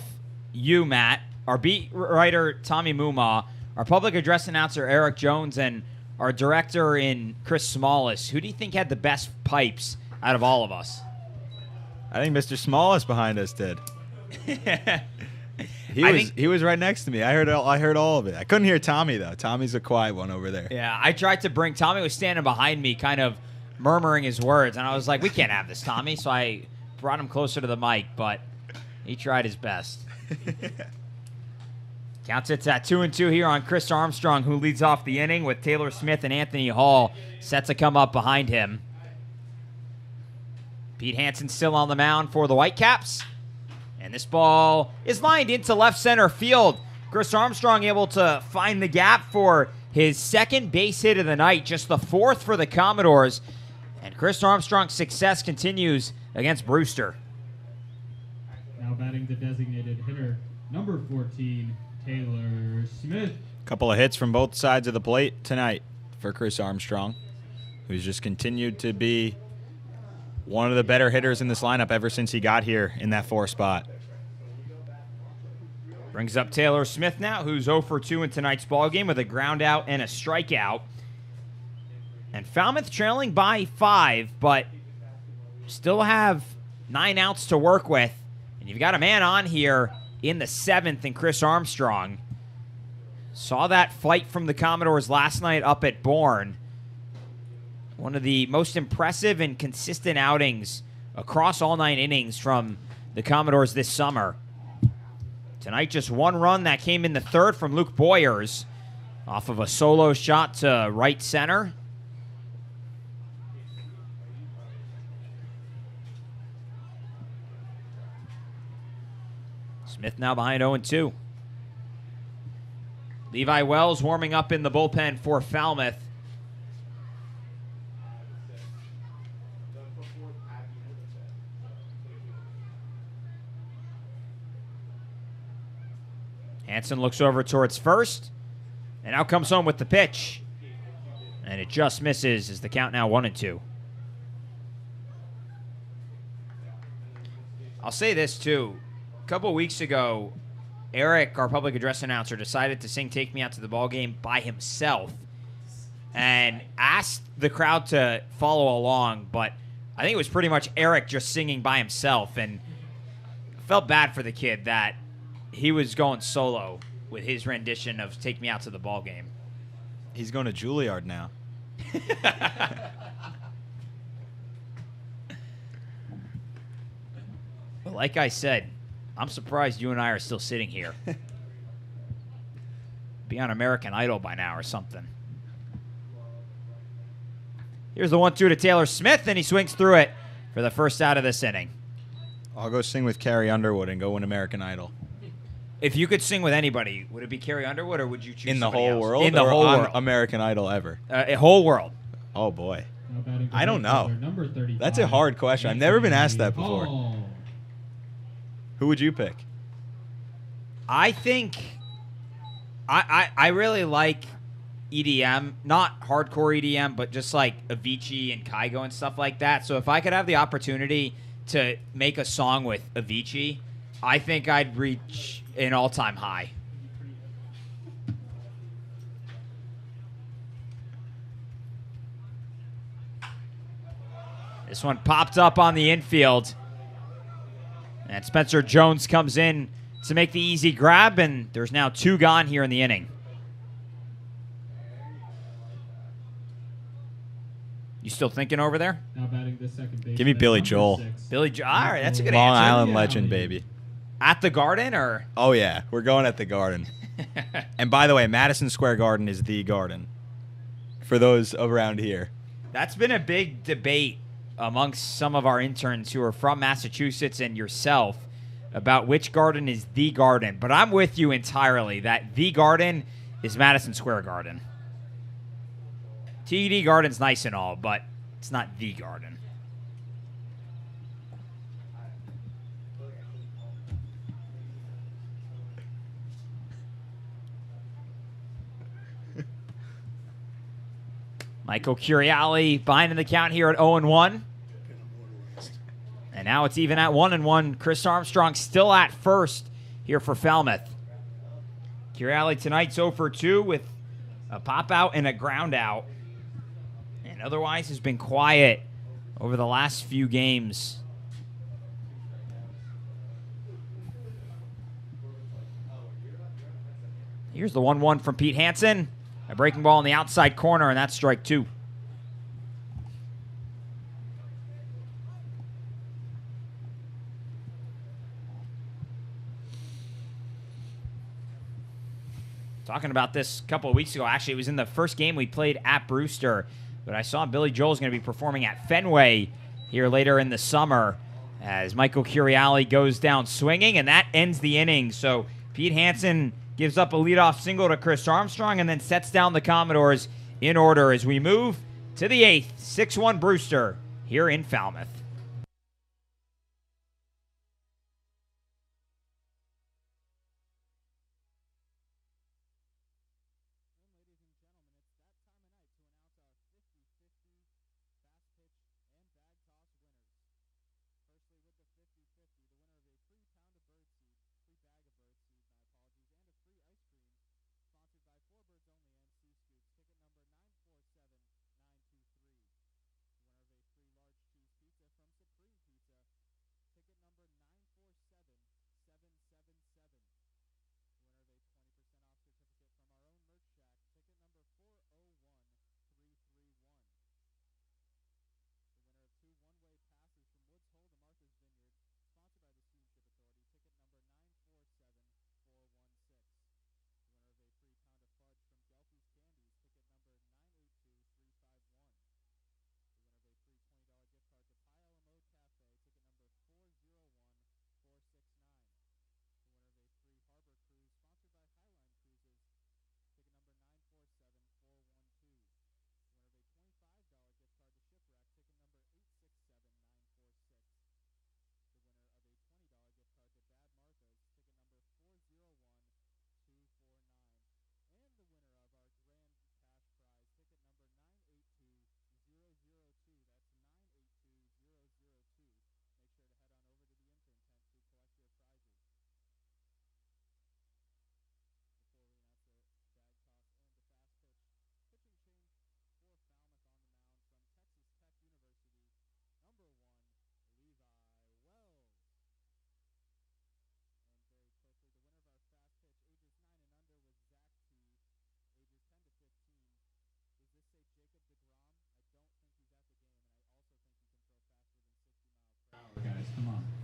you, Matt, our beat writer, Tommy Muma, our public address announcer, Eric Jones, and our director in Chris Smallis. Who do you think had the best pipes out of all of us? I think Mr. Smallis behind us did. He was right next to me. I heard all of it. I couldn't hear Tommy though. Tommy's a quiet one over there. Yeah, I tried to bring Tommy was standing behind me, kind of murmuring his words, and I was like, "We can't have this, Tommy." So I brought him closer to the mic, but he tried his best. Counts it at 2-2 here on Chris Armstrong, who leads off the inning with Taylor Smith and Anthony Hall set to come up behind him. Pete Hansen still on the mound for the Whitecaps. And this ball is lined into left center field. Chris Armstrong able to find the gap for his second base hit of the night, just the fourth for the Commodores. And Chris Armstrong's success continues against Brewster. Now batting the designated hitter, number 14, Taylor Smith. Couple of hits from both sides of the plate tonight for Chris Armstrong, who's just continued to be one of the better hitters in this lineup ever since he got here in that 4 spot. Brings up Taylor Smith now, who's 0 for 2 in tonight's ballgame with a ground out and a strikeout. And Falmouth trailing by 5, but still have 9 outs to work with. And you've got a man on here in the 7th in Chris Armstrong. Saw that fight from the Commodores last night up at Bourne. One of the most impressive and consistent outings across all 9 innings from the Commodores this summer. Tonight, just 1 run that came in the 3rd from Luke Boyers off of a solo shot to right center. Smith now behind 0-2. Levi Wells warming up in the bullpen for Falmouth. Hansen looks over towards first, and out comes home with the pitch. And it just misses as the count now 1-2. I'll say this, too. A couple weeks ago, Eric, our public address announcer, decided to sing Take Me Out to the Ballgame by himself and asked the crowd to follow along, but I think it was pretty much Eric just singing by himself, and I felt bad for the kid that he was going solo with his rendition of Take Me Out to the Ballgame. He's going to Juilliard now. Well, like I said, I'm surprised you and I are still sitting here. Be on American Idol by now or something. Here's the 1-2 to Taylor Smith, and he swings through it for the first out of this inning. I'll go sing with Carrie Underwood and go win American Idol. If you could sing with anybody, would it be Carrie Underwood, or would you choose In the somebody whole else? world? In the or whole on world. American Idol ever? A whole world. Oh, boy. Now batting I don't know. number 35, That's a hard question. I've never been asked that before. Hall. Who would you pick? I think I really like EDM, not hardcore EDM, but just like Avicii and Kygo and stuff like that. So if I could have the opportunity to make a song with Avicii, I think I'd reach an all-time high. This one popped up on the infield. And Spencer Jones comes in to make the easy grab, and there's now 2 gone here in the inning. You still thinking over there? Now batting the second base. Give me Billy Joel. Billy Joel. All right, that's a good Long answer. Island Yeah. legend, baby. At the Garden, or? Oh, yeah. We're going at the Garden. And by the way, Madison Square Garden is the Garden for those around here. That's been a big debate amongst some of our interns who are from Massachusetts and yourself about which garden is the Garden. But I'm with you entirely that the Garden is Madison Square Garden. TD Garden's nice and all, but it's not the Garden. Michael Curiali behind in the count here at 0-1. And now it's even at 1-1. Chris Armstrong still at first. here for Falmouth. Curiali tonight's 0 for 2 with a pop out and a ground out. And otherwise has been quiet over the last few games. Here's the 1-1 from Pete Hansen. A breaking ball in the outside corner, and that's strike 2. Talking about this a couple of weeks ago. Actually, it was in the first game we played at Brewster. But I saw Billy Joel's going to be performing at Fenway here later in the summer as Michael Curiali goes down swinging, and that ends the inning. So Pete Hansen gives up a leadoff single to Chris Armstrong and then sets down the Commodores in order as we move to the 8th. 6-1 Brewster here in Falmouth.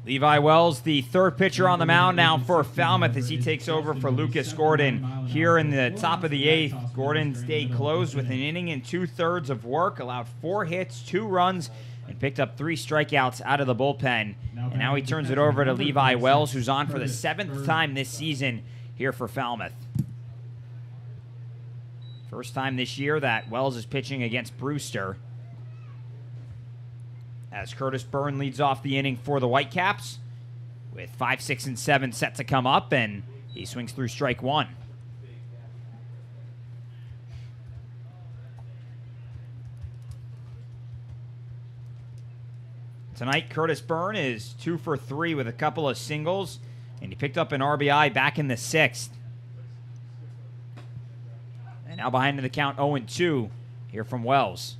Levi Wells, the third pitcher on the mound now for Falmouth as he takes over for Lucas Gordon here in the top of the 8th. Gordon stayed closed with an inning and 2/3 of work, allowed 4 hits, 2 runs, and picked up 3 strikeouts out of the bullpen. And now he turns it over to Levi Wells, who's on for the 7th time this season here for Falmouth. First time this year that Wells is pitching against Brewster. As Curtis Byrne leads off the inning for the Whitecaps with 5, 6, and 7 set to come up, and he swings through strike 1. Tonight, Curtis Byrne is 2 for 3 with a couple of singles, and he picked up an RBI back in the 6th. And now behind in the count 0-2 here from Wells.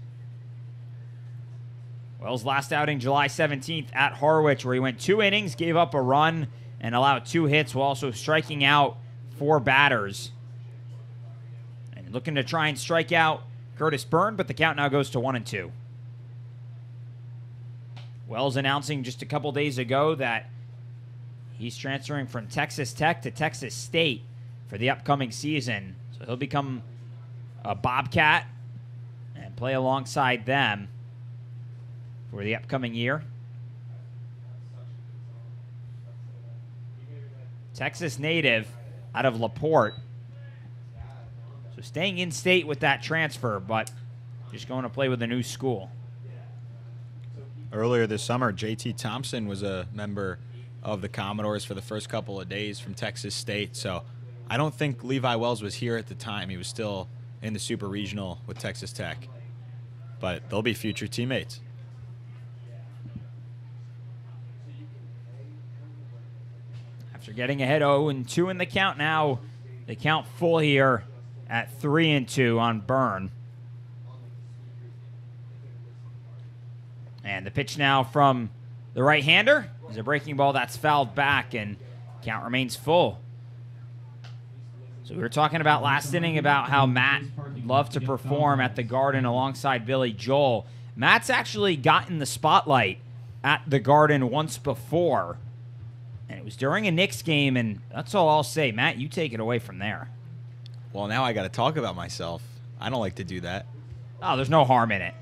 Wells' last outing July 17th at Harwich, where he went 2 innings, gave up a run, and allowed 2 hits while also striking out 4 batters. And looking to try and strike out Curtis Byrne, but the count now goes to 1-2. Wells announcing just a couple days ago that he's transferring from Texas Tech to Texas State for the upcoming season. So he'll become a Bobcat and play alongside them for the upcoming year. Texas native out of LaPorte. So staying in state with that transfer, but just going to play with a new school. Earlier this summer, J.T. Thompson was a member of the Commodores for the first couple of days from Texas State. So I don't think Levi Wells was here at the time. He was still in the Super Regional with Texas Tech. But they'll be future teammates. After getting ahead 0-2 in the count now. The count full here at 3-2 on Byrne. And the pitch now from the right-hander is a breaking ball that's fouled back, and count remains full. So we were talking about last inning about how Matt loved to perform at the Garden alongside Billy Joel. Matt's actually gotten the spotlight at the Garden once before, and it was during a Knicks game, and that's all I'll say. Matt, you take it away from there. Well, now I got to talk about myself. I don't like to do that. Oh, there's no harm in it.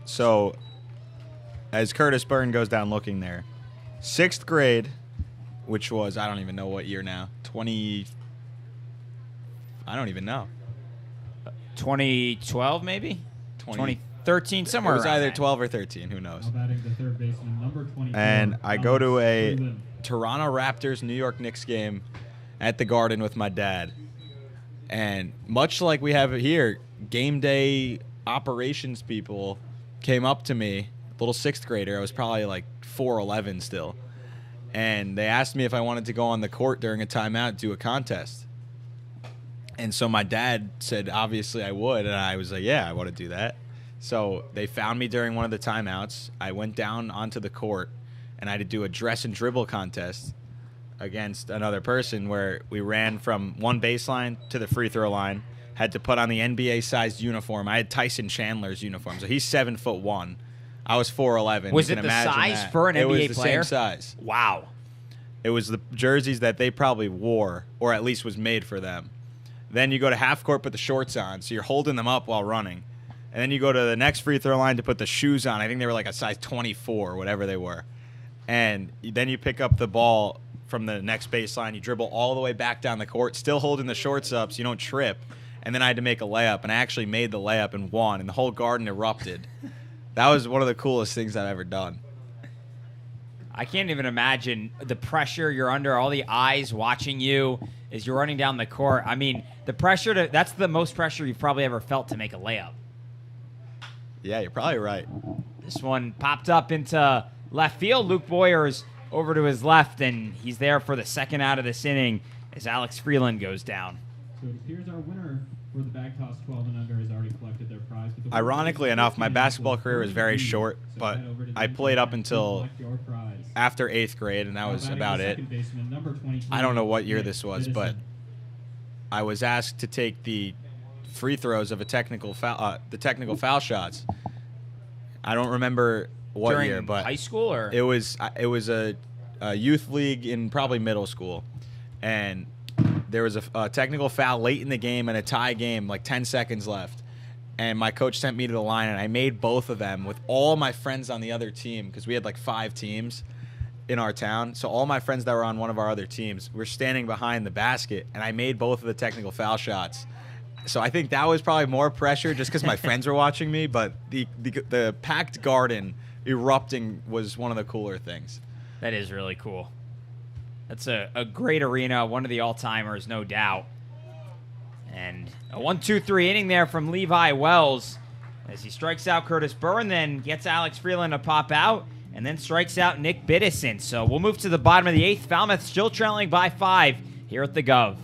So, as Curtis Byrne goes down looking there, 6th grade, which was, I don't even know what year now, I don't even know. 2012 maybe? 2013, somewhere It was around either that. 12 or 13, who knows. Batting the third baseman, number 24, And I go to a Alex Freeland. Toronto Raptors New York Knicks game at the Garden with my dad. And much like we have it here, game day operations people came up to me, little 6th grader. I was probably like 4'11" still. And they asked me if I wanted to go on the court during a timeout, do a contest. And so my dad said, obviously I would. And I was like, yeah, I want to do that. So they found me during one of the timeouts. I went down onto the court, and I had to do a dress and dribble contest against another person where we ran from one baseline to the free throw line, had to put on the NBA-sized uniform. I had Tyson Chandler's uniform. So he's 7'1". I was 4'11". Was You it can the imagine size that. for an It NBA was the player? same size. Wow. It was the jerseys that they probably wore, or at least was made for them. Then you go to half court, put the shorts on, so you're holding them up while running. And then you go to the next free throw line to put the shoes on. I think they were like a size 24 or whatever they were. And then you pick up the ball from the next baseline. You dribble all the way back down the court, still holding the shorts up so you don't trip. And then I had to make a layup, and I actually made the layup and won, and the whole Garden erupted. That was one of the coolest things I've ever done. I can't even imagine the pressure you're under, all the eyes watching you as you're running down the court. I mean, the pressure that's the most pressure you've probably ever felt to make a layup. Yeah, you're probably right. This one popped up into left field. Luke Boyer's over to his left, and he's there for the second out of this inning as Alex Freeland goes down. So it appears our winner for the bag toss 12 and under has already collected their prize. But the Ironically enough, my basketball career was very short, but I played up until after 8th grade, and that was about it. I don't know what year this was, but I was asked to take the free throws of a technical foul, the technical foul shots. I don't remember what During year, but high school or it was a youth league in probably middle school, and there was a technical foul late in the game and a tie game, like 10 seconds left. And my coach sent me to the line, and I made both of them with all my friends on the other team because we had like 5 teams in our town. So all my friends that were on one of our other teams were standing behind the basket, and I made both of the technical foul shots. So I think that was probably more pressure just because my friends were watching me, but the packed Garden erupting was one of the cooler things. That is really cool. That's a great arena, one of the all-timers, no doubt. And a 1-2-3 inning there from Levi Wells as he strikes out Curtis Byrne, then gets Alex Freeland to pop out, and then strikes out Nick Biddison. So we'll move to the bottom of the 8th. Falmouth still trailing by 5 here at the Gov.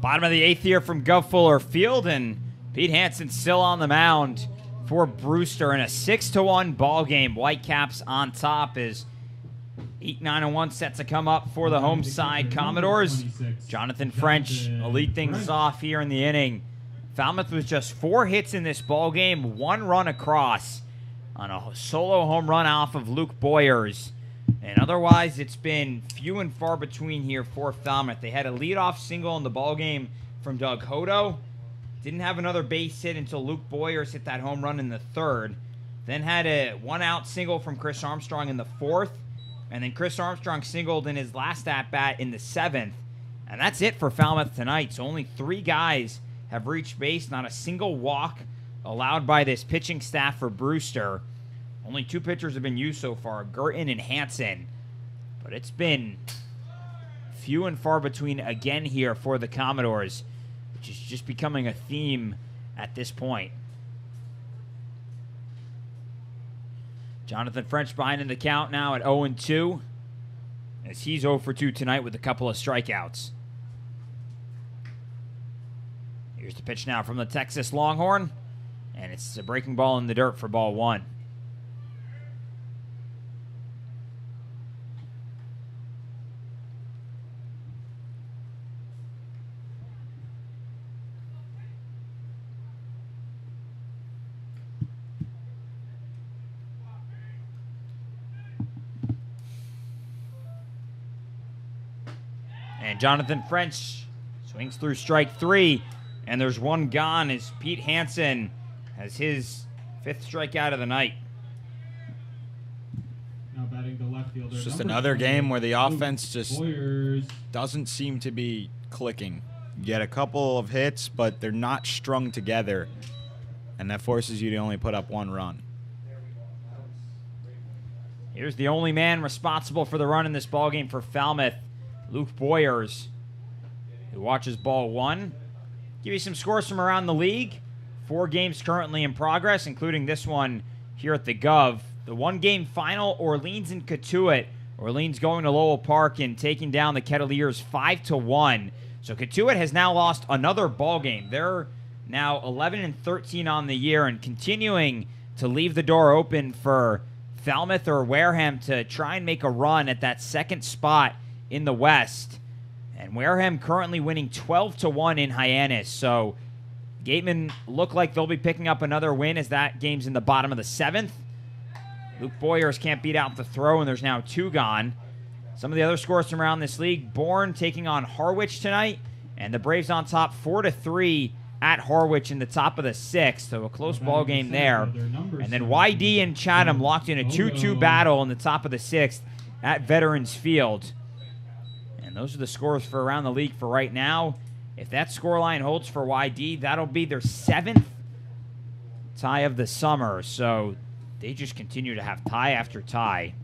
Bottom of the 8th here from Gov Fuller Field, and Pete Hansen still on the mound for Brewster in a 6-1 ball game. Whitecaps on top as 8-9-1 set to come up for the home side Commodores. Jonathan French will lead things off here in the inning. Falmouth with just 4 hits in this ball game, 1 run across on a solo home run off of Luke Boyers. And otherwise, it's been few and far between here for Falmouth. They had a leadoff single in the ball game from Doug Hodo. Didn't have another base hit until Luke Boyers hit that home run in the 3rd. Then had a 1-out single from Chris Armstrong in the 4th. And then Chris Armstrong singled in his last at-bat in the 7th. And that's it for Falmouth tonight. So only 3 guys have reached base. Not a single walk allowed by this pitching staff for Brewster. Only 2 pitchers have been used so far, Girton and Hansen. But it's been few and far between again here for the Commodores, which is just becoming a theme at this point. Jonathan French behind in the count now at 0-2, as he's 0 for 2 tonight with a couple of strikeouts. Here's the pitch now from the Texas Longhorn, and it's a breaking ball in the dirt for ball 1. And Jonathan French swings through strike 3, and there's 1 gone as Pete Hansen has his 5th strikeout of the night. Now batting the left fielder. It's just another game where the offense just doesn't seem to be clicking. You get a couple of hits, but they're not strung together, and that forces you to only put up 1 run. Here's the only man responsible for the run in this ballgame for Falmouth, Luke Boyers, who watches ball 1. Give you some scores from around the league. 4 games currently in progress, including this one here at the Gov. The 1-game final, Orleans and Catuit. Orleans going to Lowell Park and taking down the Kettleers 5-1. So Catuit has now lost another ball game. They're now 11-13 on the year and continuing to leave the door open for Falmouth or Wareham to try and make a run at that 2nd spot in the West. And Wareham currently winning 12-1 in Hyannis. So Gatemen look like they'll be picking up another win as that game's in the bottom of the 7th. Luke Boyers can't beat out the throw, and there's now 2 gone. Some of the other scores from around this league: Bourne taking on Harwich tonight, and the Braves on top 4-3 at Harwich in the top of the 6th. So a close ball game there. And then YD and Chatham locked in a 2-2 battle in the top of the 6th at Veterans Field. And those are the scores for around the league for right now. If that scoreline holds for YD, that'll be their 7th tie of the summer. So they just continue to have tie after tie.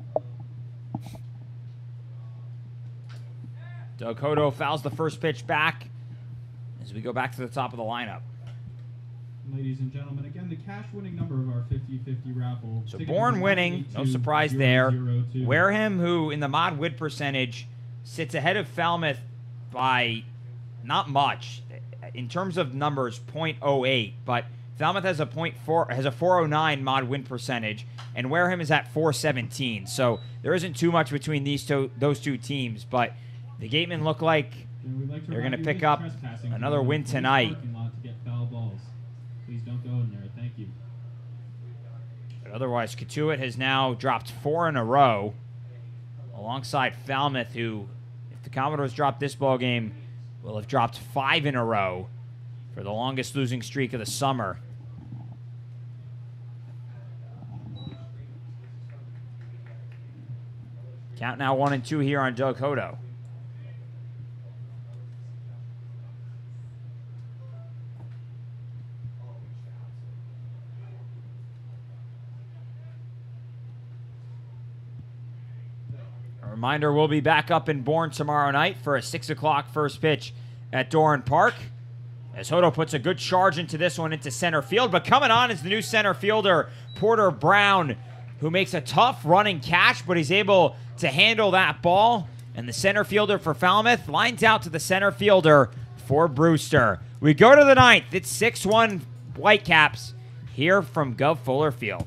Doug Hodo fouls the first pitch back as we go back to the top of the lineup. Ladies and gentlemen, again, the cash winning number of our 50-50 raffle. So Bourne winning, no surprise there. Wareham, who in the mod win percentage sits ahead of Falmouth by not much. In terms of numbers, 0.08, but Falmouth has a 409 mod win percentage, and Wareham is at 417. So there isn't too much between those two teams, but the Gatemen look like they're going to pick up another win tonight. Please don't go in there. Thank you. But otherwise, Catuit has now dropped 4 in a row alongside Falmouth, who, if the Commodores drop this ball game, will have dropped 5 in a row for the longest losing streak of the summer. Count now 1-2 here on Doug Hodo. Reminder, we'll be back up in Bourne tomorrow night for a 6 o'clock first pitch at Doran Park. As Hodo puts a good charge into this one into center field. But coming on is the new center fielder, Porter Brown, who makes a tough running catch, but he's able to handle that ball. And the center fielder for Falmouth lines out to the center fielder for Brewster. We go to the 9th. It's 6-1 Whitecaps here from Gov Fuller Field.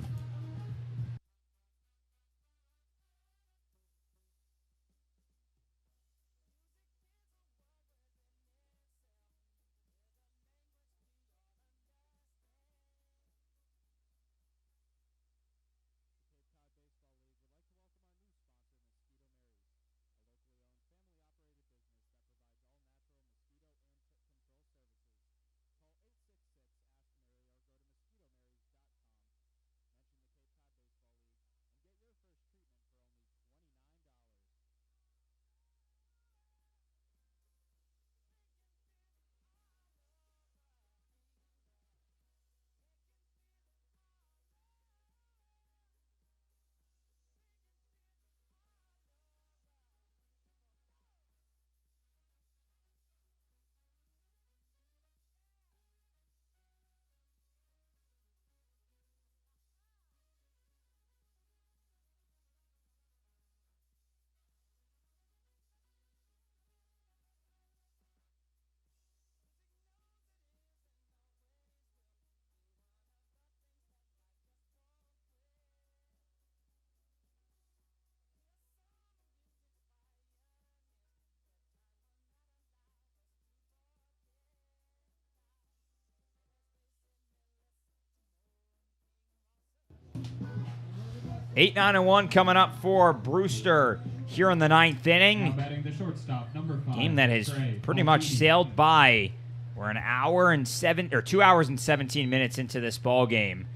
Eight, 9, and 1 coming up for Brewster here in the 9th inning. Batting the shortstop, number 5. Game that has pretty much sailed by. We're 2 hours and 17 minutes into this ball game,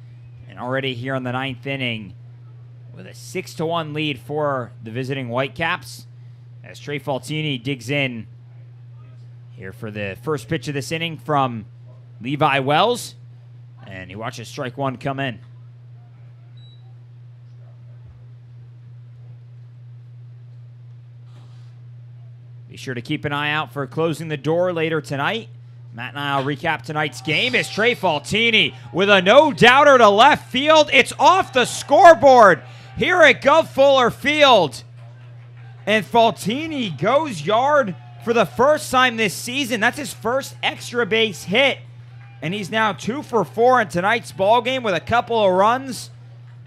and already here in the 9th inning, with a 6-1 lead for the visiting Whitecaps, as Trey Faltini digs in here for the first pitch of this inning from Levi Wells, and he watches strike one come in. Be sure to keep an eye out for Closing the Door later tonight. Matt and I will recap tonight's game as Trey Faltini with a no-doubter to left field. It's off the scoreboard here at Gov Fuller Field. And Faltini goes yard for the first time this season. That's his first extra base hit. And he's now 2 for 4 in tonight's ball game with a couple of runs.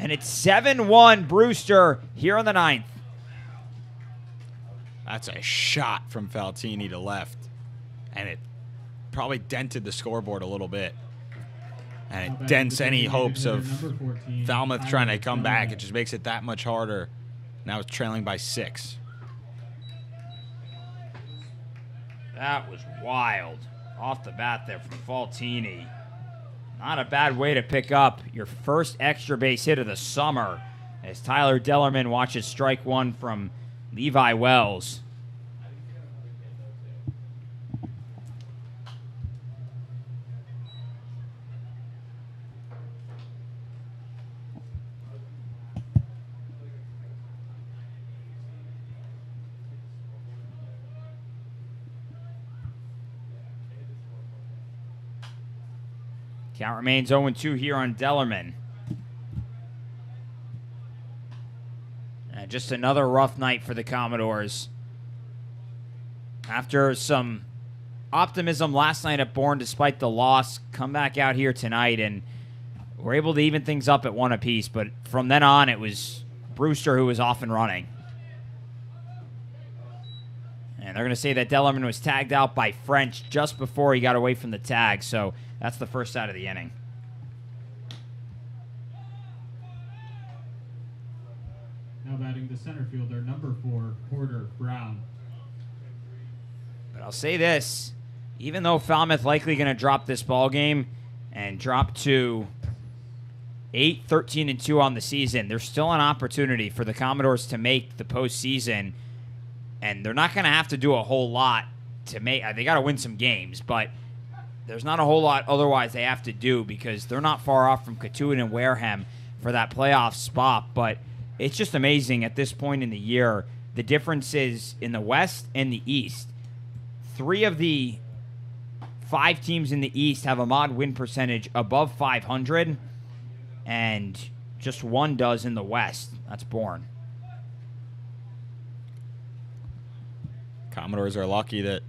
And it's 7-1 Brewster here in the 9th. That's a shot from Faltini to left, and it probably dented the scoreboard a little bit. And it dents any hopes of Falmouth trying to come back. It just makes it that much harder. Now it's trailing by 6. That was wild. Off the bat there from Faltini. Not a bad way to pick up your first extra base hit of the summer as Tyler Dellerman watches strike one from Levi Wells. Count remains 0-2 here on Dellerman. And just another rough night for the Commodores. After some optimism last night at Bourne despite the loss, come back out here tonight and we're able to even things up at 1 apiece. But from then on, it was Brewster who was off and running. And they're going to say that Dellerman was tagged out by French just before he got away from the tag. So that's the first out of the inning. Now batting the center fielder, number 4, Porter Brown. But I'll say this, even though Falmouth likely going to drop this ball game and drop to 8, 13, and 2 on the season, there's still an opportunity for the Commodores to make the postseason. And they're not going to have to do a whole lot to make. They got to win some games, but there's not a whole lot otherwise they have to do because they're not far off from Catuan and Wareham for that playoff spot. But it's just amazing at this point in the year, the differences in the West and the East. 3 of the 5 teams in the East have a mod win percentage above 500, and just 1 does in the West. That's Bourne. Commodores are lucky that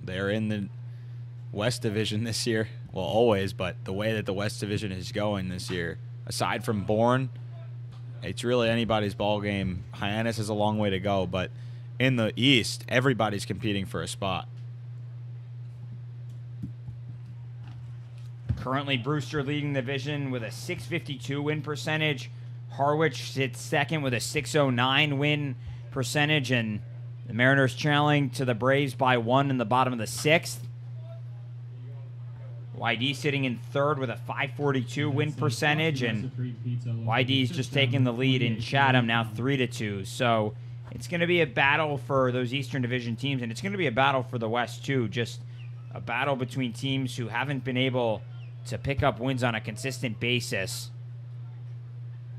They're in the West Division this year. Well, always, but the way that the West Division is going this year, aside from Bourne, it's really anybody's ball game. Hyannis has a long way to go, but in the East, everybody's competing for a spot. Currently, Brewster leading the division with a .652 win percentage. Harwich sits second with a .609 win percentage, and the Mariners trailing to the Braves by 1 in the bottom of the 6th. YD sitting in third with a .542 win percentage, and YD's just taking the lead in Chatham now 3-2. So it's going to be a battle for those Eastern Division teams, and it's going to be a battle for the West too. Just a battle between teams who haven't been able to pick up wins on a consistent basis.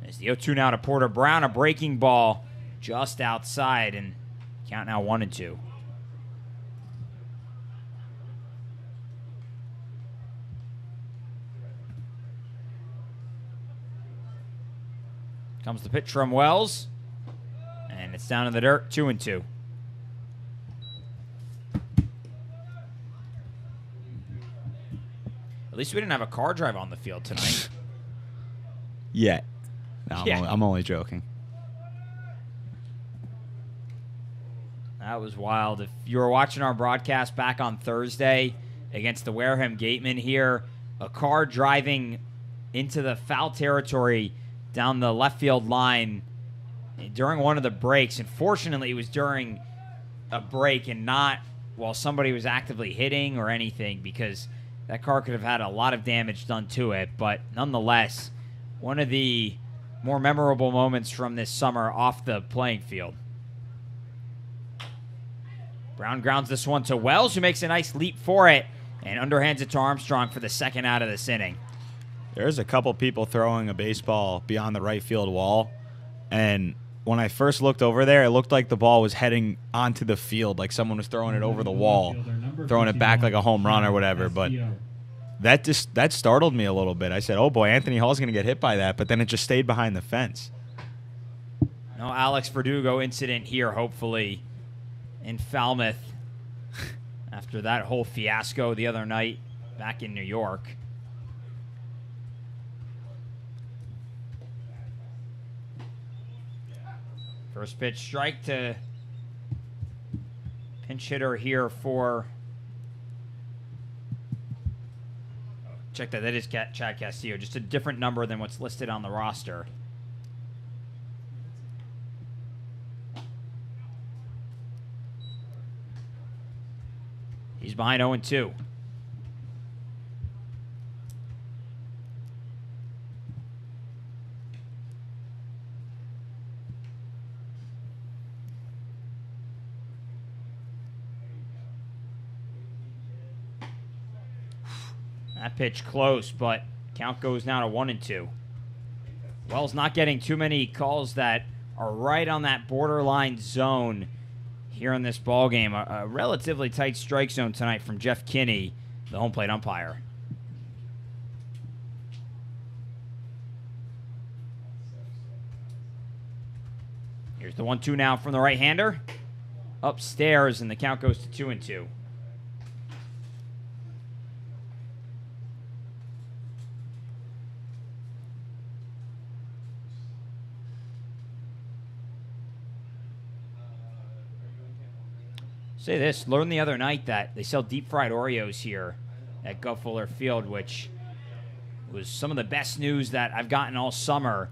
There's the 0-2 now to Porter Brown, a breaking ball just outside, and count now 1-2. Comes the pitch from Wells, and it's down in the dirt, 2-2. At least we didn't have a car drive on the field tonight. Yet. No, Yeah. I'm only joking. That was wild. If you were watching our broadcast back on Thursday against the Wareham Gatemen here, a car driving into the foul territory down the left field line during one of the breaks. Unfortunately, it was during a break and not while somebody was actively hitting or anything, because that car could have had a lot of damage done to it. But nonetheless, one of the more memorable moments from this summer off the playing field. Brown grounds this one to Wells, who makes a nice leap for it and underhands it to Armstrong for the second out of this inning. There's a couple people throwing a baseball beyond the right field wall, and when I first looked over there, it looked like the ball was heading onto the field, like someone was throwing it over the wall, throwing it back like a home run or whatever. But that startled me a little bit. I said, oh boy, Anthony Hall's going to get hit by that, but then it just stayed behind the fence. No Alex Verdugo incident here, hopefully, in Falmouth after that whole fiasco the other night back in New York. First pitch strike to pinch hitter here for... Check that. That is Chad Castillo. Just a different number than what's listed on the roster. He's behind 0-2. That pitch close, but count goes now to 1-2. Wells not getting too many calls that are right on that borderline zone here in this ball game. A relatively tight strike zone tonight from Jeff Kinney, the home plate umpire. Here's the 1-2 now from the right-hander. Upstairs, and the count goes to 2-2. Say this, learned the other night that they sell deep-fried Oreos here at Gulf-Fuller Field, which was some of the best news that I've gotten all summer.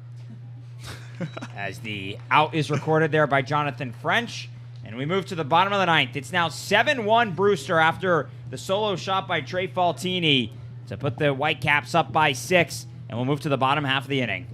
As the out is recorded there by Jonathan French. And we move to the bottom of the ninth. It's now 7-1 Brewster after the solo shot by Trey Faltini to put the Whitecaps up by 6. And we'll move to the bottom half of the inning.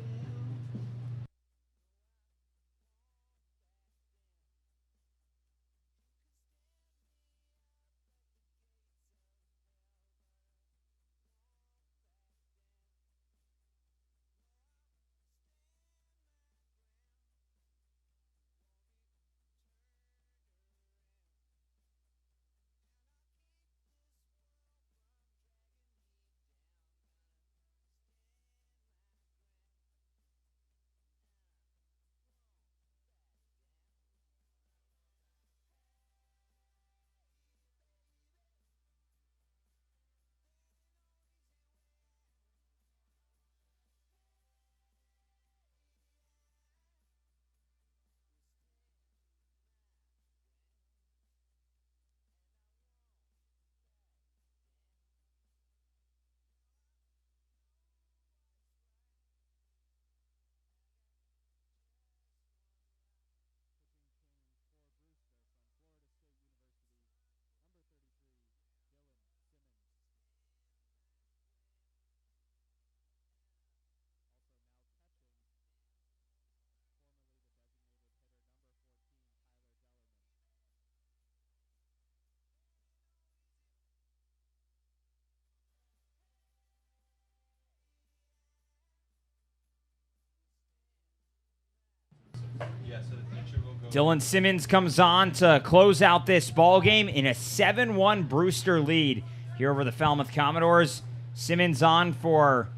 Dylan Simmons comes on to close out this ball game in a 7-1 Brewster lead here over the Falmouth Commodores. Simmons on for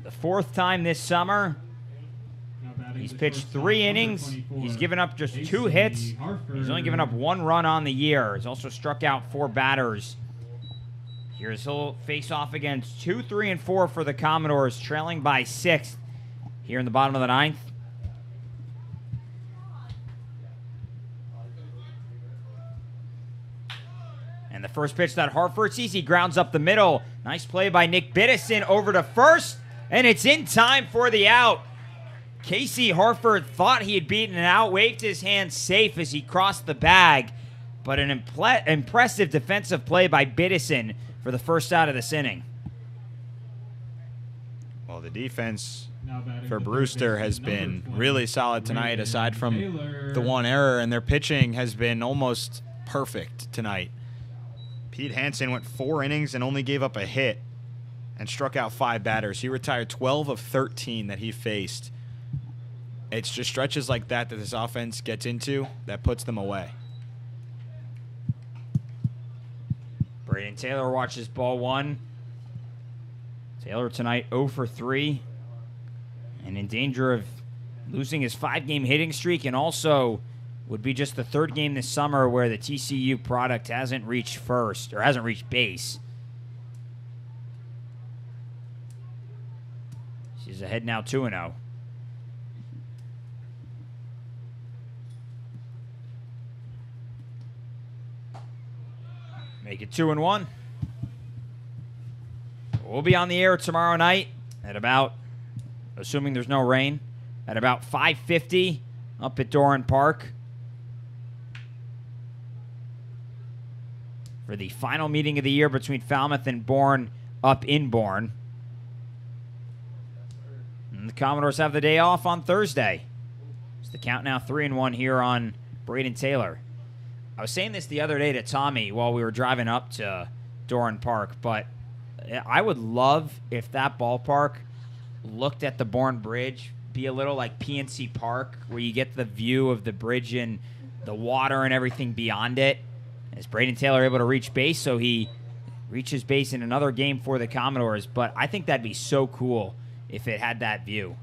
the 4th time this summer. He's pitched 3 innings. He's given up just 2 hits. He's only given up 1 run on the year. He's also struck out 4 batters. Here's he'll face off against 2, 3, and 4 for the Commodores, trailing by 6 here in the bottom of the 9th. And the first pitch that Hartford sees, he grounds up the middle. Nice play by Nick Biddison over to first, and it's in time for the out. Casey Hartford thought he had beaten it out, waved his hand safe as he crossed the bag, but an impressive defensive play by Biddison for the first out of this inning. Well, the defense for Brewster has been really solid tonight, aside from the 1 error, and their pitching has been almost perfect tonight. Pete Hansen went 4 innings and only gave up a hit and struck out 5 batters. He retired 12 of 13 that he faced. It's just stretches like that that this offense gets into that puts them away. Braden Taylor watches ball 1. Taylor tonight 0 for 3 and in danger of losing his 5-game hitting streak, and also would be just the 3rd game this summer where the TCU product hasn't reached first or hasn't reached base. She's ahead now 2-0. Make it 2-1. We'll be on the air tomorrow night at about, assuming there's no rain, at about 5:50 up at Doran Park for the final meeting of the year between Falmouth and Bourne up in Bourne. And the Commodores have the day off on Thursday. It's the count now 3-1 here on Braden Taylor. I was saying this the other day to Tommy while we were driving up to Doran Park, but I would love if that ballpark looked at the Bourne Bridge, be a little like PNC Park, where you get the view of the bridge and the water and everything beyond it. Is Braden Taylor able to reach base? So he reaches base in another game for the Commodores, but I think that'd be so cool if it had that view.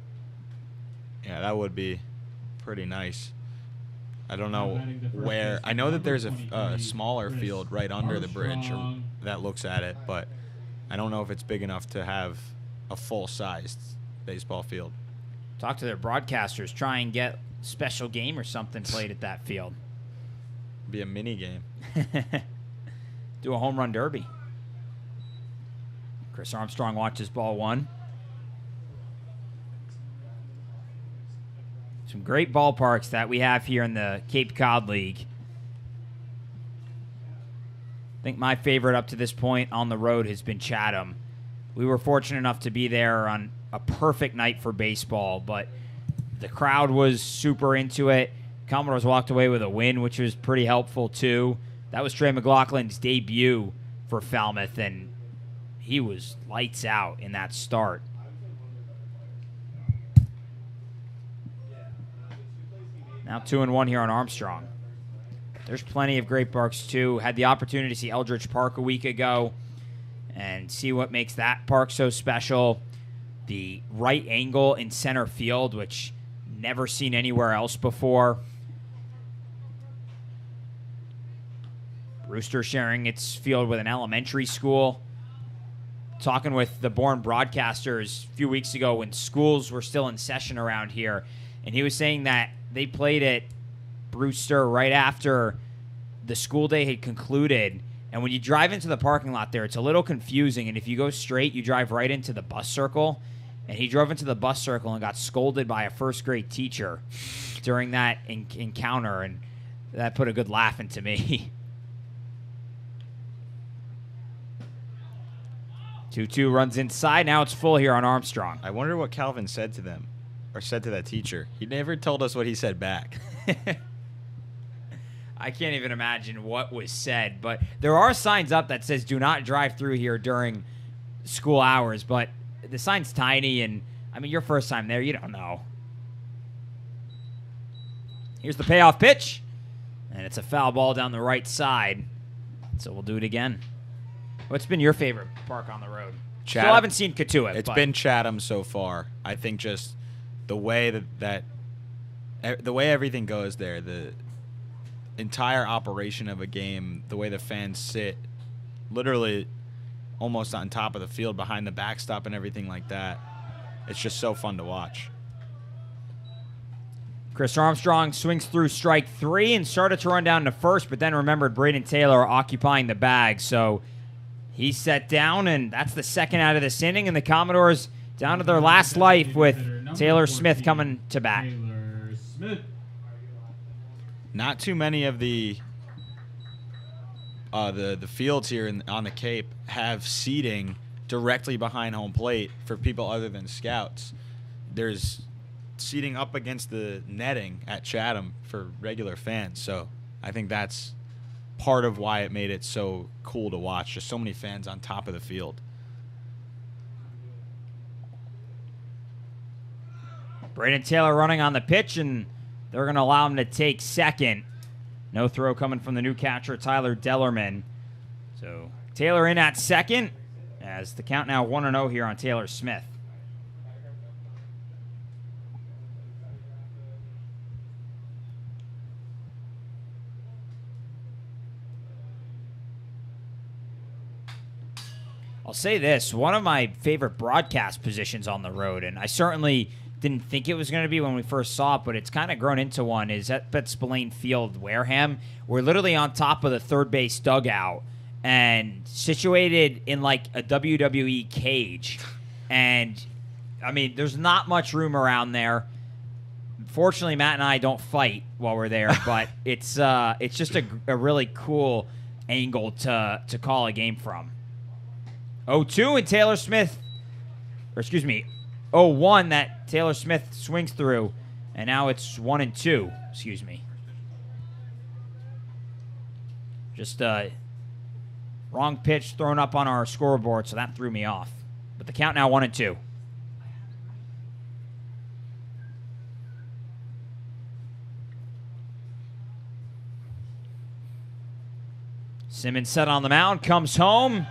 Yeah, that would be pretty nice. I don't know where. I know that there's a smaller field right under the bridge that looks at it, but I don't know if it's big enough to have a full-sized baseball field. Talk to their broadcasters. Try and get a special game or something played at that field. Be a mini game. Do a home run derby. Chris Armstrong watches ball 1. Some great ballparks that we have here in the Cape Cod League. I think my favorite up to this point on the road has been Chatham. We were fortunate enough to be there on a perfect night for baseball, but the crowd was super into it. Commodores walked away with a win, which was pretty helpful too. That was Trey McLaughlin's debut for Falmouth, and he was lights out in that start. Now 2-1 here on Armstrong. There's plenty of great parks too. Had the opportunity to see Eldridge Park a week ago and see what makes that park so special. The right angle in center field, which never seen anywhere else before. Brewster sharing its field with an elementary school. Talking with the Bourne broadcasters a few weeks ago when schools were still in session around here, and he was saying that they played at Brewster right after the school day had concluded. And when you drive into the parking lot there, it's a little confusing. And if you go straight, you drive right into the bus circle. And he drove into the bus circle and got scolded by a first-grade teacher during that encounter. And that put a good laugh into me. 2-2 runs inside. Now it's full here on Armstrong. I wonder what Calvin said to them, or said to that teacher. He never told us what he said back. I can't even imagine what was said, but there are signs up that says do not drive through here during school hours, but the sign's tiny, and I mean, your first time there, you don't know. Here's the payoff pitch, and it's a foul ball down the right side. So we'll do it again. What's been your favorite park on the road? Chatham. Still haven't seen Katuitt. It's been Chatham so far. I think just the way the way everything goes there, the entire operation of a game, the way the fans sit, literally almost on top of the field behind the backstop and everything like that. It's just so fun to watch. Chris Armstrong swings through strike 3 and started to run down to first, but then remembered Braden Taylor occupying the bag. So he's set down, and that's the second out of this inning, and the Commodores down to their last life with Taylor Smith coming to bat. Taylor Smith. Not too many of the fields here on the Cape have seating directly behind home plate for people other than scouts. There's seating up against the netting at Chatham for regular fans, so I think that's part of why it made it so cool to watch. Just so many fans on top of the field. Braden Taylor running on the pitch, and they're going to allow him to take second. No throw coming from the new catcher, Tyler Dellerman. So Taylor in at second, as the count now 1-0 here on Taylor Smith. I'll say this, one of my favorite broadcast positions on the road, and I certainly didn't think it was going to be when we first saw it, but it's kind of grown into one, is at Spillane Field, Wareham. We're literally on top of the third base dugout and situated in like a WWE cage. And, I mean, there's not much room around there. Fortunately, Matt and I don't fight while we're there, but it's just a really cool angle to call a game from. 0-2 and Taylor Smith, or excuse me, 0-1 that Taylor Smith swings through, and now it's 1-2, excuse me. Just wrong pitch thrown up on our scoreboard, so that threw me off. But the count now 1-2. Simmons set on the mound, comes home.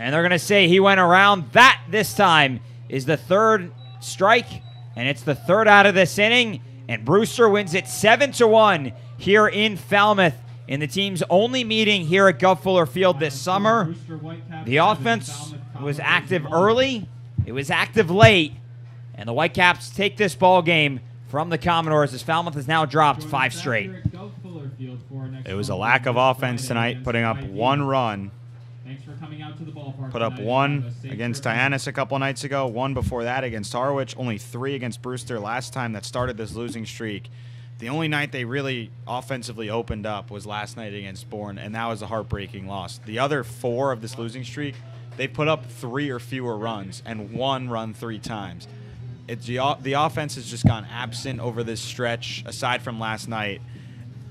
And they're going to say he went around. That, this time, is the third strike, and it's the third out of this inning. And Brewster wins it 7-1 here in Falmouth in the team's only meeting here at Gov Fuller Field this summer. The offense was active early. It was active late. And the Whitecaps take this ball game from the Commodores as Falmouth has now dropped 5 straight. It was a lack of offense tonight, putting up 1 run. Thanks for coming out to the ballpark. Put up 1 against Tyannis a couple nights ago, 1 before that against Harwich, only 3 against Brewster last time that started this losing streak. The only night they really offensively opened up was last night against Bourne, and that was a heartbreaking loss. The other 4 of this losing streak, they put up 3 or fewer runs and 1 run 3 times. The offense has just gone absent over this stretch, aside from last night,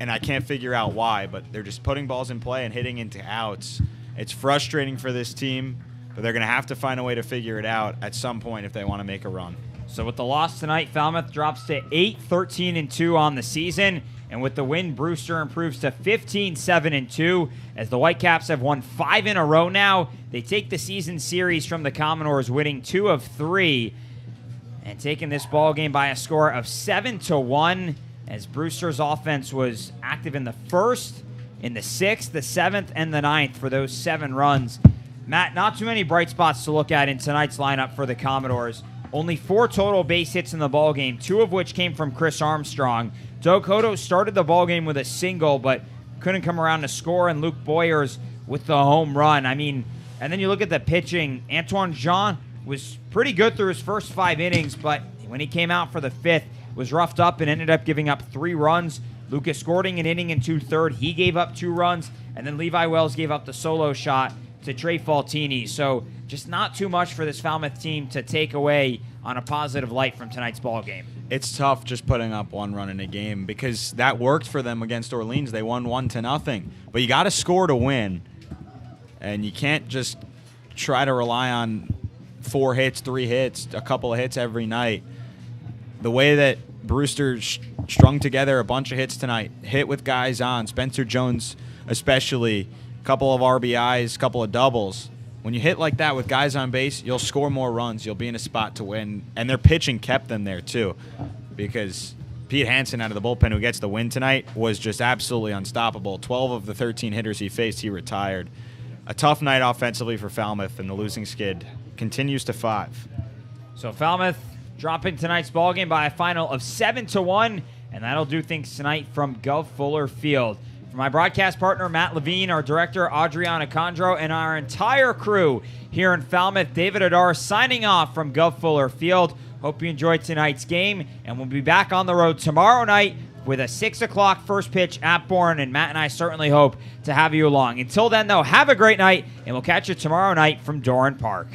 and I can't figure out why, but they're just putting balls in play and hitting into outs. It's frustrating for this team, but they're going to have to find a way to figure it out at some point if they want to make a run. So with the loss tonight, Falmouth drops to 8-13-2 on the season. And with the win, Brewster improves to 15-7-2 as the Whitecaps have won 5 in a row now. They take the season series from the Commodores, winning 2 of 3 and taking this ball game by a score of 7-1 as Brewster's offense was active in the first, in the 6th, the 7th, and the 9th for those 7 runs. Matt, not too many bright spots to look at in tonight's lineup for the Commodores. Only 4 total base hits in the ballgame, 2 of which came from Chris Armstrong. Doug Hodo started the ballgame with a single, but couldn't come around to score, and Luke Boyers with the home run. I mean, and then you look at the pitching. Antoine Jean was pretty good through his first 5 innings, but when he came out for the 5th, was roughed up and ended up giving up 3 runs. Lucas Gording an inning and 2/3. He gave up 2 runs, and then Levi Wells gave up the solo shot to Trey Faltini. So just not too much for this Falmouth team to take away on a positive light from tonight's ball game. It's tough just putting up 1 run in a game because that worked for them against Orleans. They won 1-0. But you got to score to win, and you can't just try to rely on 4 hits, 3 hits, a couple of hits every night. the way that Brewster strung together a bunch of hits tonight, hit with guys on, Spencer Jones especially, a couple of RBIs, a couple of doubles. When you hit like that with guys on base, you'll score more runs. You'll be in a spot to win. And their pitching kept them there, too, because Pete Hansen out of the bullpen, who gets the win tonight, was just absolutely unstoppable. 12 of the 13 hitters he faced, he retired. A tough night offensively for Falmouth, and the losing skid continues to 5. So Falmouth dropping tonight's ballgame by a final of 7-1, and that'll do things tonight from Gov Fuller Field. For my broadcast partner, Matt Levine, our director, Adriana Condro, and our entire crew here in Falmouth, David Adar signing off from Gov Fuller Field. Hope you enjoyed tonight's game, and we'll be back on the road tomorrow night with a 6 o'clock first pitch at Bourne, and Matt and I certainly hope to have you along. Until then, though, have a great night, and we'll catch you tomorrow night from Doran Park.